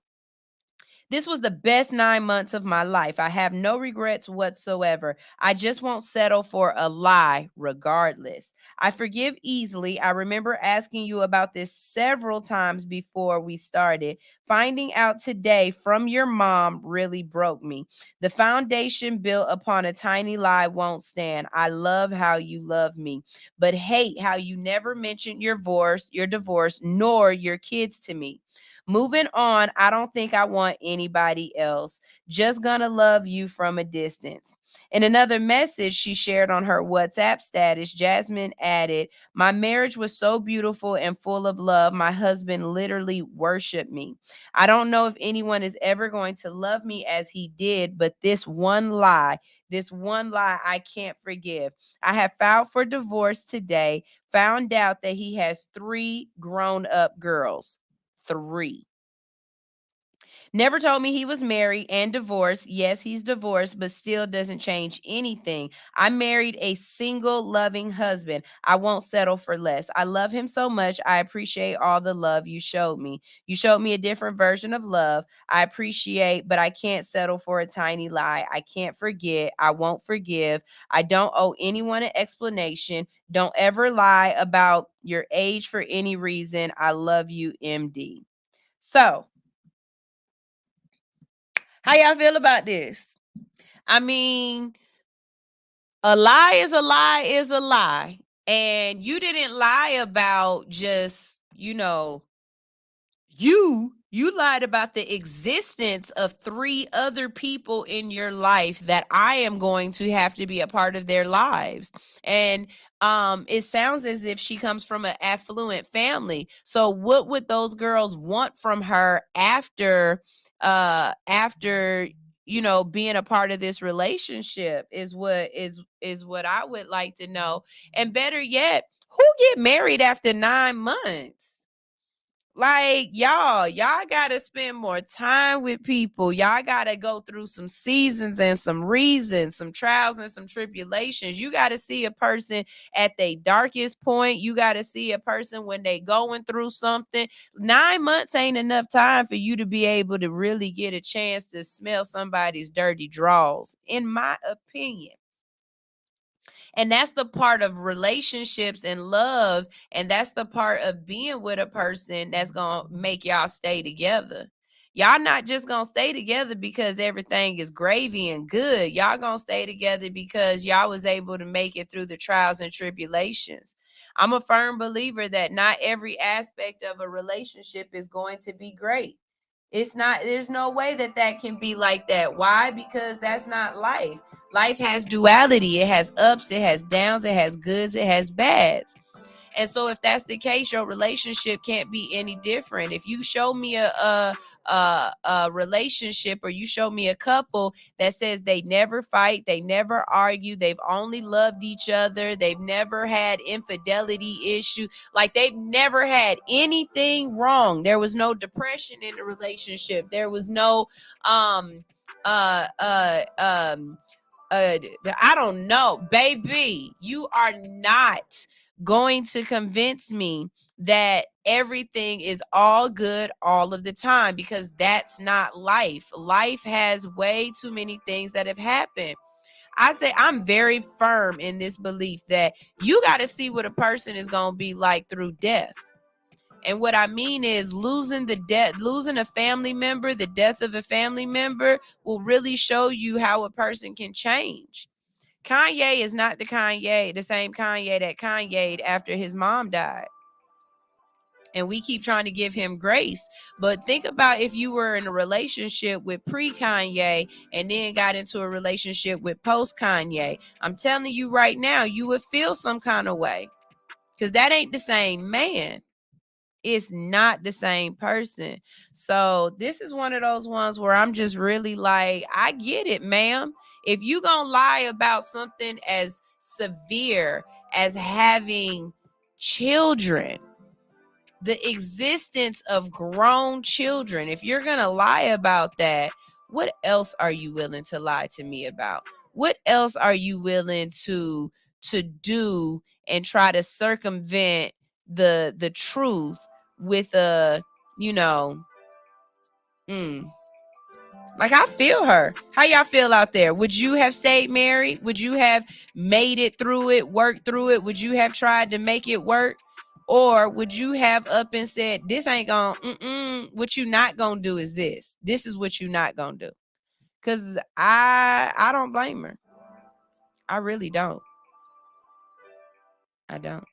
"This was the best 9 months of my life. I have no regrets whatsoever. I just won't settle for a lie regardless. I forgive easily. I remember asking you about this several times before we started. Finding out today from your mom really broke me. The foundation built upon a tiny lie won't stand. I love how you love me, but hate how you never mentioned your divorce, nor your kids to me. Moving on, I don't think I want anybody else. Just gonna love you from a distance." In another message she shared on her WhatsApp status, Jasmine added, "My marriage was so beautiful and full of love. My husband literally worshiped me. I don't know if anyone is ever going to love me as he did, but this one lie I can't forgive. I have filed for divorce today, found out that he has 3 grown-up girls. 3. Never told me he was married and divorced. Yes, he's divorced, but still doesn't change anything. I married a single, loving husband. I won't settle for less. I love him so much. I appreciate all the love you showed me. You showed me a different version of love. I appreciate, but I can't settle for a tiny lie. I can't forget. I won't forgive. I don't owe anyone an explanation. Don't ever lie about your age for any reason. I love you, MD." So, how y'all feel about this? I mean, a lie is a lie is a lie. And you didn't lie about just, you lied about the existence of 3 other people in your life that I am going to have to be a part of their lives. And it sounds as if she comes from an affluent family. So what would those girls want from her after being a part of this relationship is what I would like to know. And better yet, who get married after 9 months? Like, y'all gotta spend more time with people. Y'all gotta go through some seasons and some reasons, some trials and some tribulations. You gotta see a person at their darkest point. You gotta see a person when they going through something. 9 months ain't enough time for you to be able to really get a chance to smell somebody's dirty drawers, in my opinion. And that's the part of relationships and love. And that's the part of being with a person that's going to make y'all stay together. Y'all not just going to stay together because everything is gravy and good. Y'all going to stay together because y'all was able to make it through the trials and tribulations. I'm a firm believer that not every aspect of a relationship is going to be great. It's not, there's no way that that can be like that. Why? Because that's not life. Life has duality. It has ups, it has downs, it has goods, it has bads. And so if that's the case, your relationship can't be any different. If you show me a relationship, or you show me a couple that says they never fight, they never argue, they've only loved each other, they've never had infidelity issue, like they've never had anything wrong. There was no depression in the relationship. There was no I don't know, baby, you are not going to convince me that everything is all good all of the time, because that's not life. Life has way too many things that have happened. I say I'm very firm in this belief that you got to see what a person is going to be like through death. And what I mean is losing a family member, the death of a family member will really show you how a person can change. Kanye is not the same Kanye that Kanye'd after his mom died. And we keep trying to give him grace. But think about if you were in a relationship with pre-Kanye and then got into a relationship with post-Kanye. I'm telling you right now, you would feel some kind of way. Because that ain't the same man. It's not the same person. So this is one of those ones where I'm just really like, I get it, ma'am. If you gonna lie about something as severe as having children, the existence of grown children, if you're gonna lie about that, what else are you willing to lie to me about? What else are you willing to do and try to circumvent the truth with a, like, I feel her. How y'all feel out there? Would you have stayed married? Would you have made it through it, worked through it? Would you have tried to make it work? Or would you have up and said, this ain't gonna, what you not gonna do is this. This is what you not gonna do. Because I don't blame her. I really don't. I don't.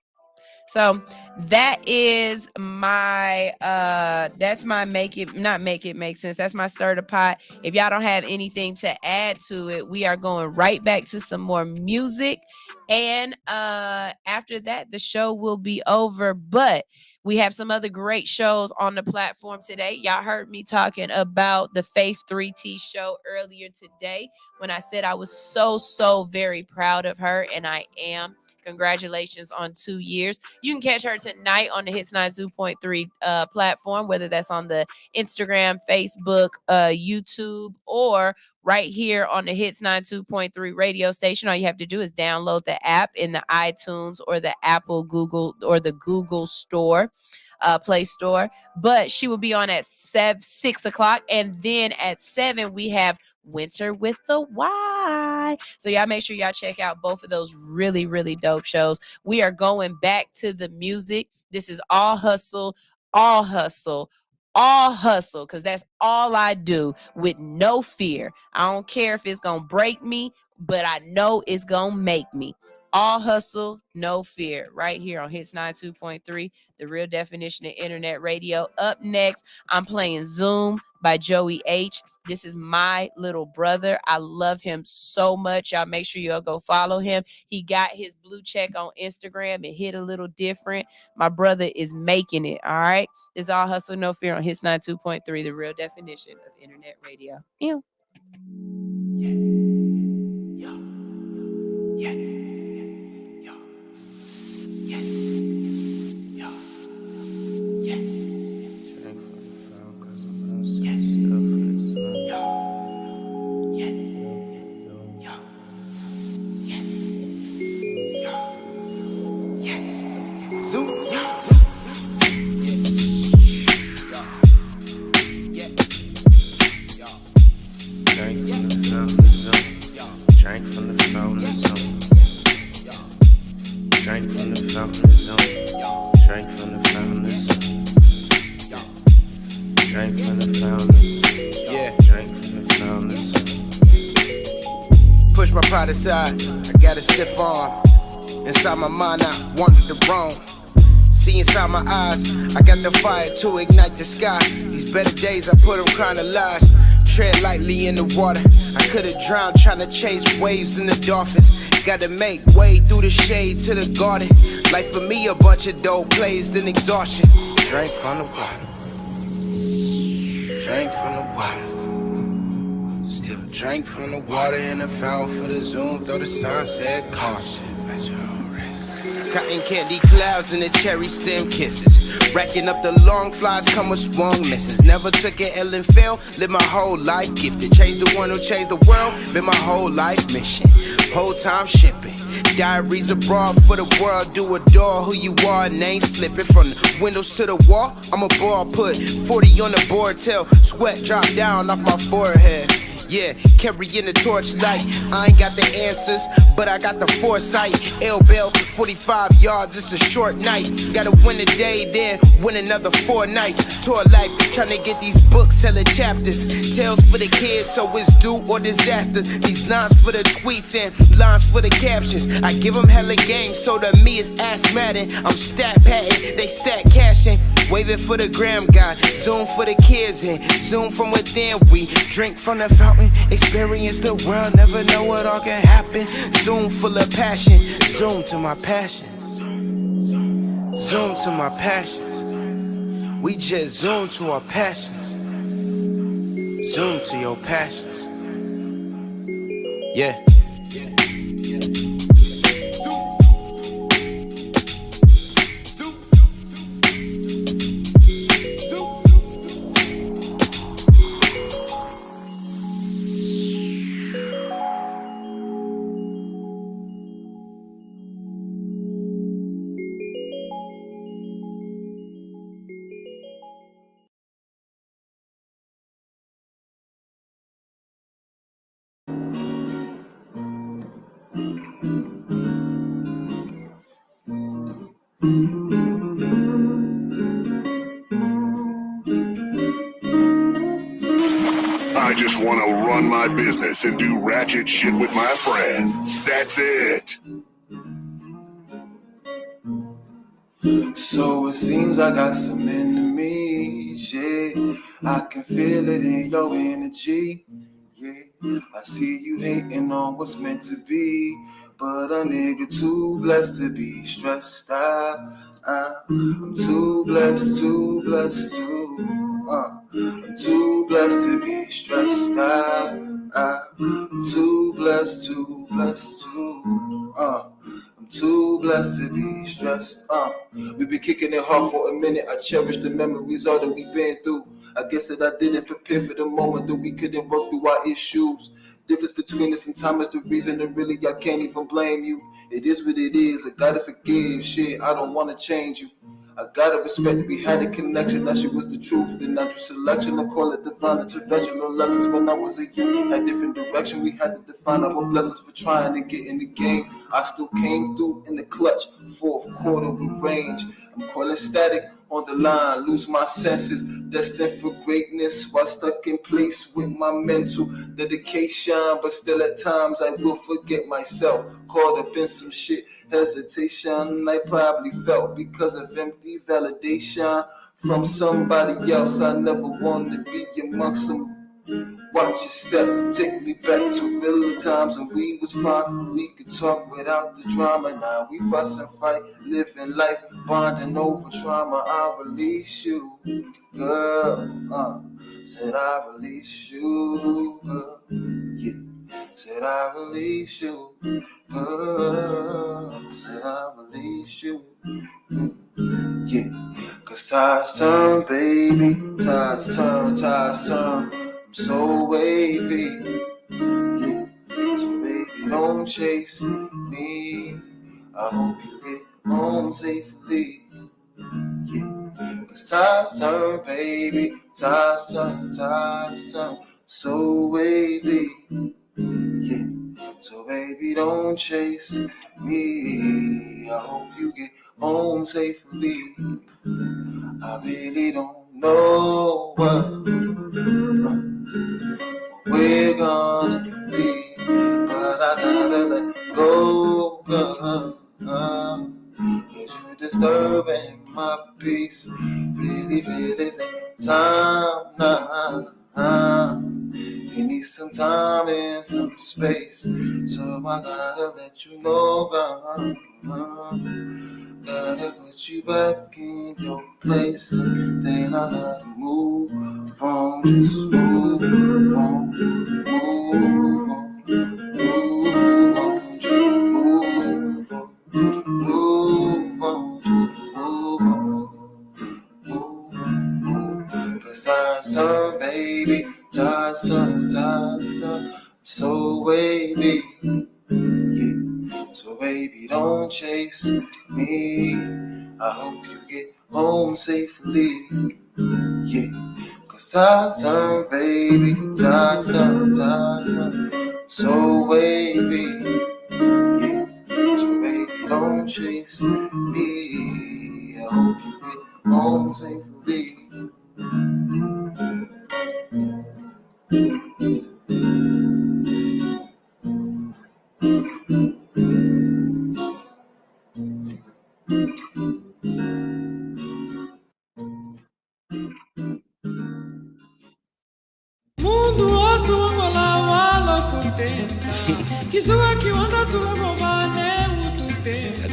So that is my that's my make it make sense. That's my stir the pot. If y'all don't have anything to add to it, we are going right back to some more music. And after that, the show will be over. But we have some other great shows on the platform today. Y'all heard me talking about the Faith 3T show earlier today when I said I was so very proud of her, and I am. Congratulations on 2 years. You can catch her tonight on the Hits 92.3 platform, whether that's on the Instagram, Facebook, YouTube, or right here on the Hits 92.3 radio station. All you have to do is download the app in the iTunes or the Apple, Google, or the Google Store. Play Store. But she will be on at 6 o'clock, and then at 7 we have Winter with the Y. So y'all make sure y'all check out both of those really dope shows. We are going back to the music. This is all hustle, because that's all I do, with no fear. I don't care if it's gonna break me, but I know it's gonna make me. All hustle, no fear, right here on Hits 92.3, the real definition of internet radio. Up next, I'm playing Zoom by Joey H. This is my little brother. I love him so much. Y'all make sure y'all go follow him. He got his blue check on Instagram. It hit a little different. My brother is making it, all right? It's all hustle, no fear on Hits 92.3, the real definition of internet radio. Ew. Drank from the fountain. Yeah, drank from the fountain. Push my pride aside, I got a stiff arm. Inside my mind, I wanted to roam. See inside my eyes, I got the fire to ignite the sky. These better days, I put them kind of lies. Tread lightly in the water. I could've drowned trying to chase waves in the dolphins. Gotta make way through the shade to the garden. Like for me, a bunch of dope plays, then exhaustion. Drank from the water. Drank from the water. Still drank from the water in the fountain for the Zoom, though the sign said caution. Cotton candy clouds and the cherry stem kisses. Racking up the long flies, come with swung misses. Never took an L and fail, live my whole life gifted. Chase the one who changed the world, been my whole life mission. Whole time shipping. Diaries abroad for the world, do adore who you are and ain't slipping. From the windows to the wall, I'm a ball, put 40 on the board till sweat drop down off my forehead. Yeah, carrying the torchlight. I ain't got the answers, but I got the foresight. L-Bell, 45 yards, it's a short night. Gotta win a day, then win another 4 nights. Tour life, trying to get these books, selling chapters. Tales for the kids, so it's do or disaster. These lines for the tweets and lines for the captions. I give them hella game, so to me it's asthmatic. I'm stat patting, they stat cashing. Waving for the gram guy, zoom for the kids and zoom from within. We drink from the fountain, experience the world, never know what all can happen. Zoom full of passion, zoom to my passions. Zoom to my passions. We just zoom to our passions. Zoom to your passions. Yeah. I just want to run my business and do ratchet shit with my friends. That's it. So it seems I got some enemies, yeah. I can feel it in your energy, yeah. I see you hating on what's meant to be, but a nigga too blessed to be stressed out. I'm too blessed to I'm too blessed to be stressed out. I'm too blessed to I'm too blessed to be stressed. We've been kicking it hard for a minute. I cherish the memories all that we've been through. I guess that I didn't prepare for the moment that we couldn't work through our issues. Difference between us and time is the reason that really I can't even blame you. It is what it is. I gotta forgive. Shit, I don't wanna change you. I gotta respect that we had a connection, that shit was the truth. The natural selection, I call it divine intervention. No lessons when I was a youth, had different direction. We had to define our blessings for trying to get in the game. I still came through in the clutch, fourth quarter with range. I'm calling static on the line, lose my senses, destined for greatness while stuck in place with my mental dedication. But still at times I will forget myself, caught up in some shit, hesitation I probably felt because of empty validation from somebody else. I never wanted to be amongst some. Watch your step, take me back to realer times when we was fine. We could talk without the drama. Now we fuss and fight, living life, bonding over trauma. I release you, girl. Said I release you, girl. Yeah. Said I release you, girl. Said I release you. Yeah. Cause tides turn, baby. Tides turn. I'm so wavy. Yeah. So baby, don't chase me. I hope you get home safely. Yeah. Cause tides turn, baby. Tides turn. So wavy. Yeah. So baby, don't chase me. I hope you get home safely. I really don't know what we're gonna be, but I gotta let go, girl. Cause you disturbing my peace. Really feel this time now. You need some time and some space. So I gotta let you know, girl. Gotta put you back in your place. Then I gotta move on, just move on, move on, move on, just move on, move on, just move on, move on. Cause time, baby, time, so wavy. Yeah. So baby, don't chase me. I hope you get home safely. Yeah. Cause time, baby, time, so wavy. Yeah. So baby, don't chase me. I hope you get home safely. Mundo osso angola wala contenta. Kizua que onda tu bobane muito tempo.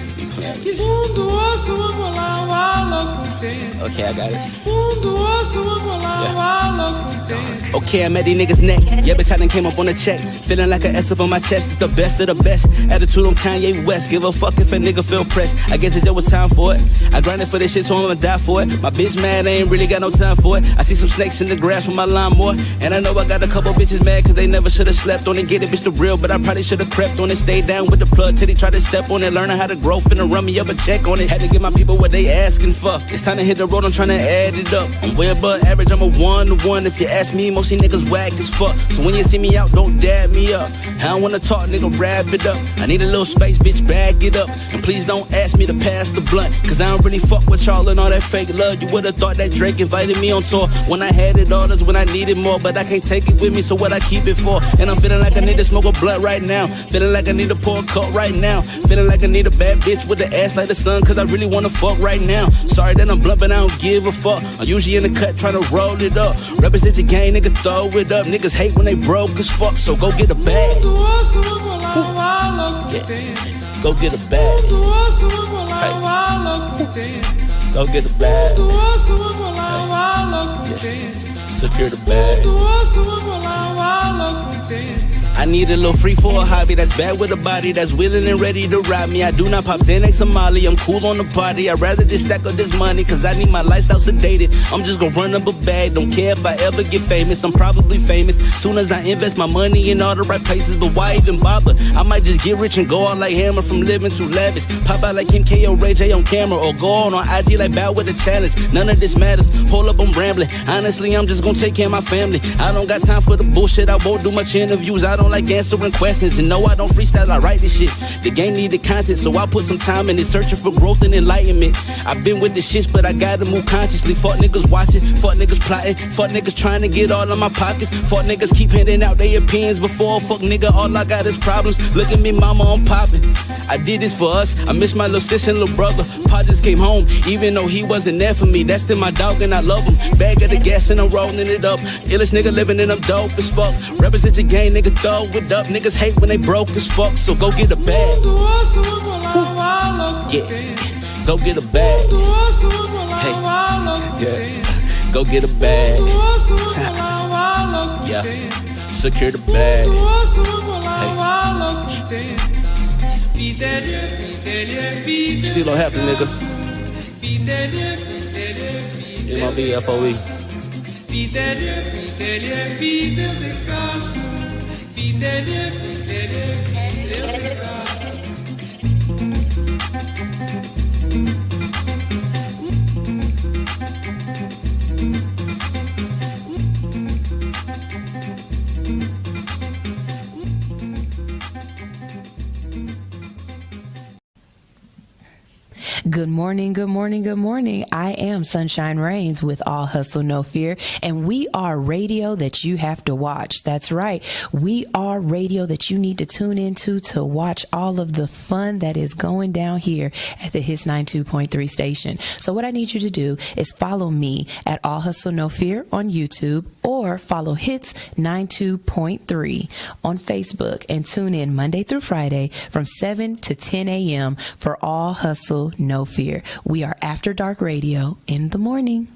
Mundo osso angola wala contenta. Okay, I got it. Mundo osso angola wala contenta. Okay, I'm at these niggas' neck. Yeah, bitch, I done came up on a check. Feeling like an S up on my chest. It's the best of the best. Attitude on Kanye West. Give a fuck if a nigga feel pressed. I guess it just was time for it. I grinded for this shit, so I'ma die for it. My bitch mad, I ain't really got no time for it. I see some snakes in the grass with my lawnmower. And I know I got a couple bitches mad cause they never should've slept on it. Get it, bitch, the real, but I probably should've crept on it. Stayed down with the plug till they tried to step on it. Learning how to grow, finna run me up a check on it. Had to give my people what they asking for. It's time to hit the road, I'm tryna add it up. I'm way above average, I'm a 1-to-1. If you ask me, most of these niggas whack as fuck. So when you see me out, don't dab me up. I don't wanna talk, nigga, wrap it up. I need a little space, bitch, back it up. And please don't ask me to pass the blunt, cause I don't really fuck with y'all and all that fake love. You would've thought that Drake invited me on tour. When I had it all, that's when I needed more. But I can't take it with me, so what I keep it for? And I'm feeling like I need to smoke a blunt right now. Feeling like I need to pour a cup right now. Feeling like I need a bad bitch with the ass like the sun, cause I really wanna fuck right now. Sorry that I'm blunt, but I don't give a fuck. I'm usually in the cut trying to roll it up. Represent the game, nigga, throw it up. Niggas hate when they broke as fuck, so go get a bag. Yeah. Go get a bag. Hey. Go get a bag. Hey. Yeah. Secure the bag. I need a little free for a hobby that's bad with a body that's willing and ready to ride me. I do not pop Xanax Somali, I'm cool on the party. I'd rather just stack up this money cause I need my lifestyle sedated. I'm just gonna run up a bag, don't care if I ever get famous. I'm probably famous soon as I invest my money in all the right places. But why even bother? I might just get rich and go out like Hammer from living too lavish. Pop out like Kim K or Ray J on camera, or go on IG like Bow with a challenge. None of this matters, hold up, I'm rambling. Honestly, I'm just gonna take care of my family. I don't got time for the bullshit, I won't do much interviews. I don't like answering questions, and no, I don't freestyle, I write this shit. The game need the content, so I put some time in it, searching for growth and enlightenment. I've been with the shits, but I gotta move consciously. Fuck niggas watching, fuck niggas plotting, fuck niggas trying to get all of my pockets. Fuck niggas keep handing out their opinions before. Fuck nigga, all I got is problems. Look at me, mama, I'm popping. I did this for us, I miss my little sister and little brother. Pa just came home, even though he wasn't there for me. That's still my dog and I love him. Bag of the gas and I'm rolling it up. Illest nigga living and I'm dope as fuck. Represent your game, nigga, throw it up. Niggas hate when they broke as fuck, so go get a bag. Yeah, go get a bag. Hey, yeah, go get a bag. Yeah, secure the bag. Hey, still don't happen, nigga. MLB FOE. Good morning, good morning, good morning. I am Sunshine Reigns with All Hustle, No Fear, and we are radio that you have to watch. That's right. We are radio that you need to tune into to watch all of the fun that is going down here at the Hits 92.3 station. So what I need you to do is follow me at All Hustle, No Fear on YouTube, or follow Hits 92.3 on Facebook, and tune in Monday through Friday from 7 to 10 a.m. for All Hustle, No Fear. We are After Dark Radio in the morning.